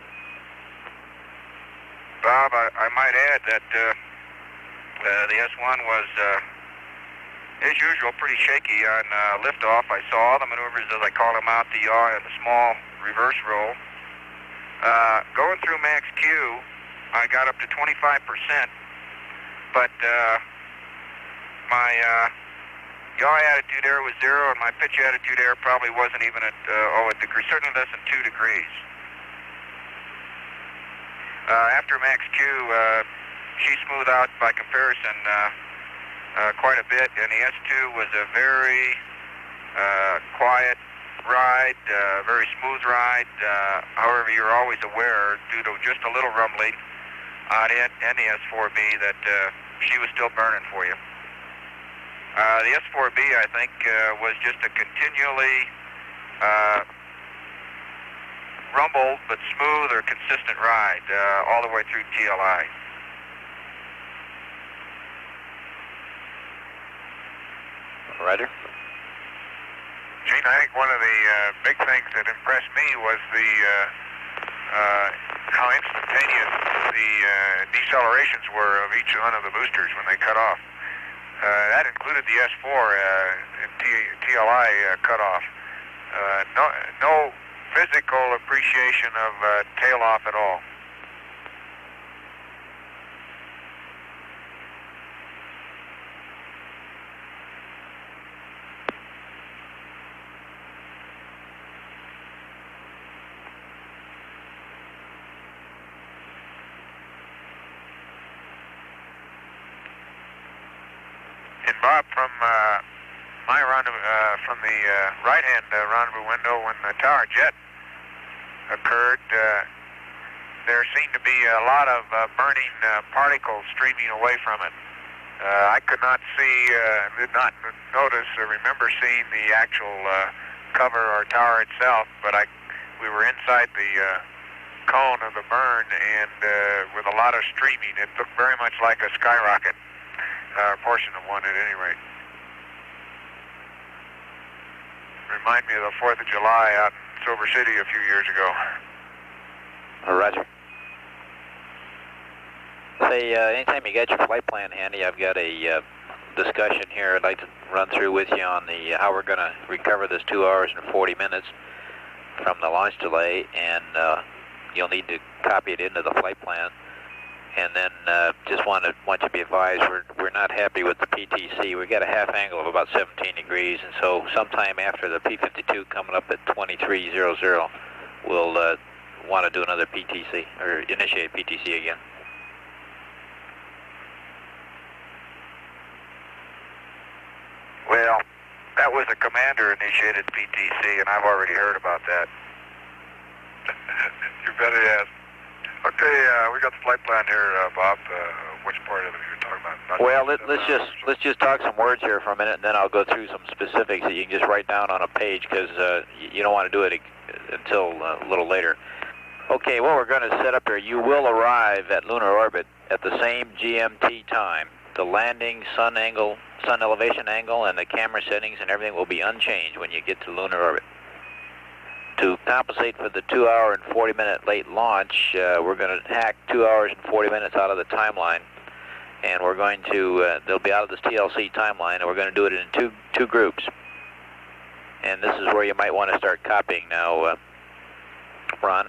Bob, I might add that the S1 was, as usual, pretty shaky on liftoff. I saw all the maneuvers, as I call them out, the yaw and the small reverse roll. Going through max Q, I got up to 25%, but my yaw attitude error was 0, and my pitch attitude error probably wasn't even at a degree, certainly less than 2 degrees. After max Q, she smoothed out by comparison quite a bit, and the S2 was a very quiet ride, very smooth ride. However, you're always aware, due to just a little rumbling on it and the S4B, that she was still burning for you. The S4B, I think, was just a continually rumbled but smooth or consistent ride all the way through TLI. Roger. Gene, I think one of the big things that impressed me was the how instantaneous the decelerations were of each one of the boosters when they cut off. That included the S4 TLI cutoff. No physical appreciation of tail off at all. And Bob, from my rendezvous, from the right-hand rendezvous window, when the tower jet occurred, there seemed to be a lot of burning particles streaming away from it. I could not see, did not notice or remember seeing the actual cover or tower itself, but we were inside the cone of the burn, and with a lot of streaming, it looked very much like a skyrocket. Portion of one at any rate. Remind me of the 4th of July out in Silver City a few years ago. Roger. Say, anytime you get your flight plan handy, I've got a discussion here I'd like to run through with you on the how we're going to recover this 2 hours and 40 minutes from the launch delay, and you'll need to copy it into the flight plan. And then just want you to be advised, we're not happy with the PTC. We've got a half angle of about 17 degrees, and so sometime after the P52 coming up at 2300, we'll want to do another PTC, or initiate PTC again. Well, that was a commander-initiated PTC, and I've already heard about that. You better ask. Okay, we got the flight plan here, Bob. Which part of it you're talking about? Well, let's just talk some words here for a minute, and then I'll go through some specifics that you can just write down on a page, because you don't want to do it until a little later. Okay, what we're going to set up here, you will arrive at lunar orbit at the same GMT time. The landing, sun elevation angle, and the camera settings and everything will be unchanged when you get to lunar orbit. To compensate for the 2 hour and 40 minute late launch, we're going to hack 2 hours and 40 minutes out of the timeline. And we're going to, they'll be out of this TLC timeline, and we're going to do it in two groups. And this is where you might want to start copying now, Ron.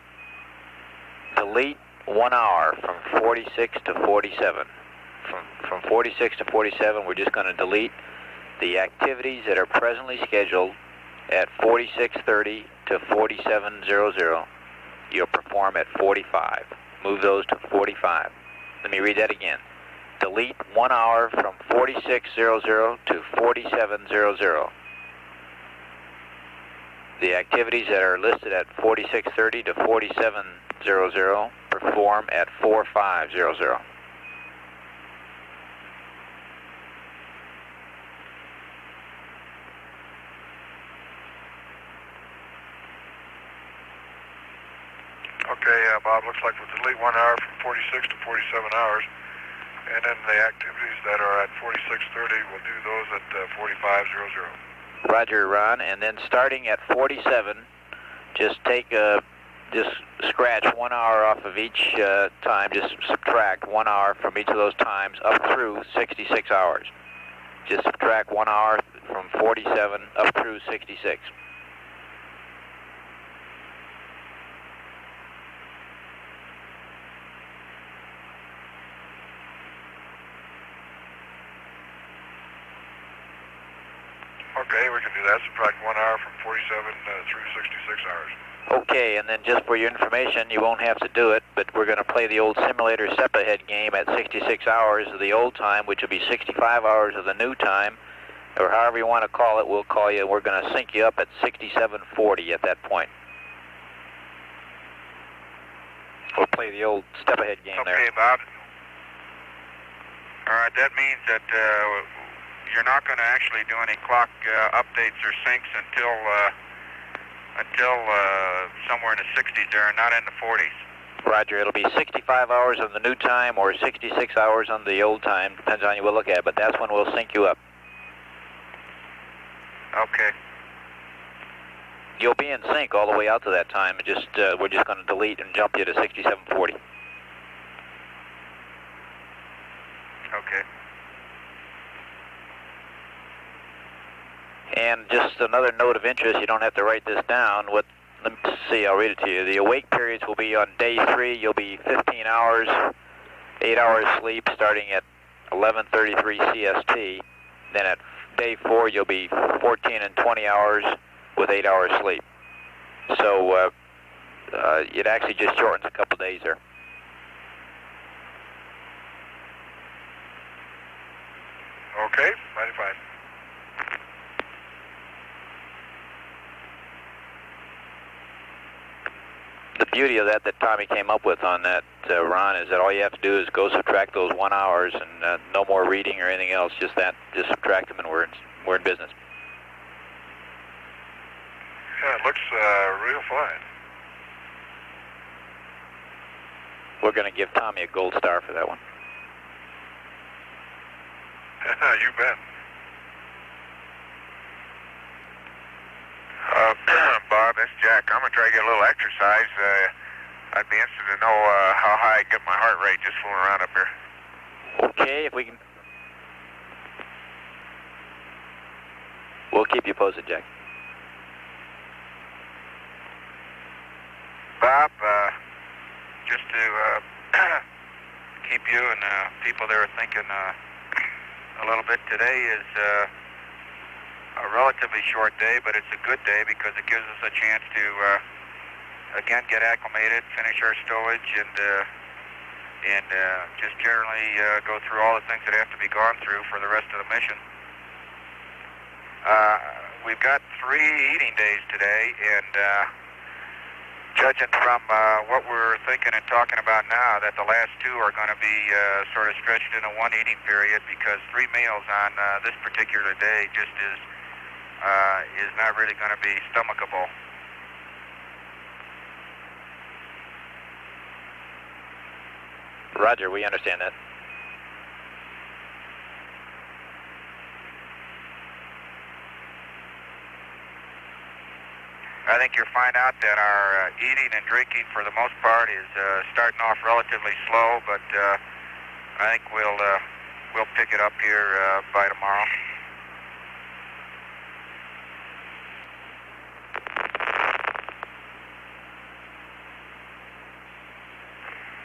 Delete 1 hour from 46 to 47. From 46 to 47, we're just going to delete the activities that are presently scheduled at 46:30 to 47:00. You'll perform at 45. Move those to 45. Let me read that again. Delete 1 hour from 46:00 to 47:00. The activities that are listed at 46:30 to 47:00 perform at 45:00. Okay, Bob, looks like we'll delete 1 hour from 46 to 47 hours, and then the activities that are at 46:30, we'll do those at 45:00. Roger, Ron. And then starting at 47, just scratch 1 hour off of each time. Just subtract 1 hour from each of those times up through 66 hours. Just subtract 1 hour from 47 up through 66. Okay, we can do that. Subtract 1 hour from 47 through 66 hours. Okay, and then just for your information, you won't have to do it, but we're going to play the old simulator step-ahead game at 66 hours of the old time, which will be 65 hours of the new time, or however you want to call it. We'll call you. We're going to sync you up at 67:40 at that point. We'll play the old step-ahead game there. Okay, Bob. All right, that means that you're not going to actually do any clock updates or syncs until somewhere in the 60s there, not in the 40s. Roger, it'll be 65 hours on the new time or 66 hours on the old time, depends on you will look at, but that's when we'll sync you up. Okay. You'll be in sync all the way out to that time. We're just going to delete and jump you to 67:40. Okay. And just another note of interest, you don't have to write this down. Let me see, I'll read it to you. The awake periods will be on day 3. You'll be 15 hours, 8 hours sleep starting at 11:33 CST. Then at day 4, you'll be 14 and 20 hours with 8 hours sleep. So it actually just shortens a couple days there. Okay, 95. The beauty of that Tommy came up with on that, Ron, is that all you have to do is go subtract those 1 hours and no more reading or anything else, just subtract them and we're in business. Yeah, it looks real fine. We're going to give Tommy a gold star for that one. You bet. Bob, this is Jack. I'm going to try to get a little exercise. I'd be interested to know how high I get my heart rate just fooling around up here. Okay, if we can... We'll keep you posted, Jack. Bob, just to keep you and people there thinking a little bit, today is a relatively short day, but it's a good day because it gives us a chance to again get acclimated, finish our stowage, and just generally go through all the things that have to be gone through for the rest of the mission. We've got 3 eating days today, and judging from what we're thinking and talking about now, that the last 2 are going to be sort of stretched into 1 eating period, because 3 meals on this particular day just is not really going to be stomachable. Roger, we understand that. I think you'll find out that our eating and drinking, for the most part, is starting off relatively slow, but I think we'll pick it up here by tomorrow.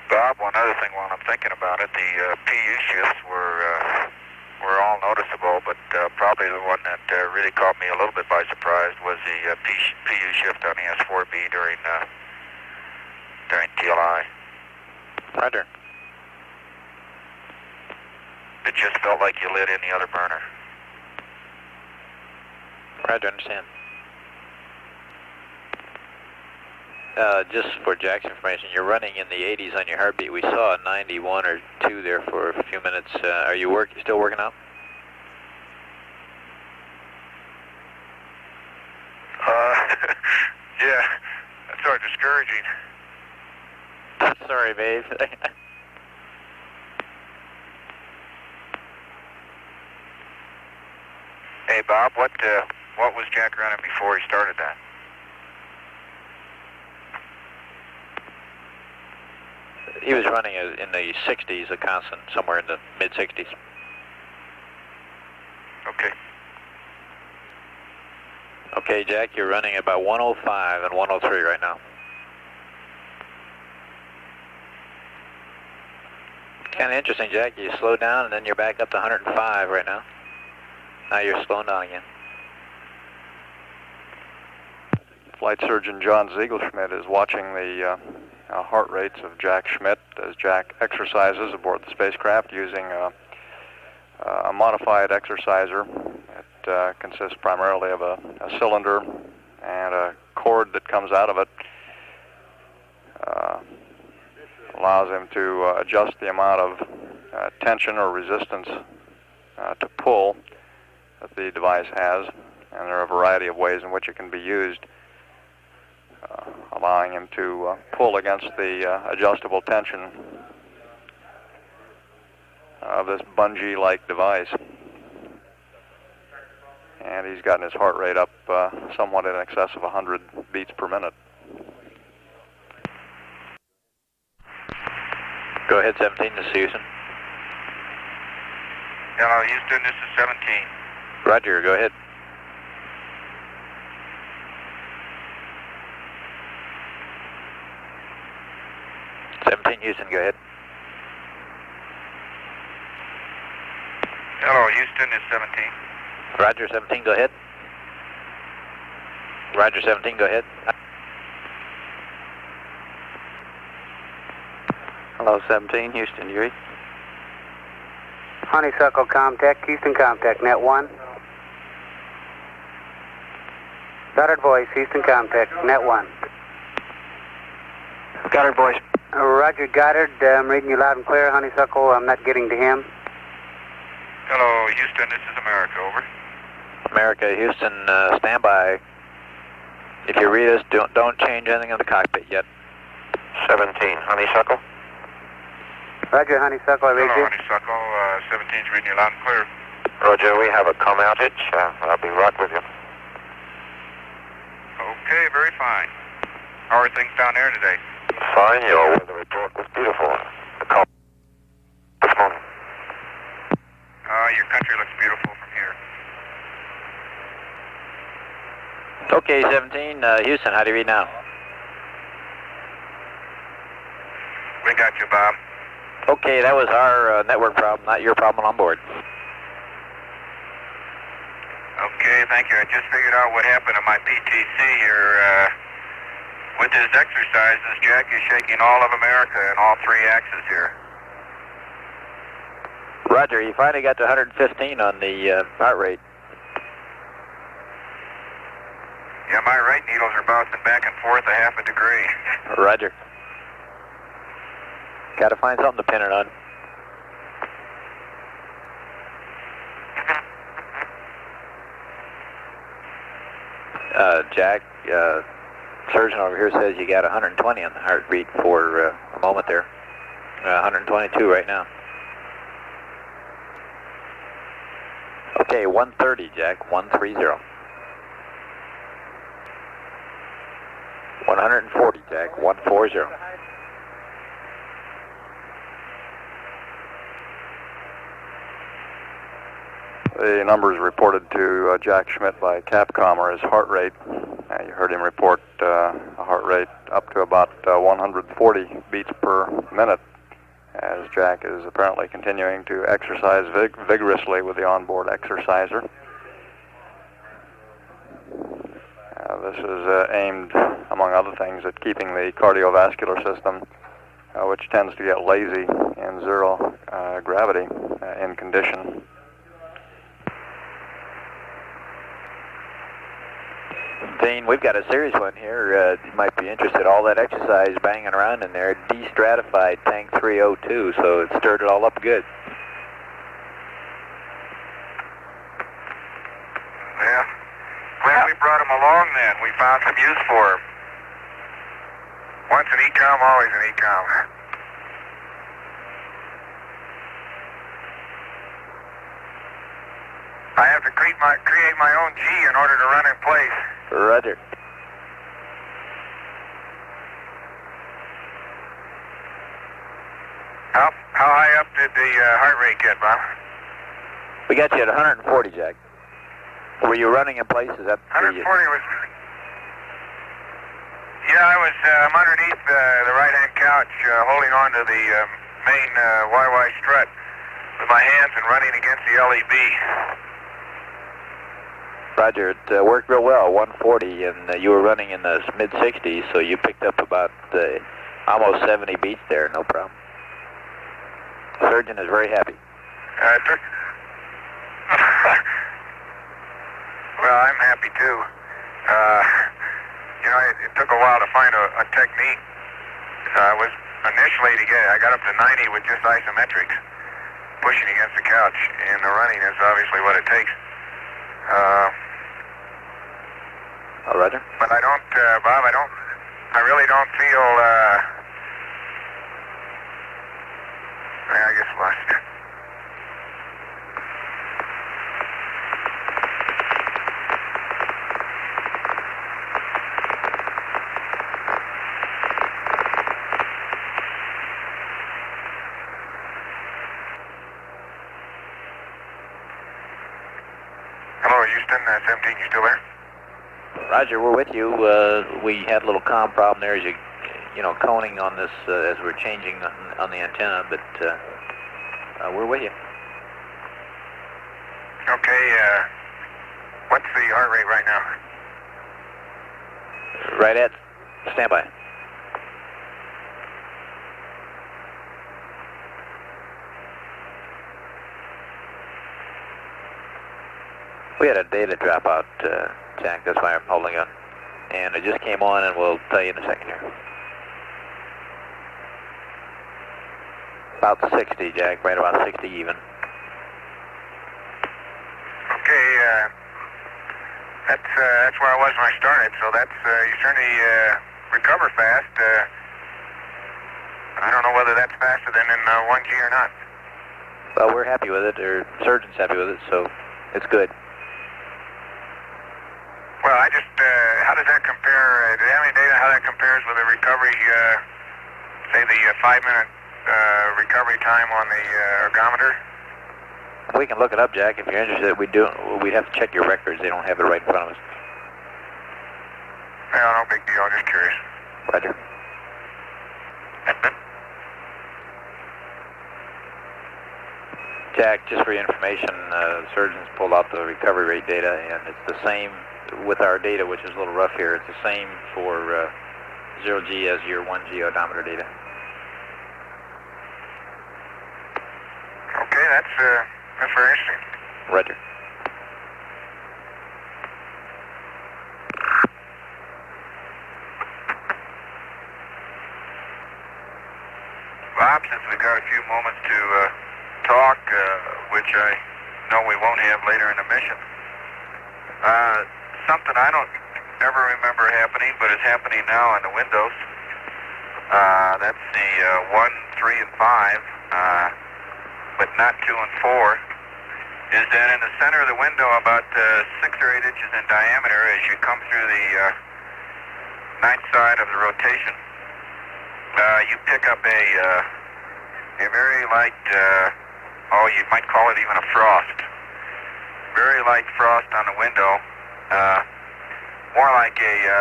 Bob, one other thing while I'm thinking about it, the PU shifts were all noticeable, but probably the one that really caught me a little bit by surprise was the PU shift on the S4B during TLI. Roger. It just felt like you lit any other burner. Roger, understand. Just for Jack's information, you're running in the 80s on your heartbeat. We saw a 91 or 2 there for a few minutes. Are you still working out? Yeah, that's sort of discouraging. Sorry, babe. Hey, Bob, what was Jack running before he started that? He was running in the 60s, a constant, somewhere in the mid-60s. Okay. Okay, Jack, you're running about 105 and 103 right now. It's kind of interesting, Jack. You slow down and then you're back up to 105 right now. Now you're slowing down again. Flight Surgeon John Schmitt is watching the heart rates of Jack Schmitt as Jack exercises aboard the spacecraft using a modified exerciser. It consists primarily of a cylinder and a cord that comes out of it. Allows him to adjust the amount of tension or resistance to pull that the device has, and there are a variety of ways in which it can be used, allowing him to pull against the adjustable tension of this bungee-like device. And he's gotten his heart rate up somewhat in excess of 100 beats per minute. Go ahead, 17, this is Houston. Hello, Houston, this is 17. Roger, go ahead. Houston, go ahead. Hello, Houston, it's 17. Roger, 17, go ahead. Roger, 17, go ahead. Hello, 17, Houston, you read? Honeysuckle Comtech, Houston Comtech, net 1. Goddard voice, Houston Comtech, net 1. Goddard voice. Roger, Goddard, I'm reading you loud and clear. Honeysuckle, I'm not getting to him. Hello, Houston, this is America, over. America, Houston, stand by. If you read us, don't change anything in the cockpit yet. 17, Honeysuckle. Roger, Honeysuckle, I read Hello, you. Honeysuckle, 17's reading you loud and clear. Roger, we have a comm outage. I'll be right with you. Okay, very fine. How are things down there today? Fine, your weather report was beautiful. The call this morning. Your country looks beautiful from here. Okay, 17, Houston, how do you read now? We got you, Bob. Okay, that was our network problem, not your problem on board. Okay, thank you. I just figured out what happened to my PTC here. With his exercises, Jack is shaking all of America in all 3 axes here. Roger, you finally got to 115 on the heart rate. Yeah, my right needles are bouncing back and forth a half a degree. Roger. Got to find something to pin it on. Jack, surgeon over here says you got 120 on the heartbeat for a moment there. 122 right now. Okay, 130, Jack, 130. 140, Jack, 140. The numbers reported to Jack Schmitt by Capcom are his heart rate. You heard him report a heart rate up to about 140 beats per minute, as Jack is apparently continuing to exercise vigorously with the onboard exerciser. This is aimed, among other things, at keeping the cardiovascular system, which tends to get lazy in zero gravity, in condition. Dean, we've got a serious one here. You might be interested. All that exercise banging around in there, de-stratified tank 302, so it stirred it all up good. Yeah. Glad we brought him along then. We found some use for him. Once an ecom, always an ecom. I have to create my own G in order to run in place. Roger. How high up did the heart rate get, Bob? We got you at 140, Jack. Were you running in place? Is that 140 was... Yeah, I'm underneath the right-hand couch, holding on to the main YY strut with my hands and running against the LEB. Roger, it worked real well, 140, and you were running in the mid-60s, so you picked up about almost 70 beats there, no problem. Surgeon is very happy. Well, I'm happy too. You know, it took a while to find a technique. I got up to 90 with just isometrics, pushing against the couch, and the running is obviously what it takes. Roger. But I don't, Bob, I really don't feel, I guess lost. Hello, Houston, 17, you still there? Roger, we're with you. We had a little comm problem there as you know, coning on this as we're changing on the antenna, but we're with you. Okay, what's the heart rate right now? Right at standby. We had a data dropout, Jack, that's why I'm holding it. And it just came on, and we'll tell you in a second here. About 60, Jack, right about 60 even. Okay, that's where I was when I started, so that's, you certainly recover fast. I don't know whether that's faster than in 1G or not. Well, we're happy with it, or surgeon's happy with it, so it's good. Well, how does that compare, do you have any data how that compares with the recovery, say the 5-minute recovery time on the ergometer? We can look it up, Jack, if you're interested. We'd have to check your records. They don't have it right in front of us. Well, no big deal, just curious. Roger. Jack, just for your information, surgeons pulled out the recovery rate data, and it's the same with our data, which is a little rough here. It's the same for 0G as your 1G odometer data. Okay, that's very interesting. Roger. Bob, since we've got a few moments to talk, which I know we won't have later in the mission, something I don't ever remember happening, but it's happening now on the windows. That's the 1, 3, and 5, but not 2 and 4, is that in the center of the window, about 6 or 8 inches in diameter, as you come through the night side of the rotation, you pick up a very light, you might call it even a frost. Very light frost on the window, more like a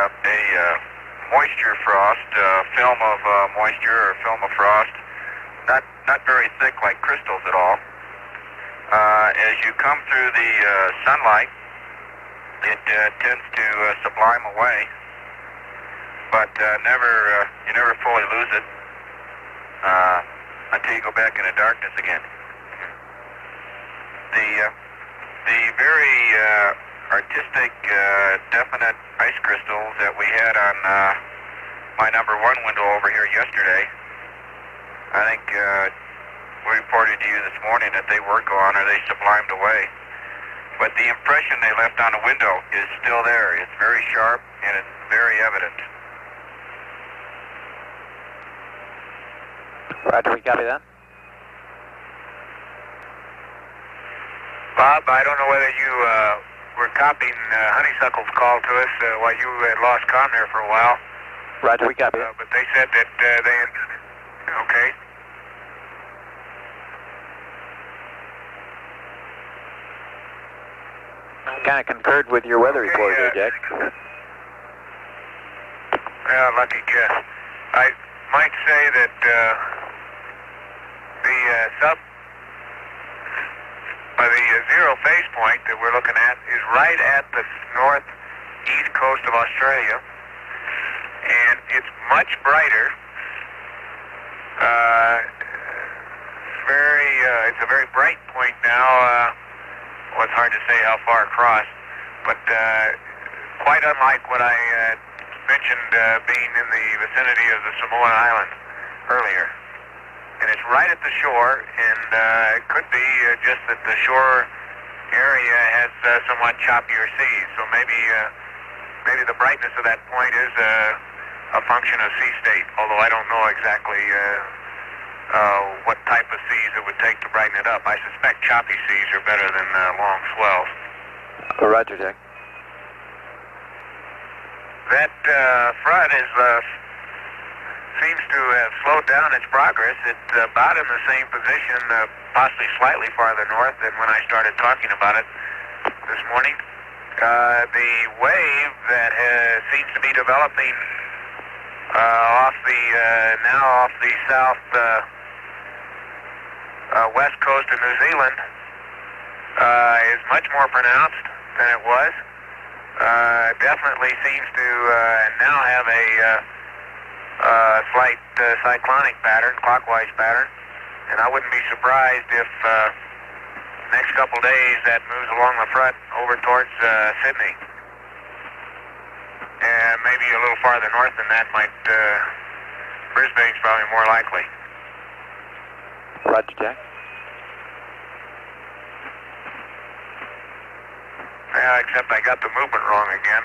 moisture frost, film of moisture or film of frost, not very thick like crystals at all. As you come through the sunlight, it tends to sublime away, but you never fully lose it until you go back into darkness again. The very artistic, definite ice crystals that we had on my number 1 window over here yesterday, I think we reported to you this morning that they were gone or they sublimed away. But the impression they left on the window is still there. It's very sharp and it's very evident. Roger, we copy that. Bob, I don't know whether you were copying Honeysuckle's call to us while you had lost comm there for a while. Roger, we copy that. But they said that they had... Okay. Kind of concurred with your weather report there, Jack. Well, lucky guess. I might say that the zero phase point that we're looking at is right at the northeast coast of Australia, and it's much brighter. It's a very bright point now. Well, it's hard to say how far across, but quite unlike what I mentioned being in the vicinity of the Samoan Islands earlier. And it's right at the shore, and it could be just that the shore area has somewhat choppier seas, so maybe the brightness of that point is a function of sea state, although I don't know exactly what type of seas it would take to brighten it up. I suspect choppy seas are better than long swells. Roger, Jack. That front seems to have slowed down its progress. It's about in the same position, possibly slightly farther north than when I started talking about it this morning. The wave that seems to be developing off the south west coast of New Zealand is much more pronounced than it was. Definitely seems to now have a slight cyclonic pattern, clockwise pattern, and I wouldn't be surprised if next couple days that moves along the front over towards Sydney. And maybe a little farther north than that Brisbane's probably more likely. Roger, Jack. Yeah, except I got the movement wrong again.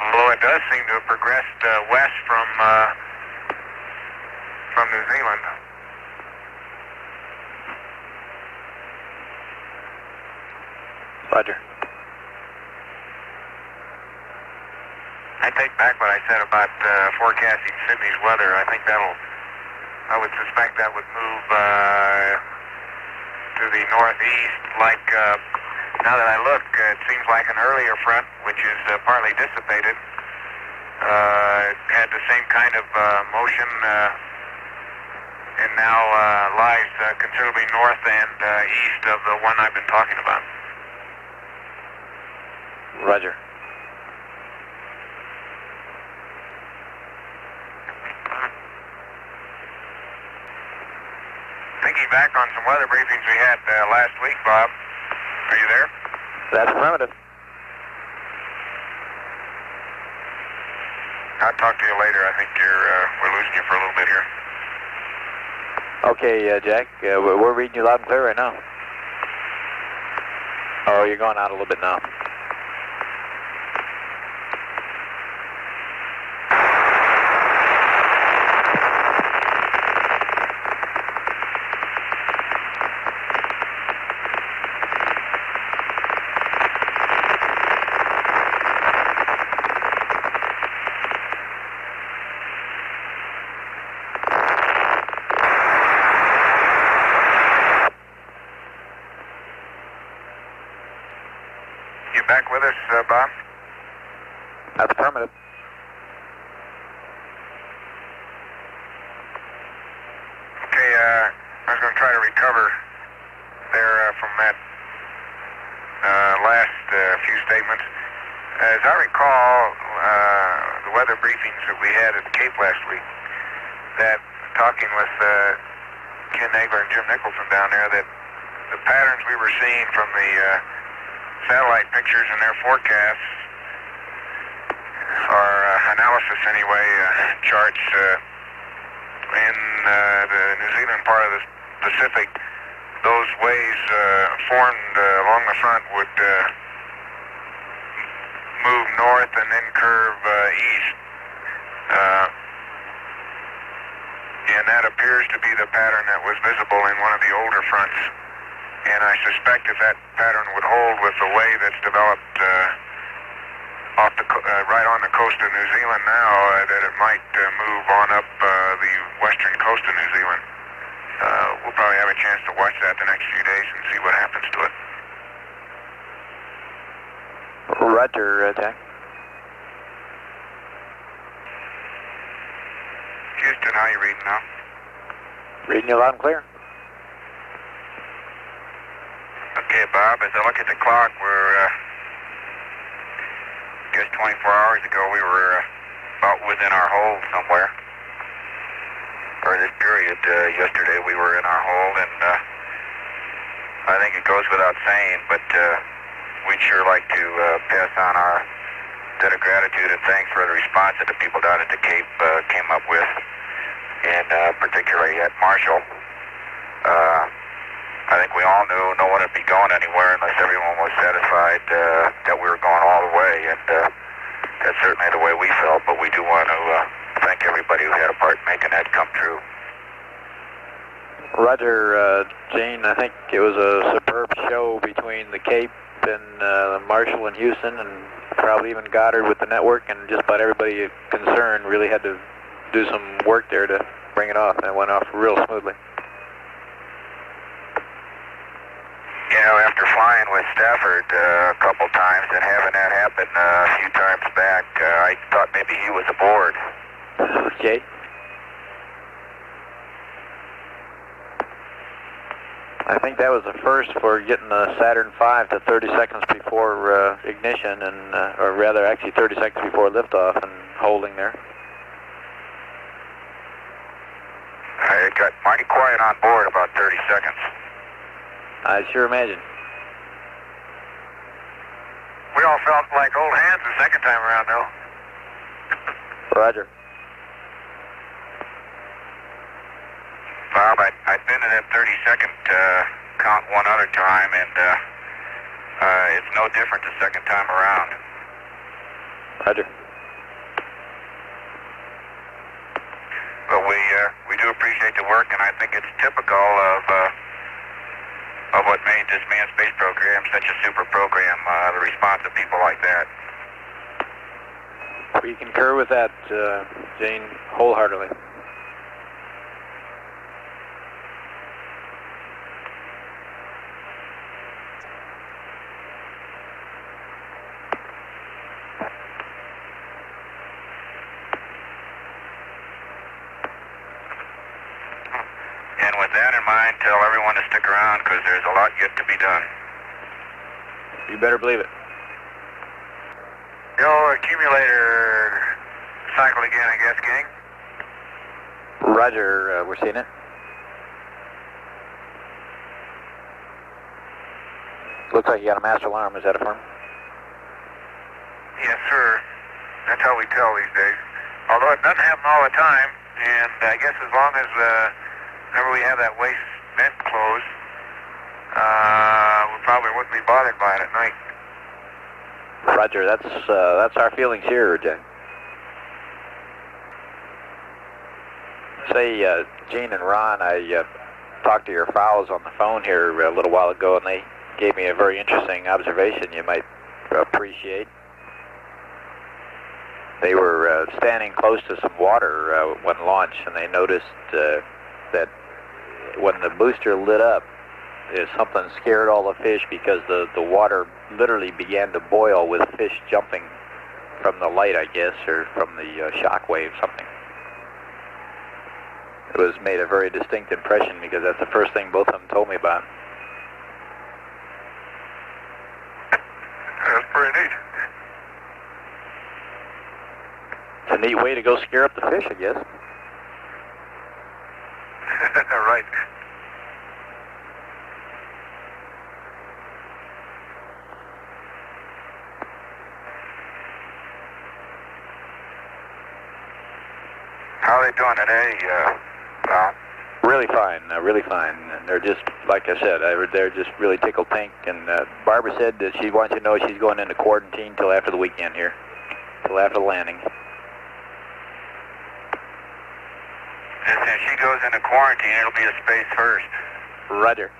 Although it does seem to have progressed west from New Zealand. Roger. I take back what I said about forecasting Sydney's weather. I think I would suspect that would move to the northeast. Like, now that I look, it seems like an earlier front, which is partly dissipated, had the same kind of motion and now lies considerably north and east of the one I've been talking about. Roger. Thinking back on some weather briefings we had last week, Bob. Are you there? That's affirmative. I'll talk to you later. I think we're losing you for a little bit here. Okay, Jack, we're reading you loud and clear right now. Oh, you're going out a little bit now. back with us, Bob? That's affirmative. Okay, I was going to try to recover there from that last few statements. As I recall, the weather briefings that we had at the Cape last week, that talking with Ken Nagler and Jim Nicholson down there, that the patterns we were seeing from the satellite pictures and their forecasts, or analysis anyway, charts in the New Zealand part of the Pacific, those waves formed along the front would move north and then curve east. And that appears to be the pattern that was visible in one of the older fronts. And I suspect if that pattern would hold with the wave that's developed right on the coast of New Zealand now, that it might move on up the western coast of New Zealand. We'll probably have a chance to watch that the next few days and see what happens to it. Roger, Jack. Houston, how you reading now? Reading you loud and clear. Okay, Bob, as I look at the clock, we're just 24 hours ago we were about within our hole somewhere. Or this period, yesterday we were in our hole, and I think it goes without saying, but we'd sure like to pass on our debt of gratitude and thanks for the response that the people down at the Cape came up with, and particularly at Marshall. I think we all knew no one would be going anywhere unless everyone was satisfied that we were going all the way, and that's certainly the way we felt, but we do want to thank everybody who had a part in making that come true. Roger, Gene, I think it was a superb show between the Cape and Marshall and Houston, and probably even Goddard with the network, and just about everybody concerned really had to do some work there to bring it off, and it went off real smoothly. You know, after flying with Stafford a couple times and having that happen a few times back, I thought maybe he was aboard. Okay. I think that was the first for getting the Saturn V to 30 seconds before ignition, and or rather actually 30 seconds before liftoff and holding there. It got mighty quiet on board about 30 seconds. I sure imagine. We all felt like old hands the second time around, though. Roger. Bob, I'd been in that 30-second count one other time, and it's no different the second time around. Roger. But we do appreciate the work, and I think it's typical of what made this manned space program such a super program, the response of people like that. We concur with that, Gene, wholeheartedly. And with that in mind, tell everyone to stick around because there's a lot yet to be done. You better believe it. The old accumulator cycle again, I guess, gang. Roger, we're seeing it. Looks like you got a master alarm. Is that affirmed? Yes, sir. That's how we tell these days. Although it doesn't happen all the time, and I guess as long as whenever we have that waste vent closed, we probably wouldn't be bothered by it at night. Roger, that's our feelings here, Jack. Say, Gene and Ron, I talked to your fowls on the phone here a little while ago, and they gave me a very interesting observation you might appreciate. They were standing close to some water when launched, and they noticed that when the booster lit up, something scared all the fish because the water literally began to boil with fish jumping from the light, I guess, or from the shock wave, something. It was made a very distinct impression because that's the first thing both of them told me about. That's pretty neat. It's a neat way to go scare up the fish, I guess. Right. How are they doing today, Bob? Really fine, really fine. And they're just, like I said, they're just really tickled pink. And Barbara said that she wants you to know she's going into quarantine till after the weekend here, till after the landing. And if she goes into quarantine, it'll be a space first. Roger.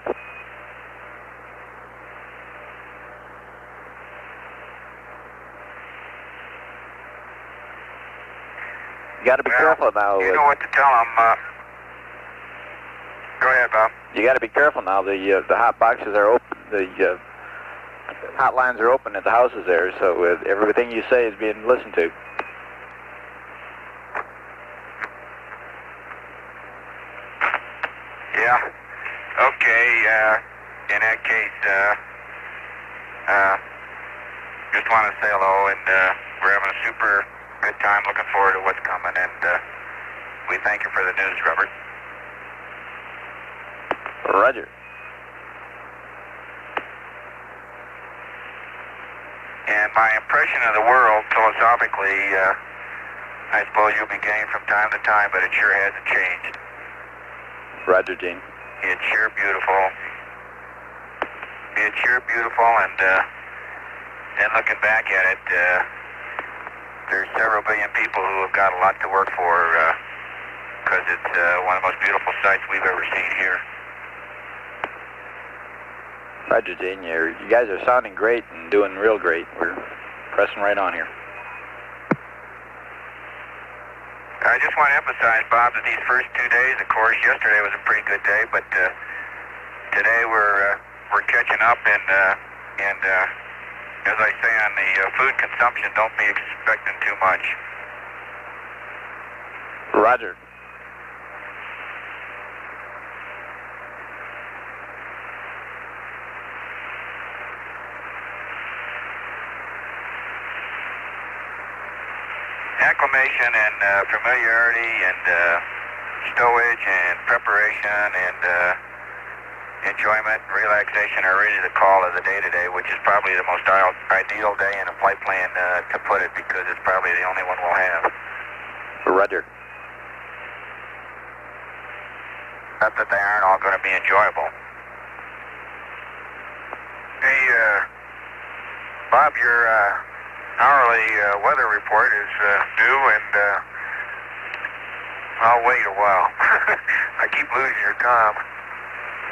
You got to be careful now. You know what to tell them. Go ahead, Bob. You got to be careful now. The hot boxes are open. The hotlines are open at the houses there, so everything you say is being listened to. Yeah. Okay. In that case, just want to say hello, and we're having a super good time. Looking forward to what's coming, and we thank you for the news, Robert. Roger. And my impression of the world, philosophically, I suppose you'll be getting from time to time, but it sure hasn't changed. Roger, Gene. It's sure beautiful. It's sure beautiful, and looking back at it, there's several billion people who have got a lot to work for, because it's one of the most beautiful sights we've ever seen here. Roger, Gene. You guys are sounding great and doing real great. We're pressing right on here. I just want to emphasize, Bob, that these first 2 days, of course, yesterday was a pretty good day, but today we're catching up, and as I say on the food consumption, don't be expecting too much. Roger. Acclimation and familiarity and stowage and preparation and enjoyment and relaxation are really the call of the day today, which is probably the most ideal day in a flight plan to put it, because it's probably the only one we'll have. Roger. Not that they aren't all going to be enjoyable. Hey, Bob, your hourly weather report is due, and I'll wait a while. I keep losing your comm.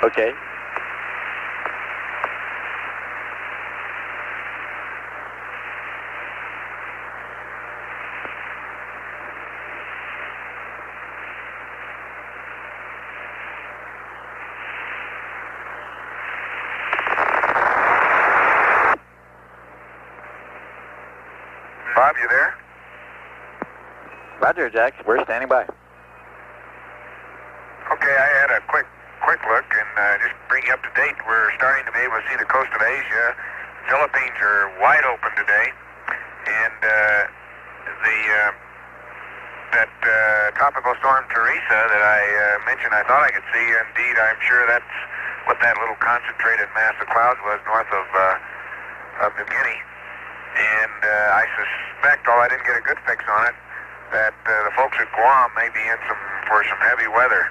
Okay. Bob, you there? Roger, Jack. We're standing by. Okay, I had a quick look, and just bring you up to date. We're starting to be able to see the coast of Asia. Philippines are wide open today, and that tropical storm Teresa that I mentioned, I thought I could see. Indeed, I'm sure that's what that little concentrated mass of clouds was north of New Guinea. And I suspect, although I didn't get a good fix on it, that the folks at Guam may be in for some heavy weather.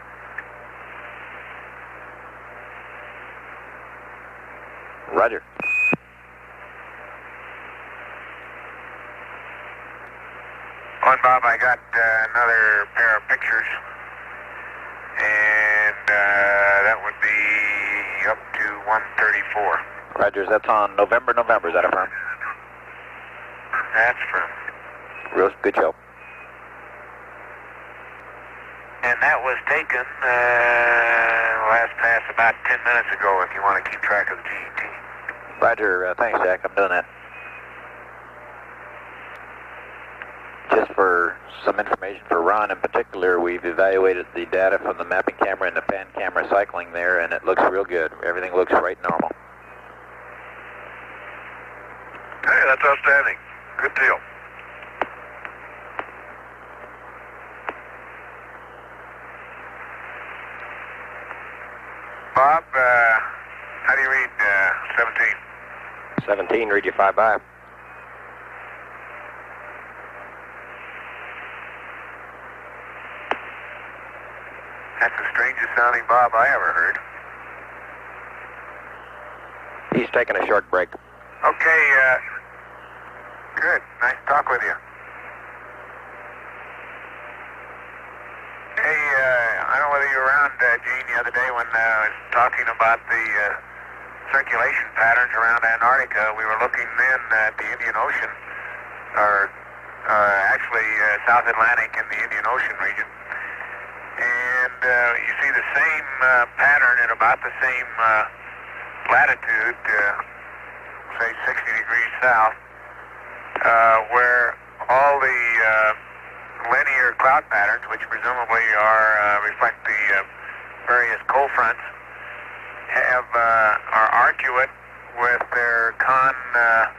Roger. On Bob, I got another pair of pictures, and that would be up to 134. Roger, that's on November, is that a firm? That's from. Real good show. And that was taken last pass about 10 minutes ago, if you want to keep track of the GET. Roger, thanks, Jack. I'm doing that. Just for some information for Ron in particular, we've evaluated the data from the mapping camera and the pan camera cycling there, and it looks real good. Everything looks right normal. Hey, that's outstanding. Good deal. Bob, how do you read 17? 17, read you 5-by. That's the strangest sounding Bob I ever heard. He's taking a short break. Okay, good. Nice to talk with you. Hey, I don't know whether you were around, Gene, the other day when I was talking about the circulation patterns around Antarctica. We were looking then at the Indian Ocean, or actually South Atlantic and the Indian Ocean region. And you see the same pattern at about the same latitude, say 60 degrees south, where all the linear cloud patterns, which presumably reflect the various cold fronts, are arcuate with their convex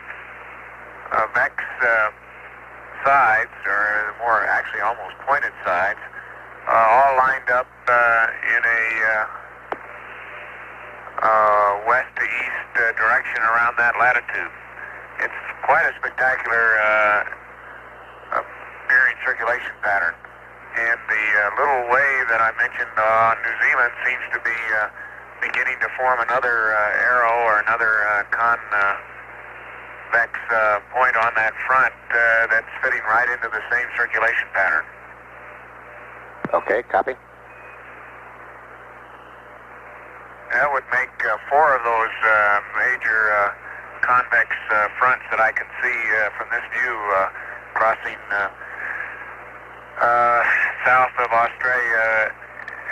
sides, or more actually almost pointed sides, all lined up in a west to east direction around that latitude. It's quite a spectacular appearing circulation pattern. And the little wave that I mentioned on New Zealand seems to be beginning to form another arrow or another convex point on that front that's fitting right into the same circulation pattern. Okay, copy. That would make 4 of those major convex fronts that I can see from this view crossing south of Australia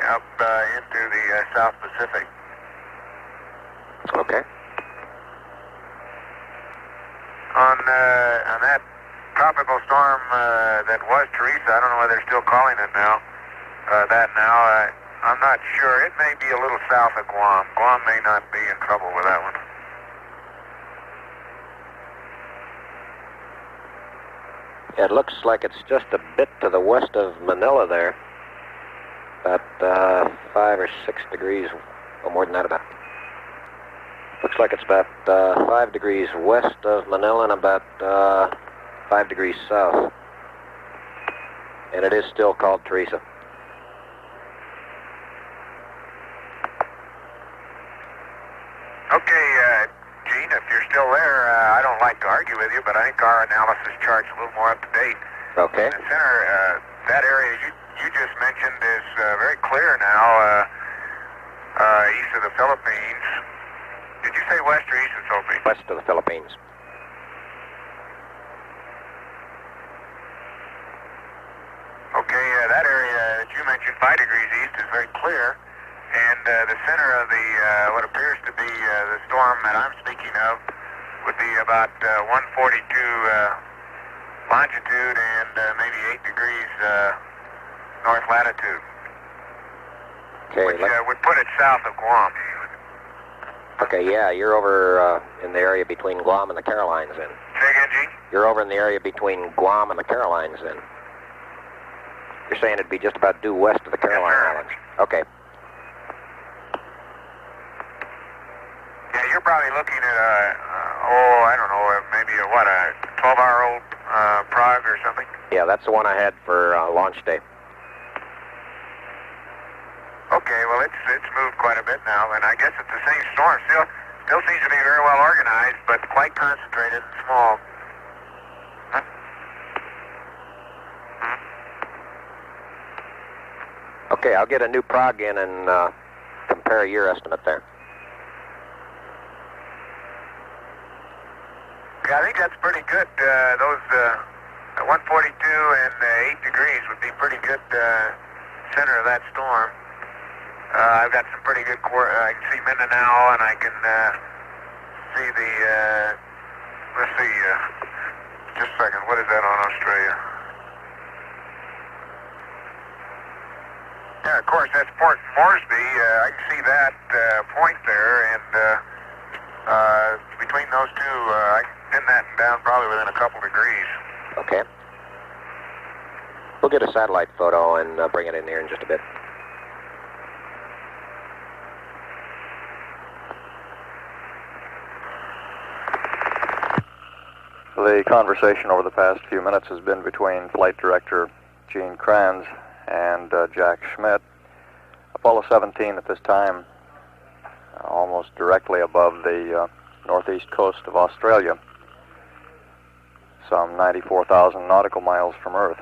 up into the South Pacific. Okay. On that tropical storm that was Teresa, I don't know whether they're still calling it now, I'm not sure. It may be a little south of Guam. Guam may not be in trouble with that one. It looks like it's just a bit to the west of Manila there. About 5 or 6 degrees, or more than that about. Looks like it's about 5 degrees west of Manila and about 5 degrees south. And it is still called Teresa. Okay, Gene, if you're still there, I don't like to argue with you, but I think our analysis chart's a little more up to date. Okay. In the center, that area you just mentioned is very clear now, east of the Philippines. Did you say west or east of the Philippines? West of the Philippines. Okay, that area that you mentioned, 5 degrees east, is very clear. And the center of the what appears to be the storm that I'm speaking of would be about 142 longitude and maybe 8 degrees north latitude, Okay. which would put it south of Guam. Okay, yeah, you're over in the area between Guam and the Carolines then. Say again, Gene? You're over in the area between Guam and the Carolines then. You're saying it'd be just about due west of the Caroline Islands. Okay. Yeah, you're probably looking at I don't know, maybe a 12-hour-old Prague or something? Yeah, that's the one I had for launch day. Okay, well, it's moved quite a bit now, and I guess it's the same storm. Still seems to be very well organized, but quite concentrated and small. Huh? Okay, I'll get a new prog in and compare your estimate there. Yeah, I think that's pretty good. Those 142 and 8 degrees would be pretty good center of that storm. I've got some pretty good I can see Mindanao, and I can see the, let's see, just a second, what is that on Australia? Yeah, of course, that's Port Moresby. I can see that point there, and between those two, I can pin that down probably within a couple degrees. Okay. We'll get a satellite photo and bring it in here in just a bit. The conversation over the past few minutes has been between Flight Director Gene Kranz and Jack Schmitt. Apollo 17 at this time, almost directly above the northeast coast of Australia, some 94,000 nautical miles from Earth.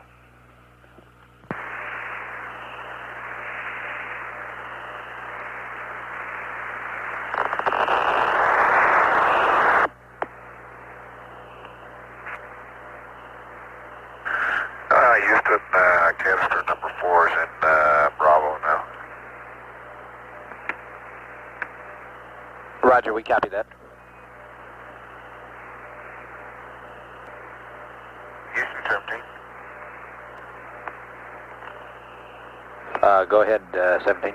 Houston, canister number 4 is in Bravo now. Roger, we copy that. Houston 17. Go ahead, 17.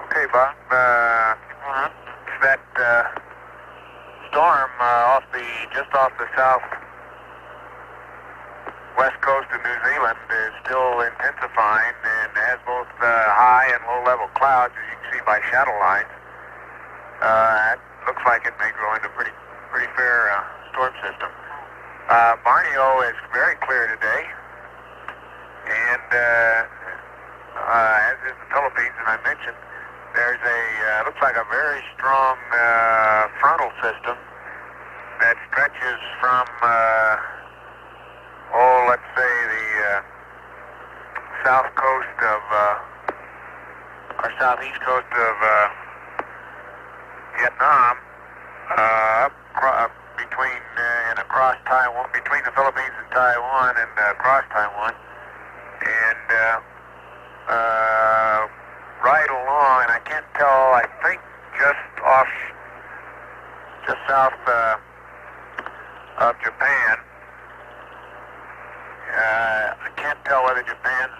Okay, Bob. That storm just off the south west coast of New Zealand is still intensifying and has both high and low level clouds, as you can see by shadow lines. It looks like it may grow into a pretty fair storm system. Borneo is very clear today, and as is the Philippines, and I mentioned, there's looks like a very strong frontal system that stretches from, let's say the south coast of, or southeast coast of Vietnam, between and across Taiwan, between the Philippines and Taiwan, and across Taiwan, and right along, and I can't tell, I think just south of Japan. I can't tell whether Japan's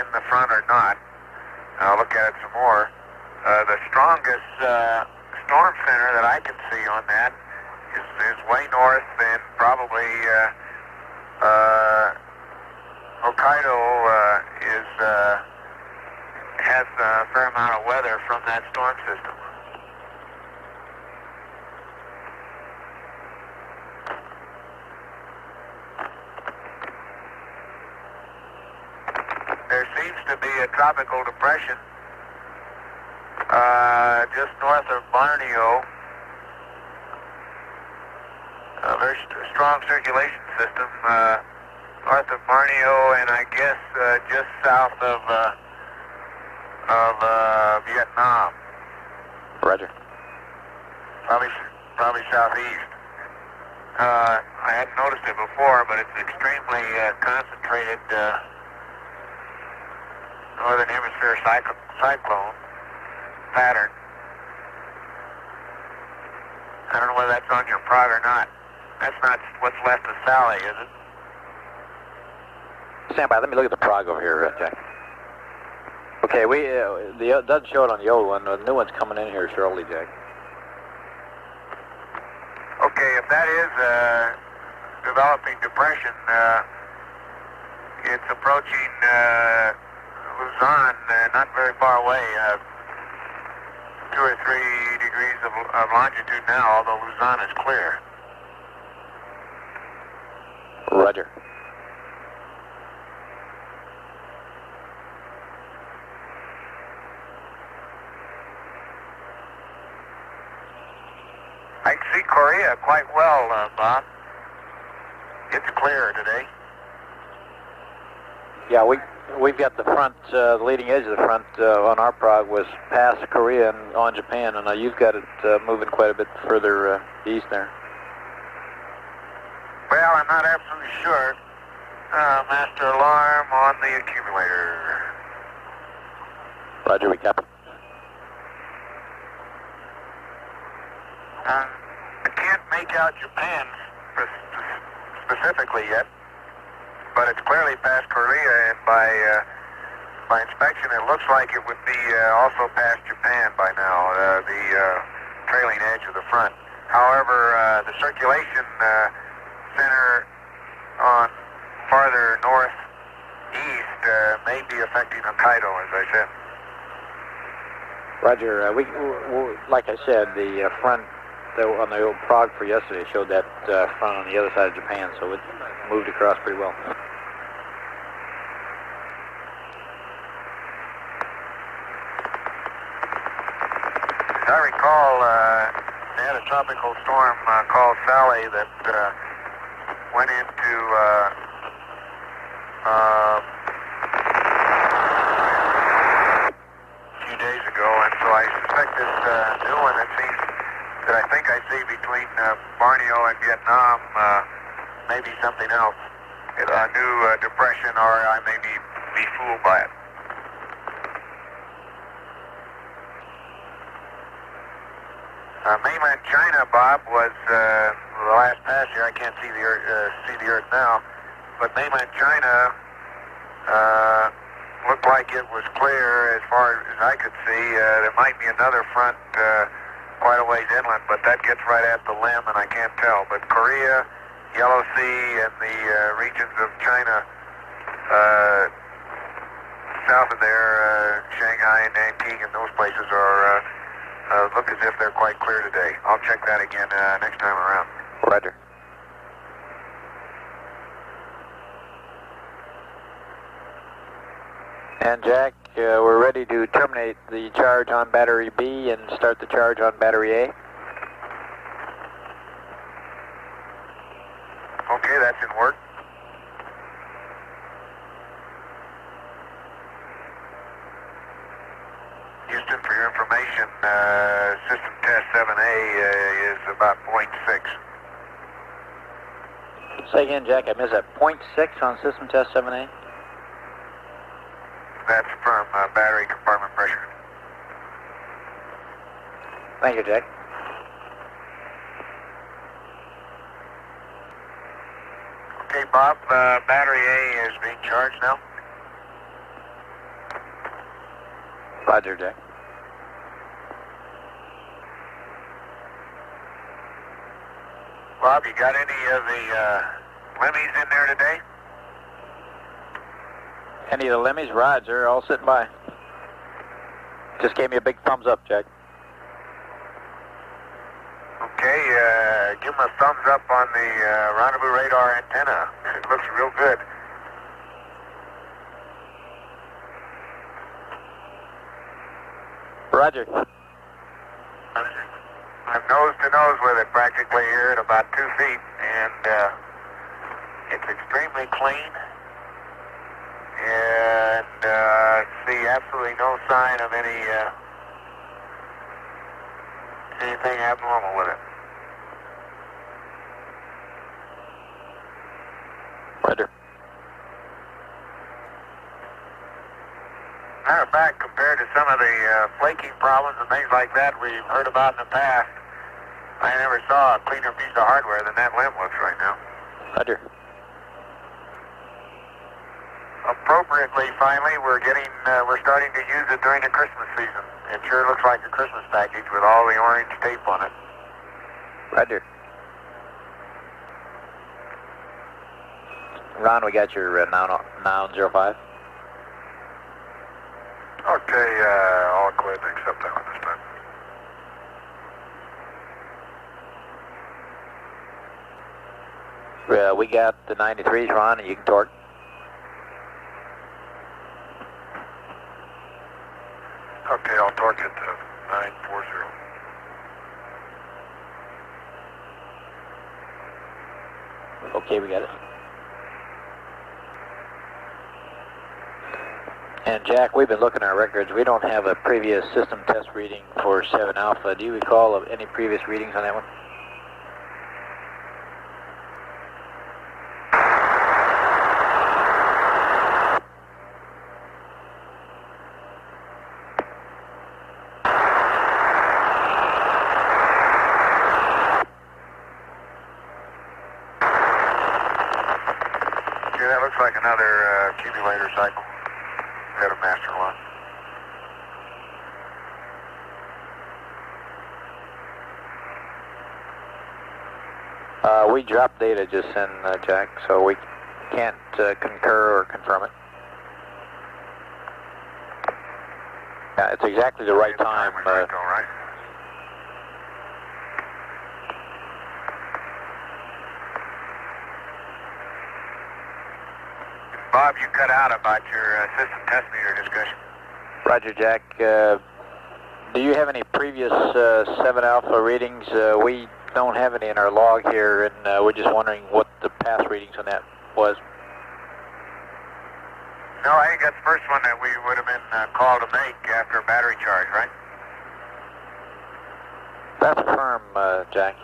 in the front or not. I'll look at it some more. The strongest storm center that I can see on that is way north, and probably Hokkaido has a fair amount of weather from that storm system. There seems to be a tropical depression just north of Borneo. A very strong circulation system north of Borneo, and I guess just south of Vietnam. Roger. Probably southeast. I hadn't noticed it before, but it's extremely concentrated northern hemisphere cyclone pattern. I don't know whether that's on your prog or not. That's not what's left of Sally, is it? Stand by. Let me look at the prog over here, Jack. Okay, it doesn't show it on the old one. The new one's coming in here shortly, Jack. Okay, if that is a developing depression, it's approaching Luzon, not very far away, 2 or 3 degrees of longitude now, although Luzon is clear. Roger. I can see Korea quite well, Bob. It's clear today. Yeah, we've got the front, the leading edge of the front on our prog was past Korea and on Japan, and you've got it moving quite a bit further east there. Well, I'm not absolutely sure. Master alarm on the accumulator. Roger, we copy. I can't make out Japan specifically yet, but it's clearly past Korea, and by inspection, it looks like it would be also past Japan by now, the trailing edge of the front. However, the circulation center on farther northeast may be affecting Hokkaido, as I said. Roger, like I said, the front on the old prog for yesterday showed that front on the other side of Japan, so it moved across pretty well. As I recall, they had a tropical storm called Sally that went into a few days ago, and so I suspect this new one that I think I see between Borneo and Vietnam may be something else. A new depression, or I may be fooled by it. Mainland China, Bob, was the last pass here. I can't see the Earth now, but mainland China looked like it was clear as far as I could see. There might be another front quite a ways inland, but that gets right at the limb, and I can't tell. But Korea, Yellow Sea, and the regions of China south of there, Shanghai and Nanking, and those places are look as if they're quite clear today. I'll check that again next time around. Roger. And Jack, we're ready to terminate the charge on battery B and start the charge on battery A. Okay, that's in work. Houston, for your information, system test 7A is about 0.6. Say again, Jack, I missed that. 0.6 on system test 7A? That's from battery compartment pressure. Thank you, Jack. Okay, Bob, battery A is being charged now. Roger, Jack. Bob, you got any of the Lemmies in there today? Any of the Lemmies? Roger, all sitting by. Just gave me a big thumbs up, Jack. Okay, give him a thumbs up on the rendezvous radar antenna. It looks real good. Roger. I'm nose to nose with it practically here at about 2 feet, and it's extremely clean, and see absolutely no sign of anything abnormal with it. Roger. Matter of fact, compared to some of the flaking problems and things like that we've heard about in the past, I never saw a cleaner piece of hardware than that limb looks right now. Roger. Appropriately, finally, we're starting to use it during the Christmas season. It sure looks like a Christmas package with all the orange tape on it. Roger. Ron, we got your noun 05. Okay, all clear to accept that one this time. We got the 93s, Ron, and you can torque. Okay, I'll torque it to 940. Okay, we got it. And Jack, we've been looking at our records. We don't have a previous system test reading for 7 Alpha. Do you recall of any previous readings on that one? we dropped data just in, Jack, so we can't concur or confirm it. Yeah, it's exactly the right time. Right, all right. Bob, you cut out about your system test meter discussion. Roger, Jack. Do you have any previous 7 alpha readings? We don't have any in our log here, and we're just wondering what the past readings on that was. No, I think that's the first one that we would have been called to make after a battery charge, right? That's firm, Jack.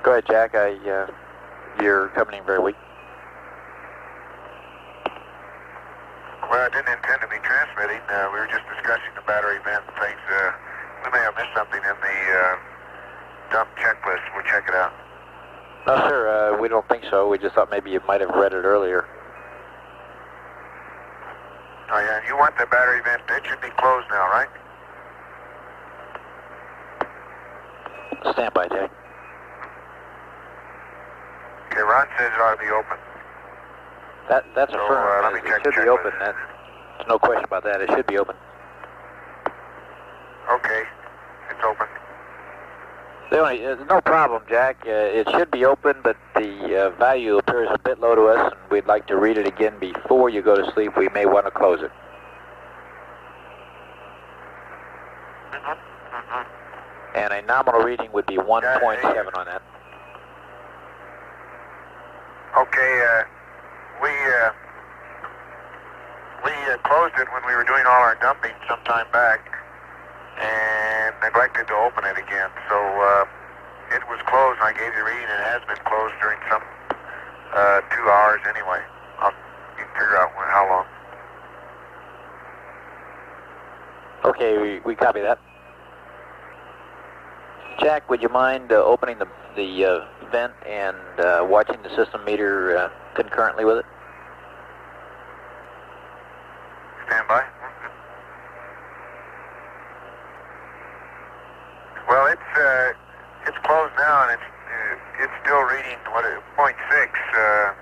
Go ahead, Jack. You're coming in very weak. Well, I didn't intend to be transmitting. We were just discussing the battery vent and things. We may have missed something in the dump checklist. We'll check it out. No, sir. We don't think so. We just thought maybe you might have read it earlier. Oh, yeah. You want the battery vent. It should be closed now, right? Stand by, Jack. Okay, Ron says it ought to be open. That's a firm. Let me check it should be open. There's no question about that. It should be open. Okay, it's open. No problem, Jack. It should be open, but the value appears a bit low to us, and we'd like to read it again before you go to sleep. We may want to close it. And a nominal reading would be 1.7 on that. Okay, we closed it when we were doing all our dumping some time back and neglected to open it again. So it was closed, and I gave you the reading, and it has been closed during some 2 hours anyway. You can figure out how long. Okay, we copy that. Jack, would you mind opening the vent and watching the system meter concurrently with it? Stand by. Well, it's closed now, and it's still reading 0.6.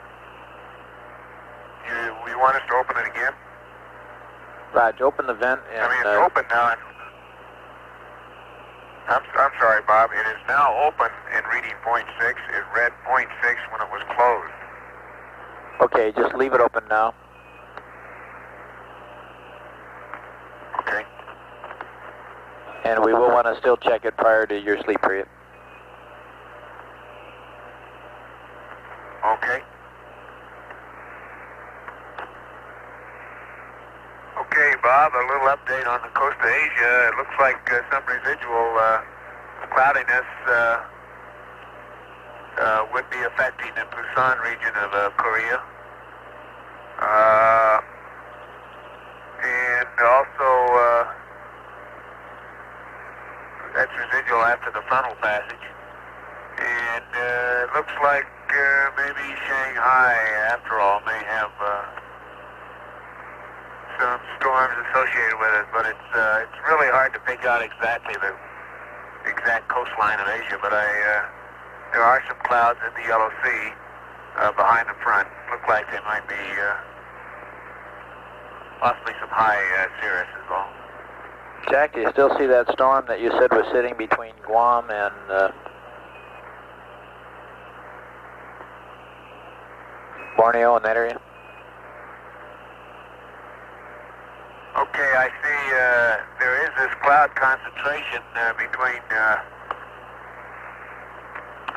You want us to open it again? Raj, open the vent and... I mean, it's open now. I'm sorry, Bob. It is now open and reading 0.6. It read 0.6 when it was closed. Okay, just leave it open now. Okay. And we will want to still check it prior to your sleep period. Okay. Okay, Bob, a little update on the coast of Asia. It looks like some residual cloudiness would be affecting the Busan region of Korea. And also, that's residual after the frontal passage. And it looks like maybe Shanghai, after all, may have some storms associated with it, but it's really hard to pick out exactly the exact coastline of Asia. But there are some clouds in the Yellow Sea behind the front. Look like they might be possibly some high cirrus as well. Jack, do you still see that storm that you said was sitting between Guam and Borneo in that area? Okay, I see there is this cloud concentration between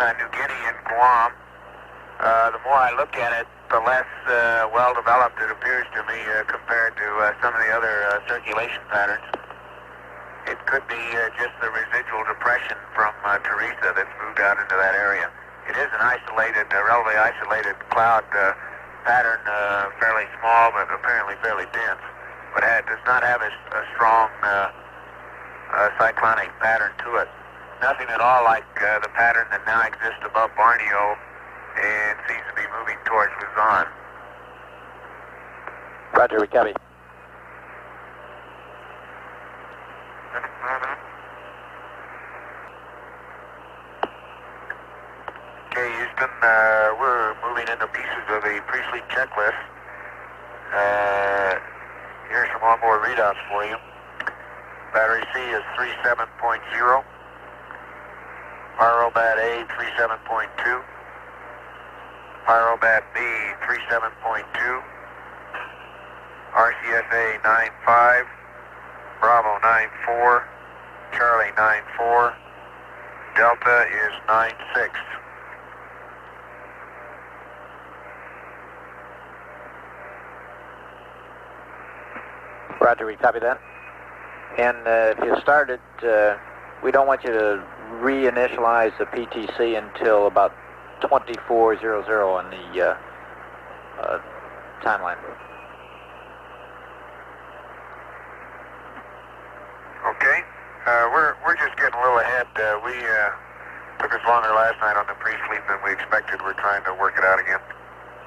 New Guinea and Guam. The more I look at it, the less well-developed it appears to me compared to some of the other circulation patterns. It could be just the residual depression from Teresa that's moved out into that area. It is an isolated, relatively isolated cloud pattern, fairly small but apparently fairly dense, but does not have a strong cyclonic pattern to it. Nothing at all like the pattern that now exists above Borneo and seems to be moving towards Luzon. Roger, we copy. and the pieces of the pre-sleep checklist. Here's some onboard readouts for you. Battery C is 37.0. Pyrobat A 37.2. Pyrobat B 37.2. RCSA 9.5. Bravo 9.4. Charlie 9.4. Delta is 9.6. Roger, we copy that. And if you started, we don't want you to reinitialize the PTC until about 2400 on the timeline. Okay. We're just getting a little ahead. We took us longer last night on the pre-sleep than we expected. We're trying to work it out again.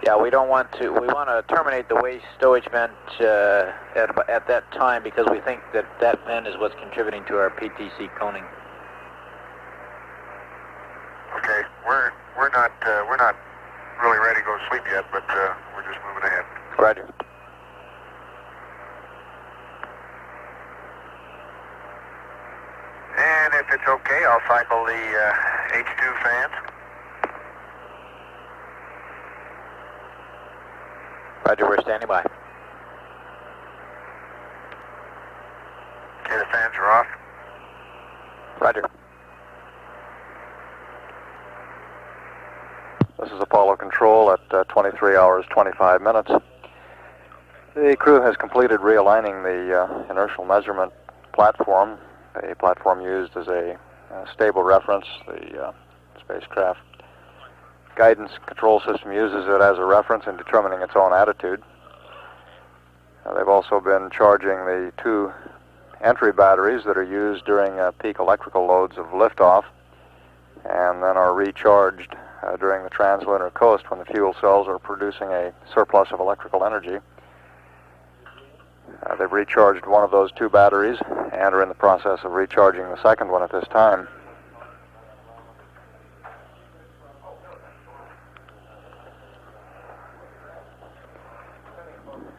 Yeah, we don't want to. We want to terminate the waste stowage vent at that time because we think that that vent is what's contributing to our PTC coning. Okay, we're not really ready to go to sleep yet, but we're just moving ahead. Roger. And if it's okay, I'll cycle the H2 fans. Roger, we're standing by. Okay, the fans are off. Roger. This is Apollo Control at 23 hours 25 minutes. The crew has completed realigning the inertial measurement platform, a platform used as a stable reference. The spacecraft guidance control system uses it as a reference in determining its own attitude. They've also been charging the two entry batteries that are used during peak electrical loads of liftoff, and then are recharged during the translunar coast when the fuel cells are producing a surplus of electrical energy. They've recharged one of those two batteries and are in the process of recharging the second one at this time.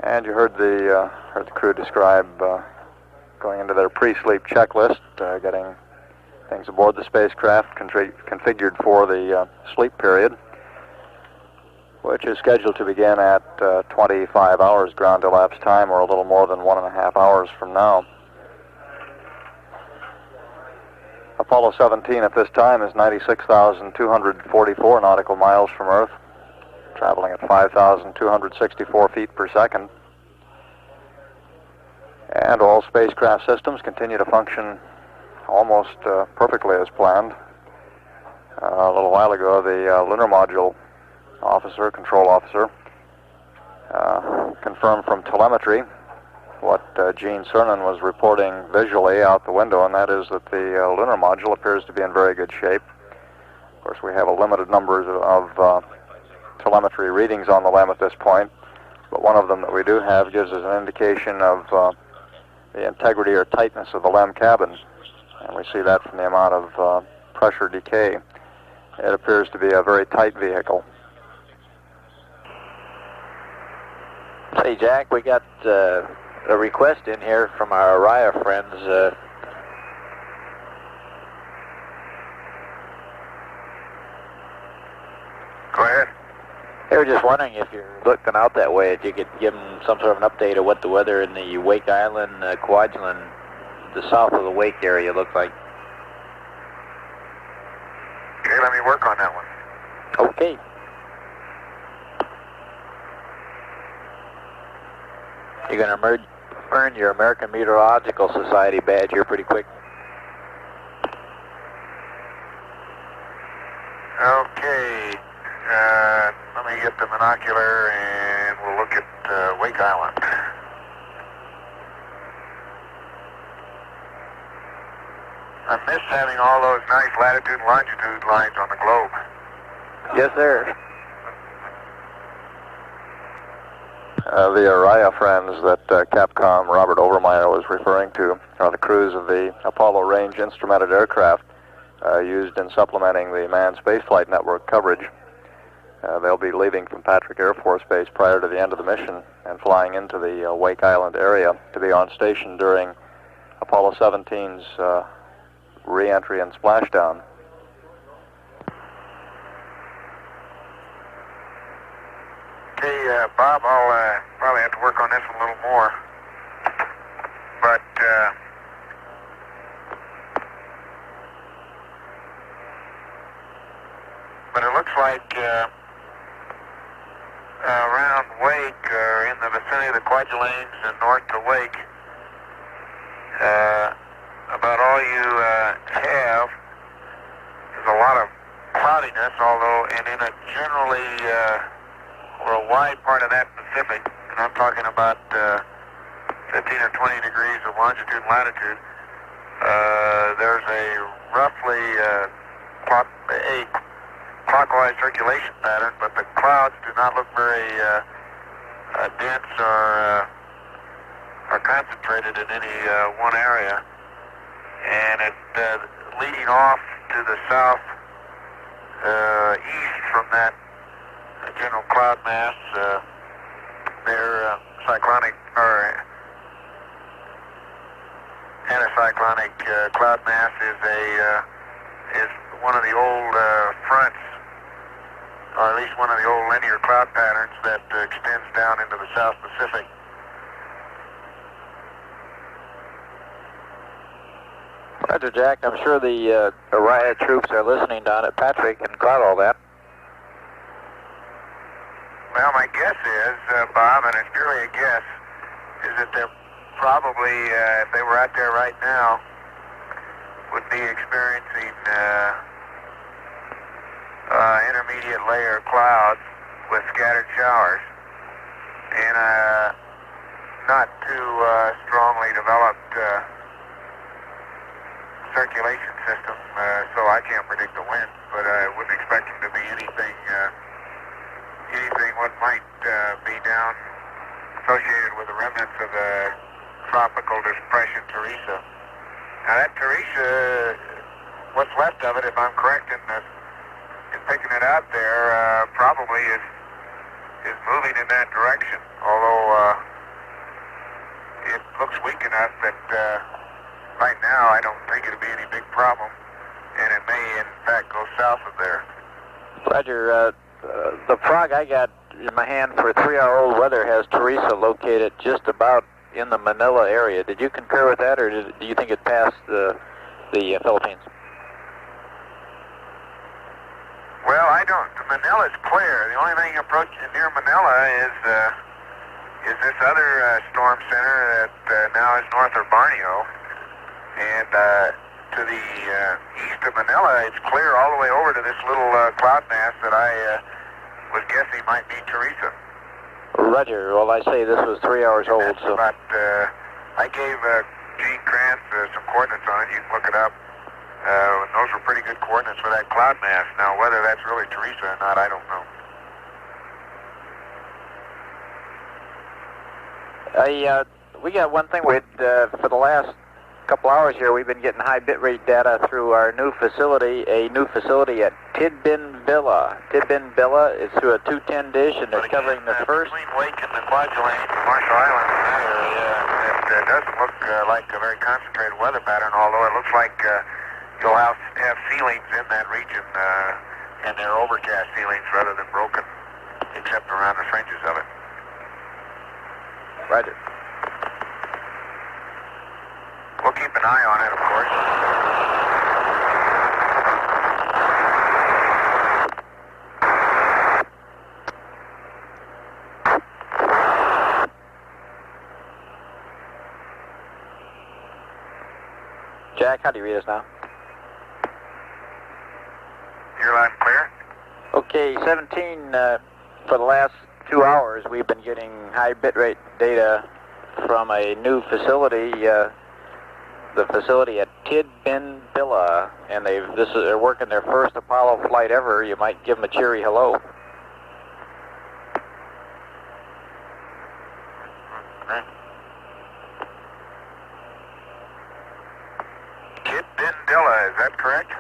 And you heard the crew describe going into their pre-sleep checklist, getting things aboard the spacecraft configured for the sleep period, which is scheduled to begin at 25 hours ground elapsed time, or a little more than 1.5 hours from now. Apollo 17 at this time is 96,244 nautical miles from Earth, traveling at 5,264 feet per second. And all spacecraft systems continue to function almost perfectly as planned. A little while ago, the lunar module control officer, confirmed from telemetry what Gene Cernan was reporting visually out the window, and that is that the lunar module appears to be in very good shape. Of course, we have a limited number of telemetry readings on the LEM at this point, but one of them that we do have gives us an indication of the integrity or tightness of the LEM cabin, and we see that from the amount of pressure decay. It appears to be a very tight vehicle. Hey, Jack, we got a request in here from our Araya friends. Go ahead. They were just wondering if you're looking out that way, if you could give them some sort of an update of what the weather in the Wake Island, Kwajalein, the south of the Wake area looks like. Okay, let me work on that one. Okay. You're going to earn your American Meteorological Society badge here pretty quick. Okay. Let me get the binocular and we'll look at Wake Island. I miss having all those nice latitude and longitude lines on the globe. Yes, sir. The Araya friends that Capcom Robert Overmeyer was referring to are the crews of the Apollo range instrumented aircraft used in supplementing the manned spaceflight network coverage. They'll be leaving from Patrick Air Force Base prior to the end of the mission and flying into the Wake Island area to be on station during Apollo 17's re-entry and splashdown. Okay, Bob, I'll probably have to work on this a little more. But it looks like around Wake, or in the vicinity of the Kwajaleins and north to Wake, about all you have is a lot of cloudiness, although, and in a generally, or a wide part of that Pacific, and I'm talking about 15 or 20 degrees of longitude and latitude, there's a roughly clockwise circulation pattern, but the clouds do not look very dense or concentrated in any one area. And it leading off to the south east from that general cloud mass, their cyclonic or anticyclonic cloud mass is one of the old fronts, or at least one of the old linear cloud patterns that extends down into the South Pacific. Roger, Jack. I'm sure the riot troops are listening down at Patrick and caught all that. Well, my guess is, Bob, and it's purely a guess, is that they're probably, if they were out there right now, would be experiencing intermediate layer clouds with scattered showers and not too strongly developed circulation system, so I can't predict the wind, but I wouldn't expect them to be anything what might be down associated with the remnants of the tropical depression Teresa. Now that Teresa, what's left of it, if I'm correct in picking it out there, probably is moving in that direction, although it looks weak enough that right now I don't think it'll be any big problem, and it may in fact go south of there. Roger, the frog I got in my hand for 3-hour-old weather has Teresa located just about in the Manila area. Did you concur with that, or do you think it passed the Philippines? Well, I don't. Manila's clear. The only thing approaching near Manila is this other storm center that now is north of Borneo, and to the east of Manila, it's clear all the way over to this little cloud mass that I was guessing might be Teresa. Roger. Well, I say this was 3 hours old, That's so... about, I gave Gene Kranz some coordinates on it. You can look it up. Those were pretty good coordinates for that cloud mass. Now, whether that's really Teresa or not, I don't know. We got one thing. For the last couple hours here, we've been getting high bitrate data through our new facility, at Tidbinbilla. Tidbinbilla is through a 210 dish, and they're covering the first... Between Wake and the Kwajaleins and Marshall Islands in that area, it doesn't look like a very concentrated weather pattern, although it looks like you'll have ceilings in that region, and they're overcast ceilings rather than broken, except around the fringes of it. Roger. We'll keep an eye on it, of course. Jack, how do you read us now? You're loud and clear? Okay, 17, for the last 2 hours, we've been getting high bitrate data from a new facility, the facility at Tidbinbilla, and they're working their first Apollo flight ever. You might give them a cheery hello. Okay. Tidbinbilla, is that correct?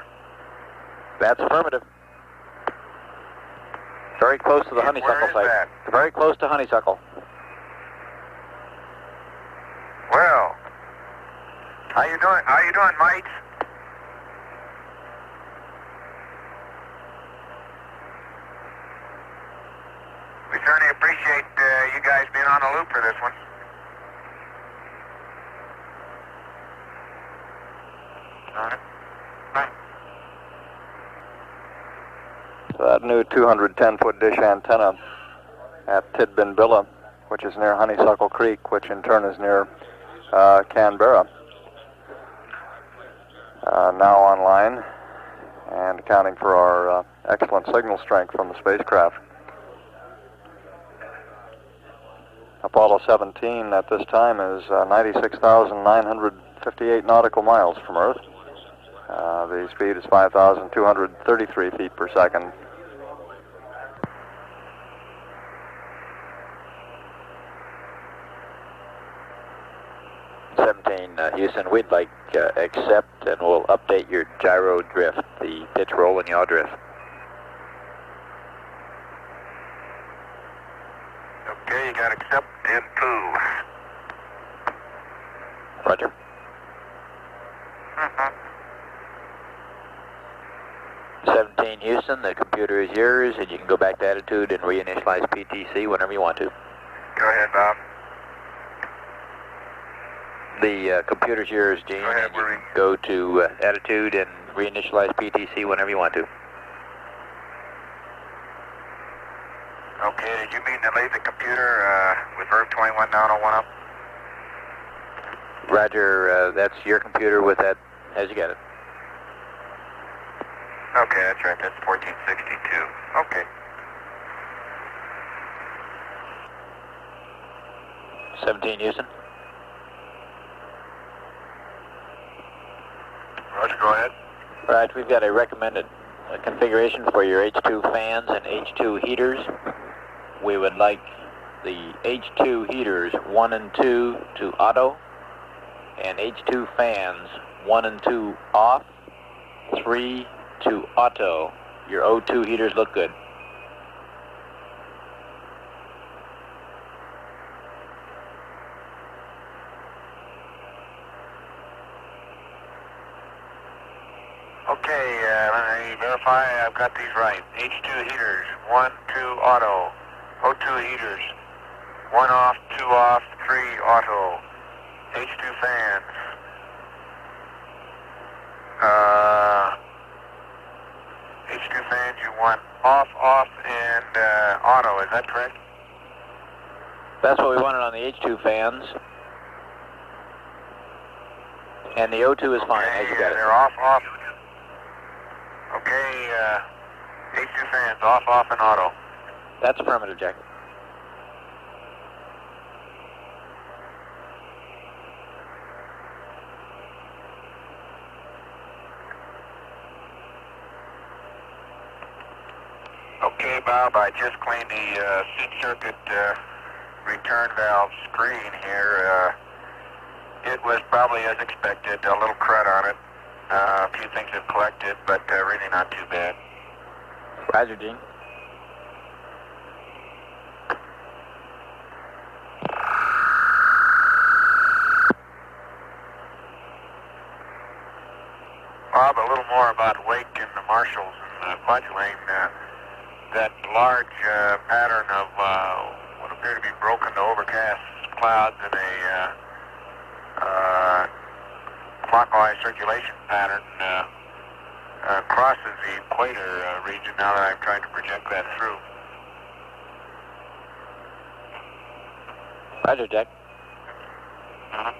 That's affirmative. Very close to the honeysuckle Where is site. that? Very close to honeysuckle. Well, how you doing? How you doing, mates? We certainly appreciate you guys being on the loop for this one. All right. Bye. So that new 210-foot dish antenna at Tidbinbilla, which is near Honeysuckle Creek, which in turn is near Canberra, now online and accounting for our excellent signal strength from the spacecraft. Apollo 17 at this time is 96,958 nautical miles from Earth. The speed is 5,233 feet per second. Houston, we'd like accept, and we'll update your gyro drift, the pitch roll and yaw drift. Okay, you got accept and two. Roger. Mm-hmm. 17 Houston, the computer is yours, and you can go back to attitude and reinitialize PTC whenever you want to. Go ahead, Bob. The computer's yours, Gene, Go ahead, and you Marie. can go to attitude and reinitialize PTC whenever you want to. Okay, did you mean to leave the computer with verb 21 down or 1 up? Roger, that's your computer with that as you get it. Okay, that's right, that's 1462. Okay. 17 Houston. Roger, go ahead. Right, we've got a recommended configuration for your H2 fans and H2 heaters. We would like the H2 heaters 1 and 2 to auto, and H2 fans 1 and 2 off, 3 to auto. Your O2 heaters look good. Okay, let me verify I've got these right. H2 heaters, 1, 2 auto. O2 heaters, 1 off, 2 off, 3 auto. H2 fans. H2 fans you want off, off, and auto, is that correct? That's what we wanted on the H2 fans. And the O2 is fine, as you got it. They're off, off. Okay, H2 fans, off, off, and auto. That's affirmative, Jack. Okay, Bob, I just cleaned the seat circuit return valve screen here. It was probably as expected, a little crud on it. A few things have collected, but really not too bad. Roger, Gene. Bob, a little more about Wake and the Marshalls and Quadulane. That large pattern of what appear to be broken to overcast clouds in a clockwise circulation pattern crosses the equator region now that I'm trying to project that through. Roger, Jack. Uh-huh.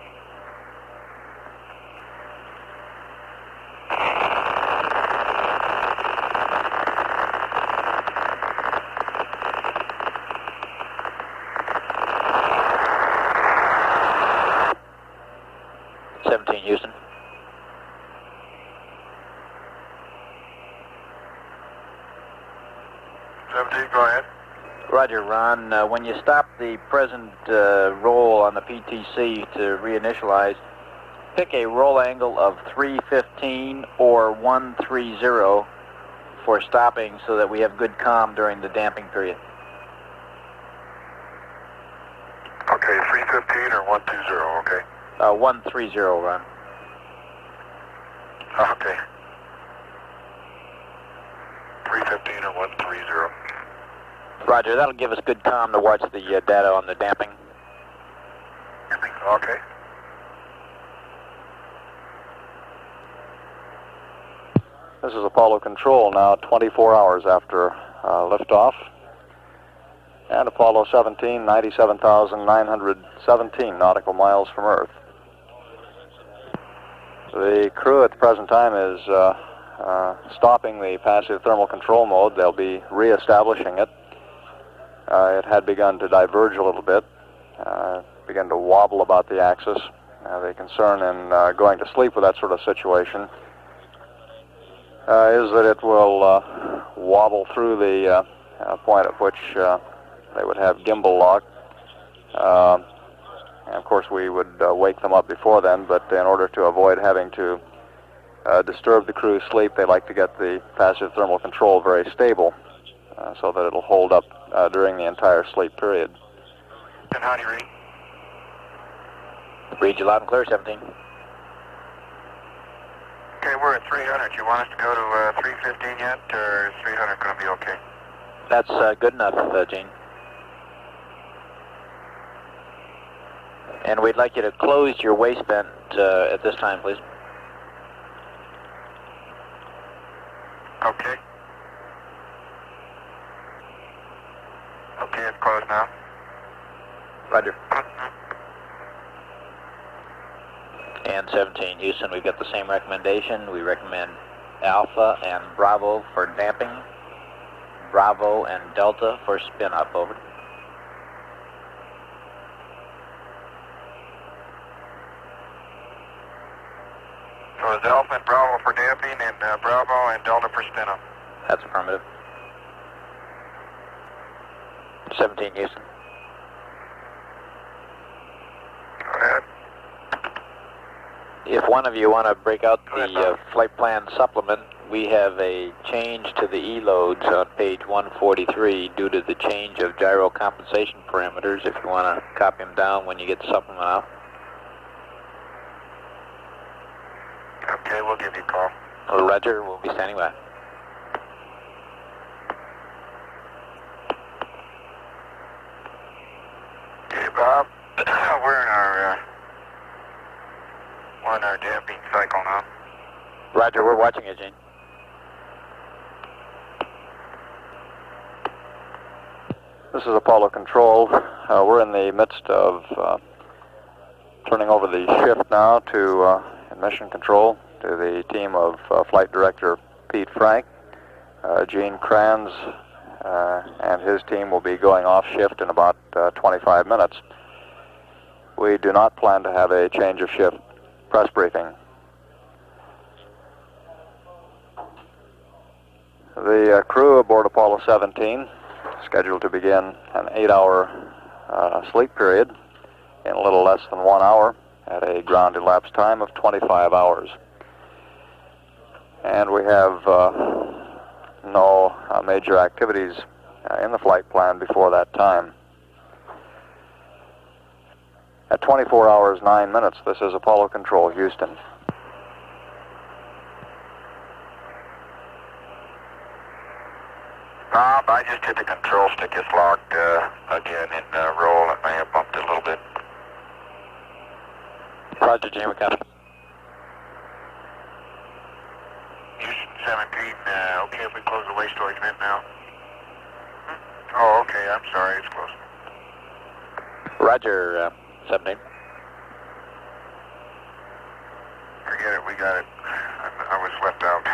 Houston. Go ahead. Roger, Ron. When you stop the present roll on the PTC to reinitialize, pick a roll angle of 315 or 130 for stopping so that we have good comm during the damping period. Okay, 315 or 120, okay. 130, Ron. Okay. 315 or 130. Roger, that'll give us good comm to watch the data on the damping. Okay. This is Apollo Control now 24 hours after liftoff. And Apollo 17, 97,917 nautical miles from Earth. The crew at the present time is stopping the passive thermal control mode. They'll be re-establishing it. It had begun to diverge a little bit, begun to wobble about the axis. The concern in going to sleep with that sort of situation is that it will wobble through the point at which they would have gimbal lock. And of course we would wake them up before then, but in order to avoid having to disturb the crew's sleep, they like to get the passive thermal control very stable so that it'll hold up during the entire sleep period. And how do you read? Read you loud and clear, 17. Okay, we're at 300. You want us to go to 315 yet, or is 300 going to be okay? That's good enough, Gene. And we'd like you to close your waist vent at this time, please. Okay. Okay, it's closed now. Roger. And 17, Houston, we've got the same recommendation. We recommend Alpha and Bravo for damping, Bravo and Delta for spin up, over. So it's Alpha and Bravo for damping, and Bravo and Delta for spin up. That's affirmative. 17, Houston. Go ahead. If one of you want to break out the flight plan supplement, we have a change to the E-loads on page 143 due to the change of gyro compensation parameters, if you want to copy them down when you get the supplement out. Okay, we'll give you a call. Roger, we'll be standing by. Okay, Bob, we're in our damping cycle now. Roger, we're watching it, Gene. This is Apollo Control. We're in the midst of turning over the shift now to Mission Control to the team of Flight Director Pete Frank. Gene Kranz and his team will be going off shift in about 25 minutes. We do not plan to have a change of shift press briefing. The crew aboard Apollo 17 scheduled to begin an 8-hour sleep period in a little less than 1 hour at a ground elapsed time of 25 hours. And we have no major activities in the flight plan before that time. At 24 hours, 9 minutes, this is Apollo Control, Houston. Bob, I just hit the control stick. It's locked again in roll. It may have bumped it a little bit. Roger, Gene, we got it. Houston 17, okay if we close the waste storage vent now? Oh, okay, I'm sorry, it's closed. Roger, 17. Forget it, we got it. I was left out.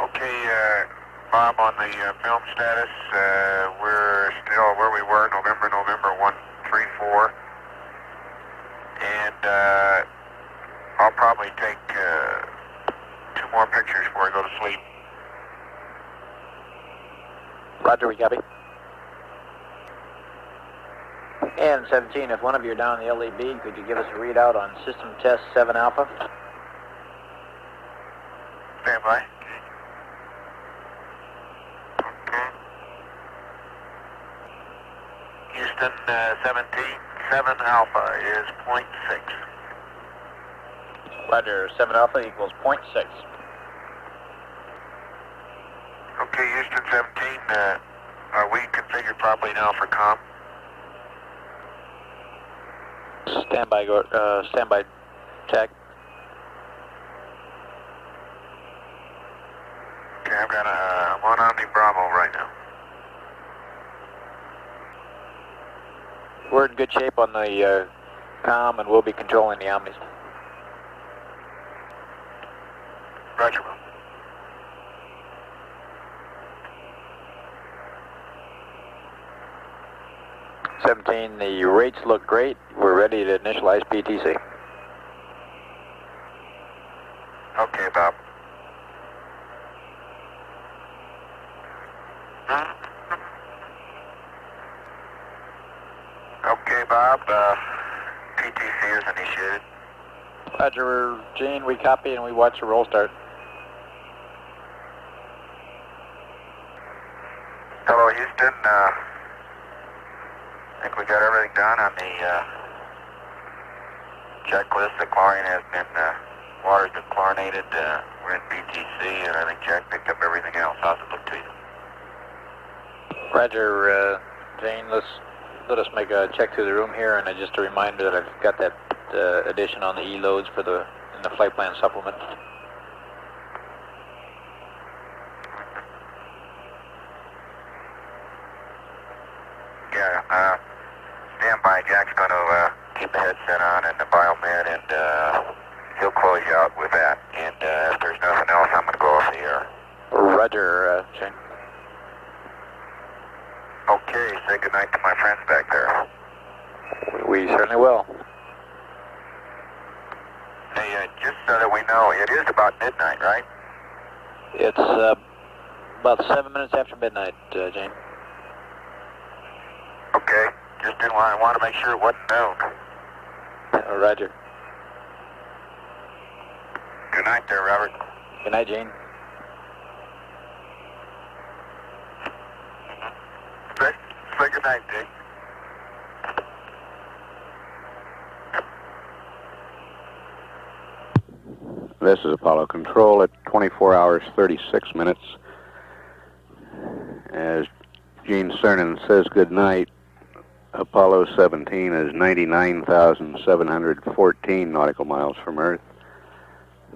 Okay, Bob, on the film status, we're still where we were, November 134. And I'll probably take 2 more pictures before I go to sleep. Roger, we copy. And 17, if one of you are down in the LE bead, could you give us a readout on System Test 7 Alpha? 7 Alpha is 0.6. Roger, 7 Alpha equals 0.6. Okay, Houston 17, are we configured properly now for comm? Standby, standby, Jack. Okay, I'm on Omni Bravo right now. We're in good shape on the comm, and we'll be controlling the Omnis. Roger, Will. The rates look great. We're ready to initialize PTC. Okay, Bob. Okay, Bob. PTC is initiated. Roger, Gene, we copy and we watch the roll start. Hello, Houston. I think we got everything done on the checklist. The chlorine has been, water's been chlorinated. We're in PTC, and I think Jack picked up everything else. How's it look to you? Roger, Jane, let us make a check through the room here, and just a reminder that I've got that addition on the E-loads in the flight plan supplement. Yeah, stand by. Jack's going to keep the headset on and the biomed, and he'll close you out with that. And if there's nothing else, I'm going to go off the air. Roger, Jane. Okay, say goodnight to my friends back there. We certainly will. Hey, just so that we know, it is about midnight, right? It's about 7 minutes after midnight, Jane. Okay, just didn't want to make sure it wasn't noon. Roger. Good night there, Robert. Good night, Jane. Say good night, Dick. This is Apollo Control at 24 hours 36 minutes. As Gene Cernan says good night, Apollo 17 is 99,714 nautical miles from Earth.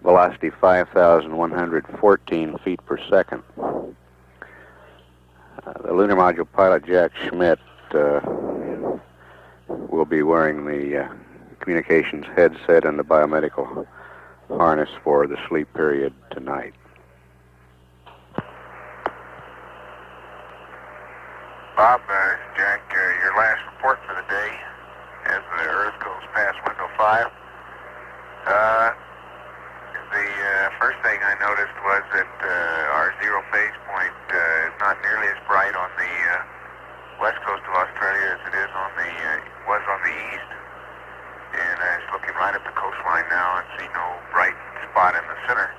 Velocity 5,114 feet per second. The lunar module pilot Jack Schmitt will be wearing the communications headset and the biomedical harness for the sleep period tonight. Bob, Jack, your last report for the day as the Earth goes past window 5. The first thing I noticed was that our zero phase point is not nearly as bright on the west coast of Australia as it is was on the east. And I was looking right at the coastline now and see no bright spot in the center.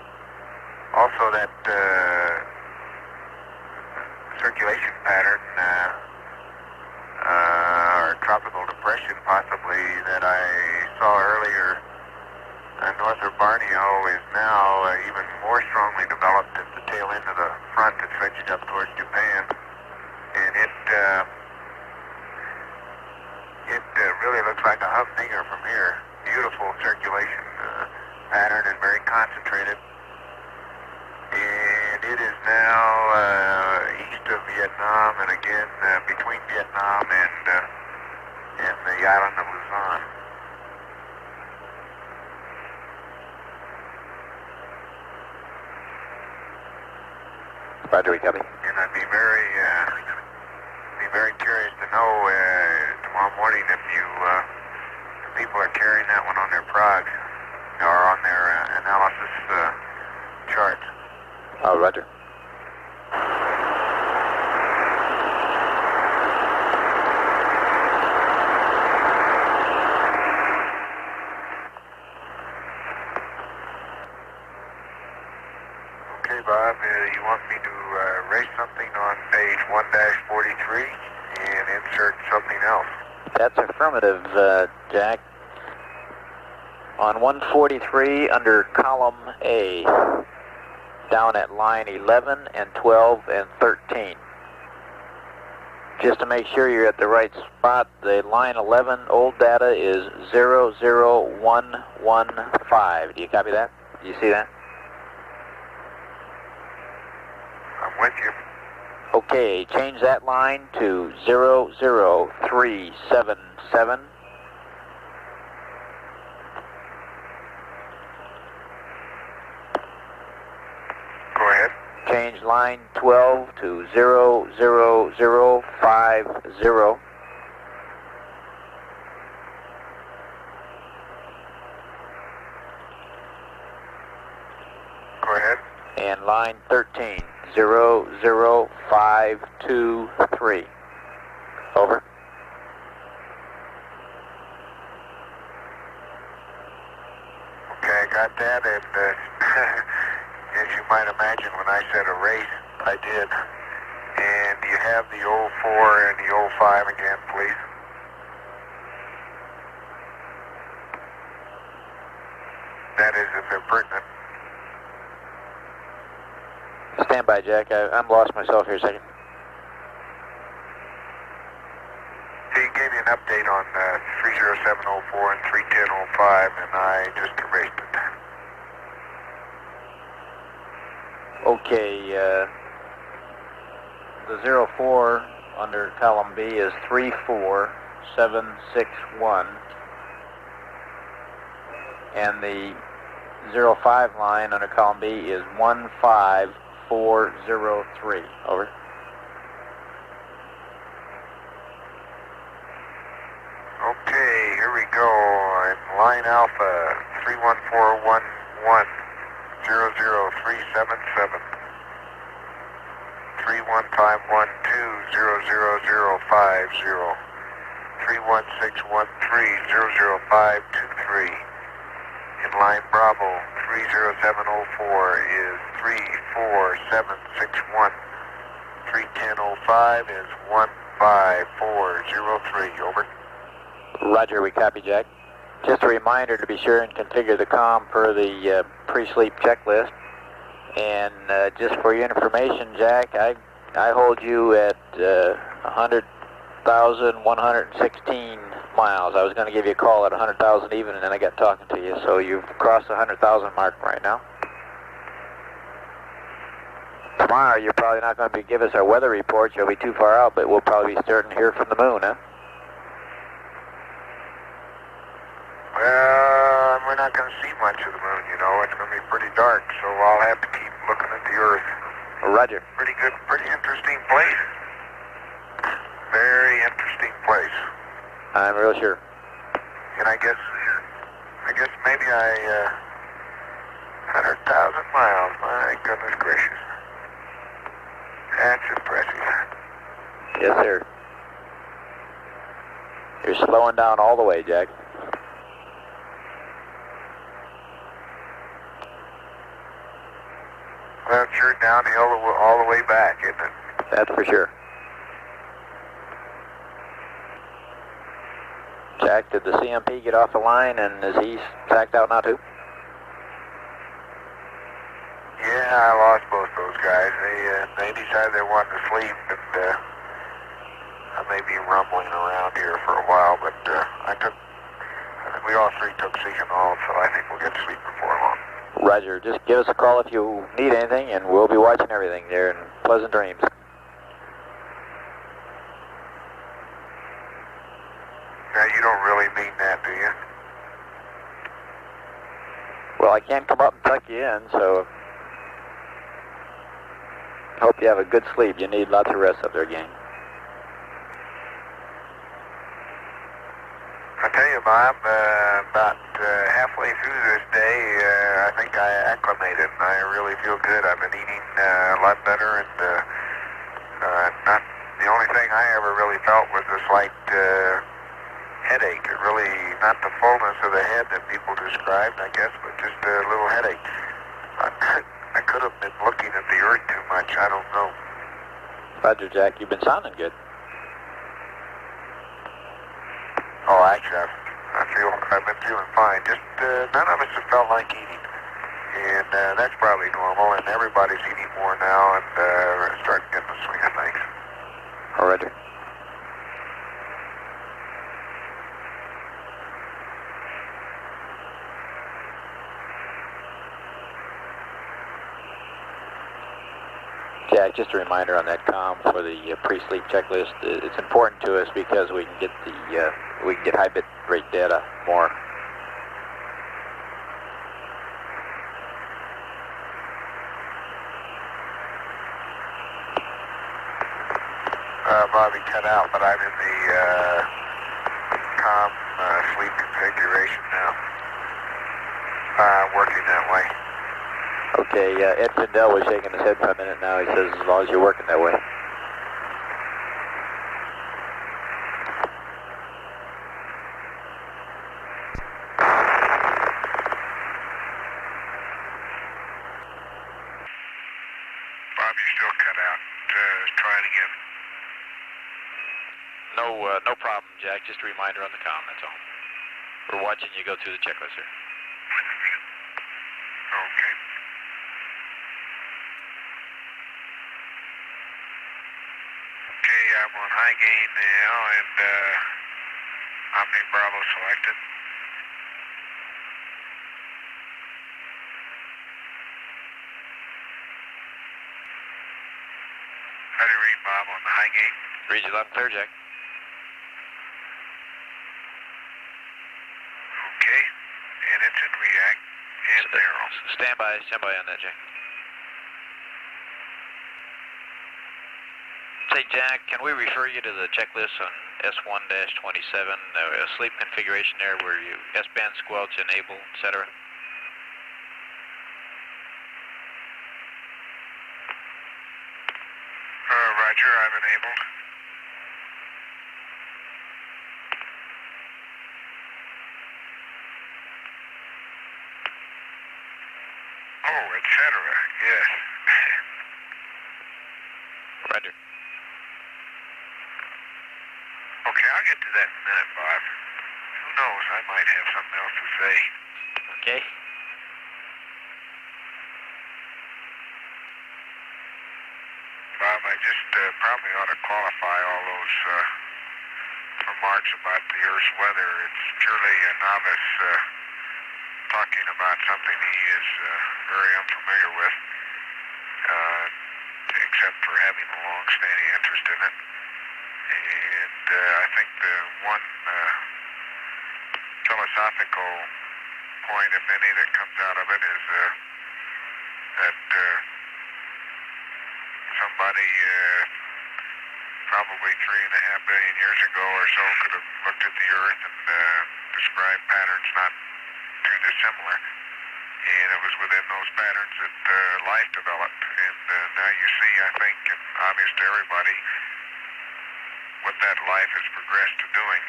Also, that circulation pattern, or tropical depression possibly, that I saw earlier north of Borneo is now even more strongly developed at the tail end of the front that stretches up towards Japan. And it really looks like a humdinger from here. Beautiful circulation pattern and very concentrated. And it is now east of Vietnam and again between Vietnam and the island of Luzon. Roger, we copy. And I'd be very curious to know tomorrow morning if people are carrying that one on their progs or on their analysis charts. Oh, Roger. Okay, Bob, you want me to erase something on page 1-43 and insert something else? That's affirmative, Jack. On 143 under column A, down at line 11 and 12 and 13. Just to make sure you're at the right spot, the line 11 old data is 00115. Do you copy that? Do you see that? I'm with you. Okay, change that line to 00377. Go ahead. Change line 12 to 00050. Go ahead. And line 13, 00523. Over. Okay, I got that, and as you might imagine, when I said erase, I did. And you have the 04 and the 05 again, please. That is, if they're pertinent. Stand by, Jack. I'm lost myself here a second. He gave me an update on 30704 and 31005, and I just erased it. Okay, the 04 under column B is 34761, and the 05 line under column B is 15403. Over. Okay, here we go. I'm line Alpha 31411 00377 31512 31613 In line Bravo 30704 is 34761. 31005 is 15403. Over. Roger, we copy, Jack. Just a reminder to be sure and configure the comm per the pre-sleep checklist. And just for your information, Jack, I hold you at 100,116 miles. I was going to give you a call at 100,000 even, and then I got talking to you. So you've crossed the 100,000 mark right now. Tomorrow, you're probably not going to give us our weather report. You'll be too far out, but we'll probably be starting to hear from the moon, huh? Well, we're not going to see much of the moon, you know. It's going to be pretty dark, so I'll have to keep looking at the Earth. Roger. Pretty good, pretty interesting place. Very interesting place. I'm real sure. And I guess maybe 100,000 miles. My goodness gracious. That's impressive. Yes, sir. You're slowing down all the way, Jack. Well, it's sure downhill all the way back, isn't it? That's for sure. Jack, did the CMP get off the line, and is he sacked out now too? Yeah, I lost both those guys. They decided they wanted to sleep, and I may be rumbling around here for a while, but we all three took Seaganol, so I think we'll get to sleep before long. Roger. Just give us a call if you need anything, and we'll be watching everything there, and pleasant dreams. Now, you don't really mean that, do you? Well, I can't come up and tuck you in, so hope you have a good sleep. You need lots of rest up there, gang. I tell you, Bob, about halfway through this day, I think I acclimated, and I really feel good. I've been eating a lot better, and not the only thing I ever really felt was a slight headache. It really, not the fullness of the head that people described, I guess, but just a little headache. I could have been looking at the Earth too much. I don't know. Roger, Jack. You've been sounding good. Jeff. I've been feeling fine. Just none of us have felt like eating. And that's probably normal, and everybody's eating more now and starting to get the swing of things. Roger. Jack, just a reminder on that comm for the pre-sleep checklist. It's important to us because we can get high bit rate data more. Bobby cut out, but I'm in the comm sleep configuration now. Working that way. Okay, Ed Findell was shaking his head for a minute now. He says as long as you're working that way. Bob, you still cut out. Try it again. No problem, Jack. Just a reminder on the comm, that's all. We're watching you go through the checklist here. Okay. Okay, I'm on high gain now, and Omni Bravo selected. How do you read, Bob, on the high gain? Read you loud and clear, Jack. Okay, and it's in react and narrow. Stand by on that, Jack. Say, Jack, can we refer you to the checklist on S1-27, sleep configuration there where you S-band squelch, enable, etc.? Roger, I've enabled. Oh, etc. Yes. Roger. Okay, I'll get to that in a minute, Bob. Who knows? I might have something else to say. Okay. Bob, I just probably ought to qualify all those remarks about the Earth's weather. It's purely a novice talking about something he is very unfamiliar with, except for having a long-standing interest in it. And I think the one philosophical point, if any, that comes out of it is that somebody probably 3.5 billion years ago or so could have looked at the Earth and described patterns not too dissimilar. And it was within those patterns that life developed. And now you see, I think, and obvious to everybody, what that life has progressed to doing.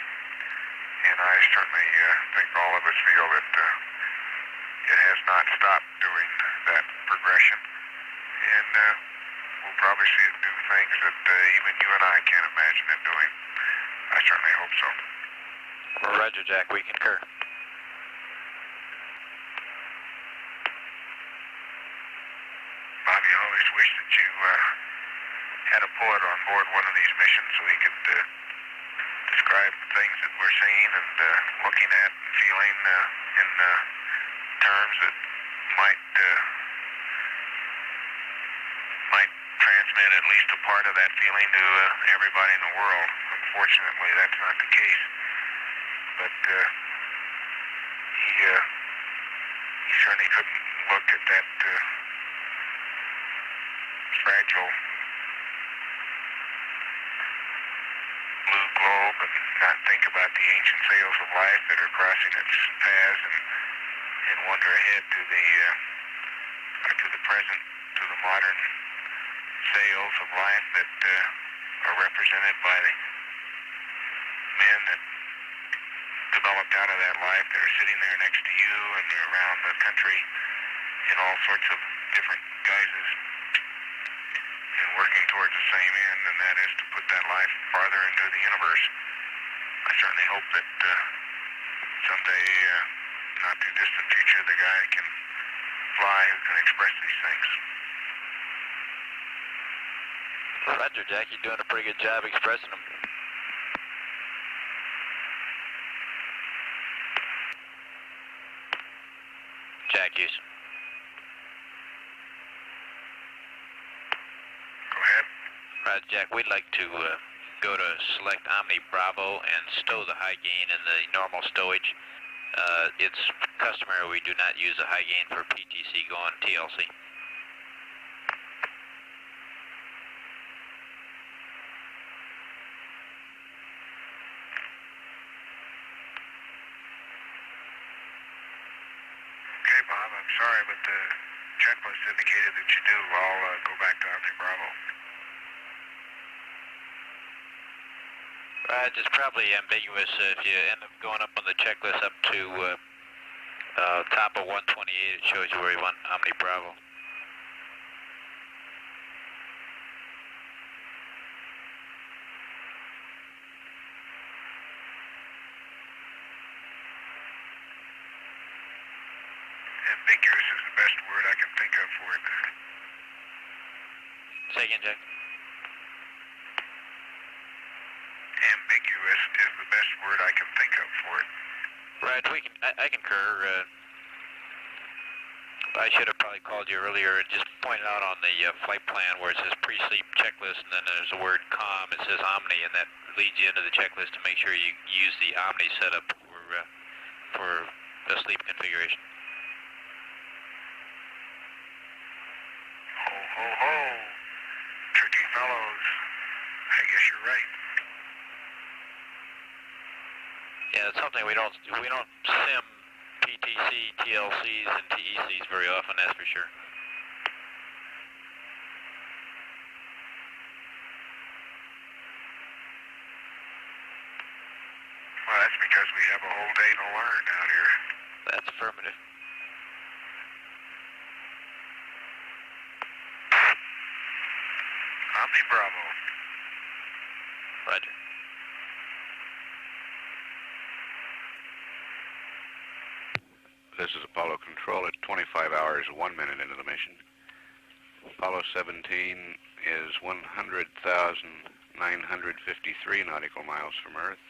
And I certainly think all of us feel that it has not stopped doing that progression. And we'll probably see it do things that even you and I can't imagine it doing. I certainly hope so. Roger, Jack. We concur. Bobby, I always wish that you had a poet on board one of these missions so he could describe things that we're seeing and looking at and feeling in terms that might transmit at least a part of that feeling to everybody in the world. Unfortunately, that's not the case. But he certainly couldn't look at that fragile blue globe and not think about the ancient sails of life that are crossing its paths and wander ahead to the present, to the modern sails of life that are represented by the men that developed out of that life that are sitting there next to you and around the country in all sorts of different guises and working towards the same end, and that is to put that life farther into the universe. I certainly hope that someday, not too distant future, the guy can fly who can express these things. Roger, Jack. You're doing a pretty good job expressing them. Jack Houston. Go ahead. Roger, Jack. We'd like to go to select Omni Bravo and stow the high gain in the normal stowage. It's customary we do not use a high gain for PTC going TLC. Okay, Bob, I'm sorry, but the checklist indicated that you do. I'll go back to Omni Bravo. Right, it's probably ambiguous if you end up going up on the checklist up to top of 128. It shows you where you want Omni Bravo. Ambiguous is the best word I can think of for it. Say again, Jack. Ambiguous is the best word I can think of for it. Right, I concur. I should have probably called you earlier and just pointed out on the flight plan where it says pre-sleep checklist, and then there's a word COM. It says Omni, and that leads you into the checklist to make sure you use the Omni setup for the sleep configuration. Ho, ho, ho. Tricky fellows. I guess you're right. Yeah, it's something we don't sim PTC, TLCs, and TECs very often, that's for sure. Well, that's because we have a whole day to learn out here. That's affirmative. Omni Bravo. Roger. This is Apollo Control at 25 hours, 1 minute into the mission. Apollo 17 is 100,953 nautical miles from Earth.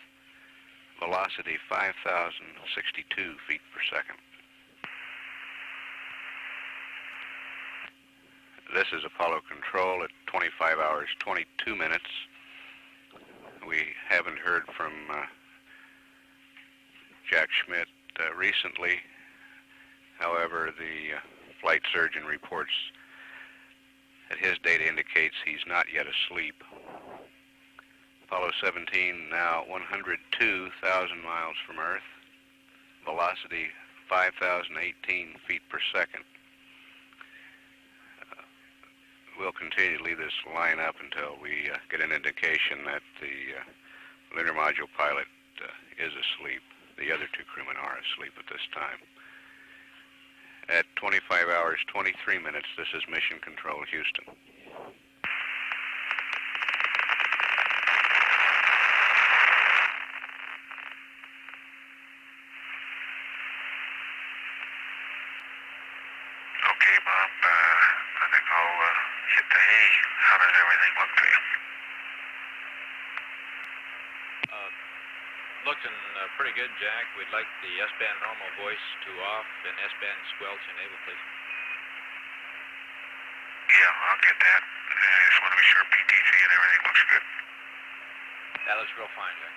Velocity 5,062 feet per second. This is Apollo Control at 25 hours, 22 minutes. We haven't heard from Jack Schmitt recently. However, the flight surgeon reports that his data indicates he's not yet asleep. Apollo 17 now 102,000 miles from Earth. Velocity 5,018 feet per second. We'll continue to leave this line up until we get an indication that the lunar module pilot is asleep. The other two crewmen are asleep at this time. At 25 hours, 23 minutes, this is Mission Control, Houston. Okay, Bob, I think I'll hit the hay. How does everything look to you? Looking pretty good, Jack. We'd like the S-band normal voice to off and S-band squelch enable, please. Yeah, I'll get that. I just want to be sure PTC and everything looks good. That looks real fine, Jack.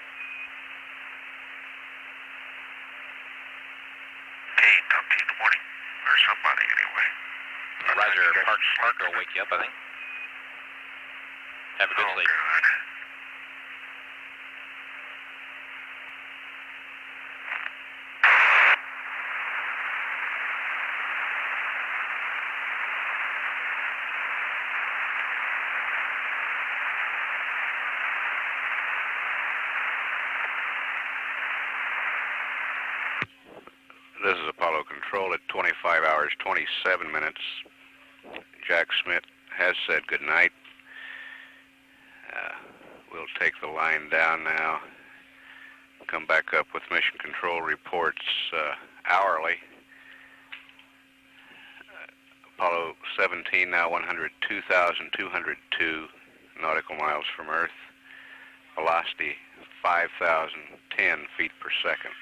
Hey, talk to you in the morning. Or somebody, anyway. Roger, Parker will wake you up, I think. Have a good sleep. God. This is Apollo Control at 25 hours, 27 minutes. Jack Schmitt has said good night. We'll take the line down now come back up with mission control reports hourly. Apollo 17 now 102,202 nautical miles from Earth. Velocity 5,010 feet per second.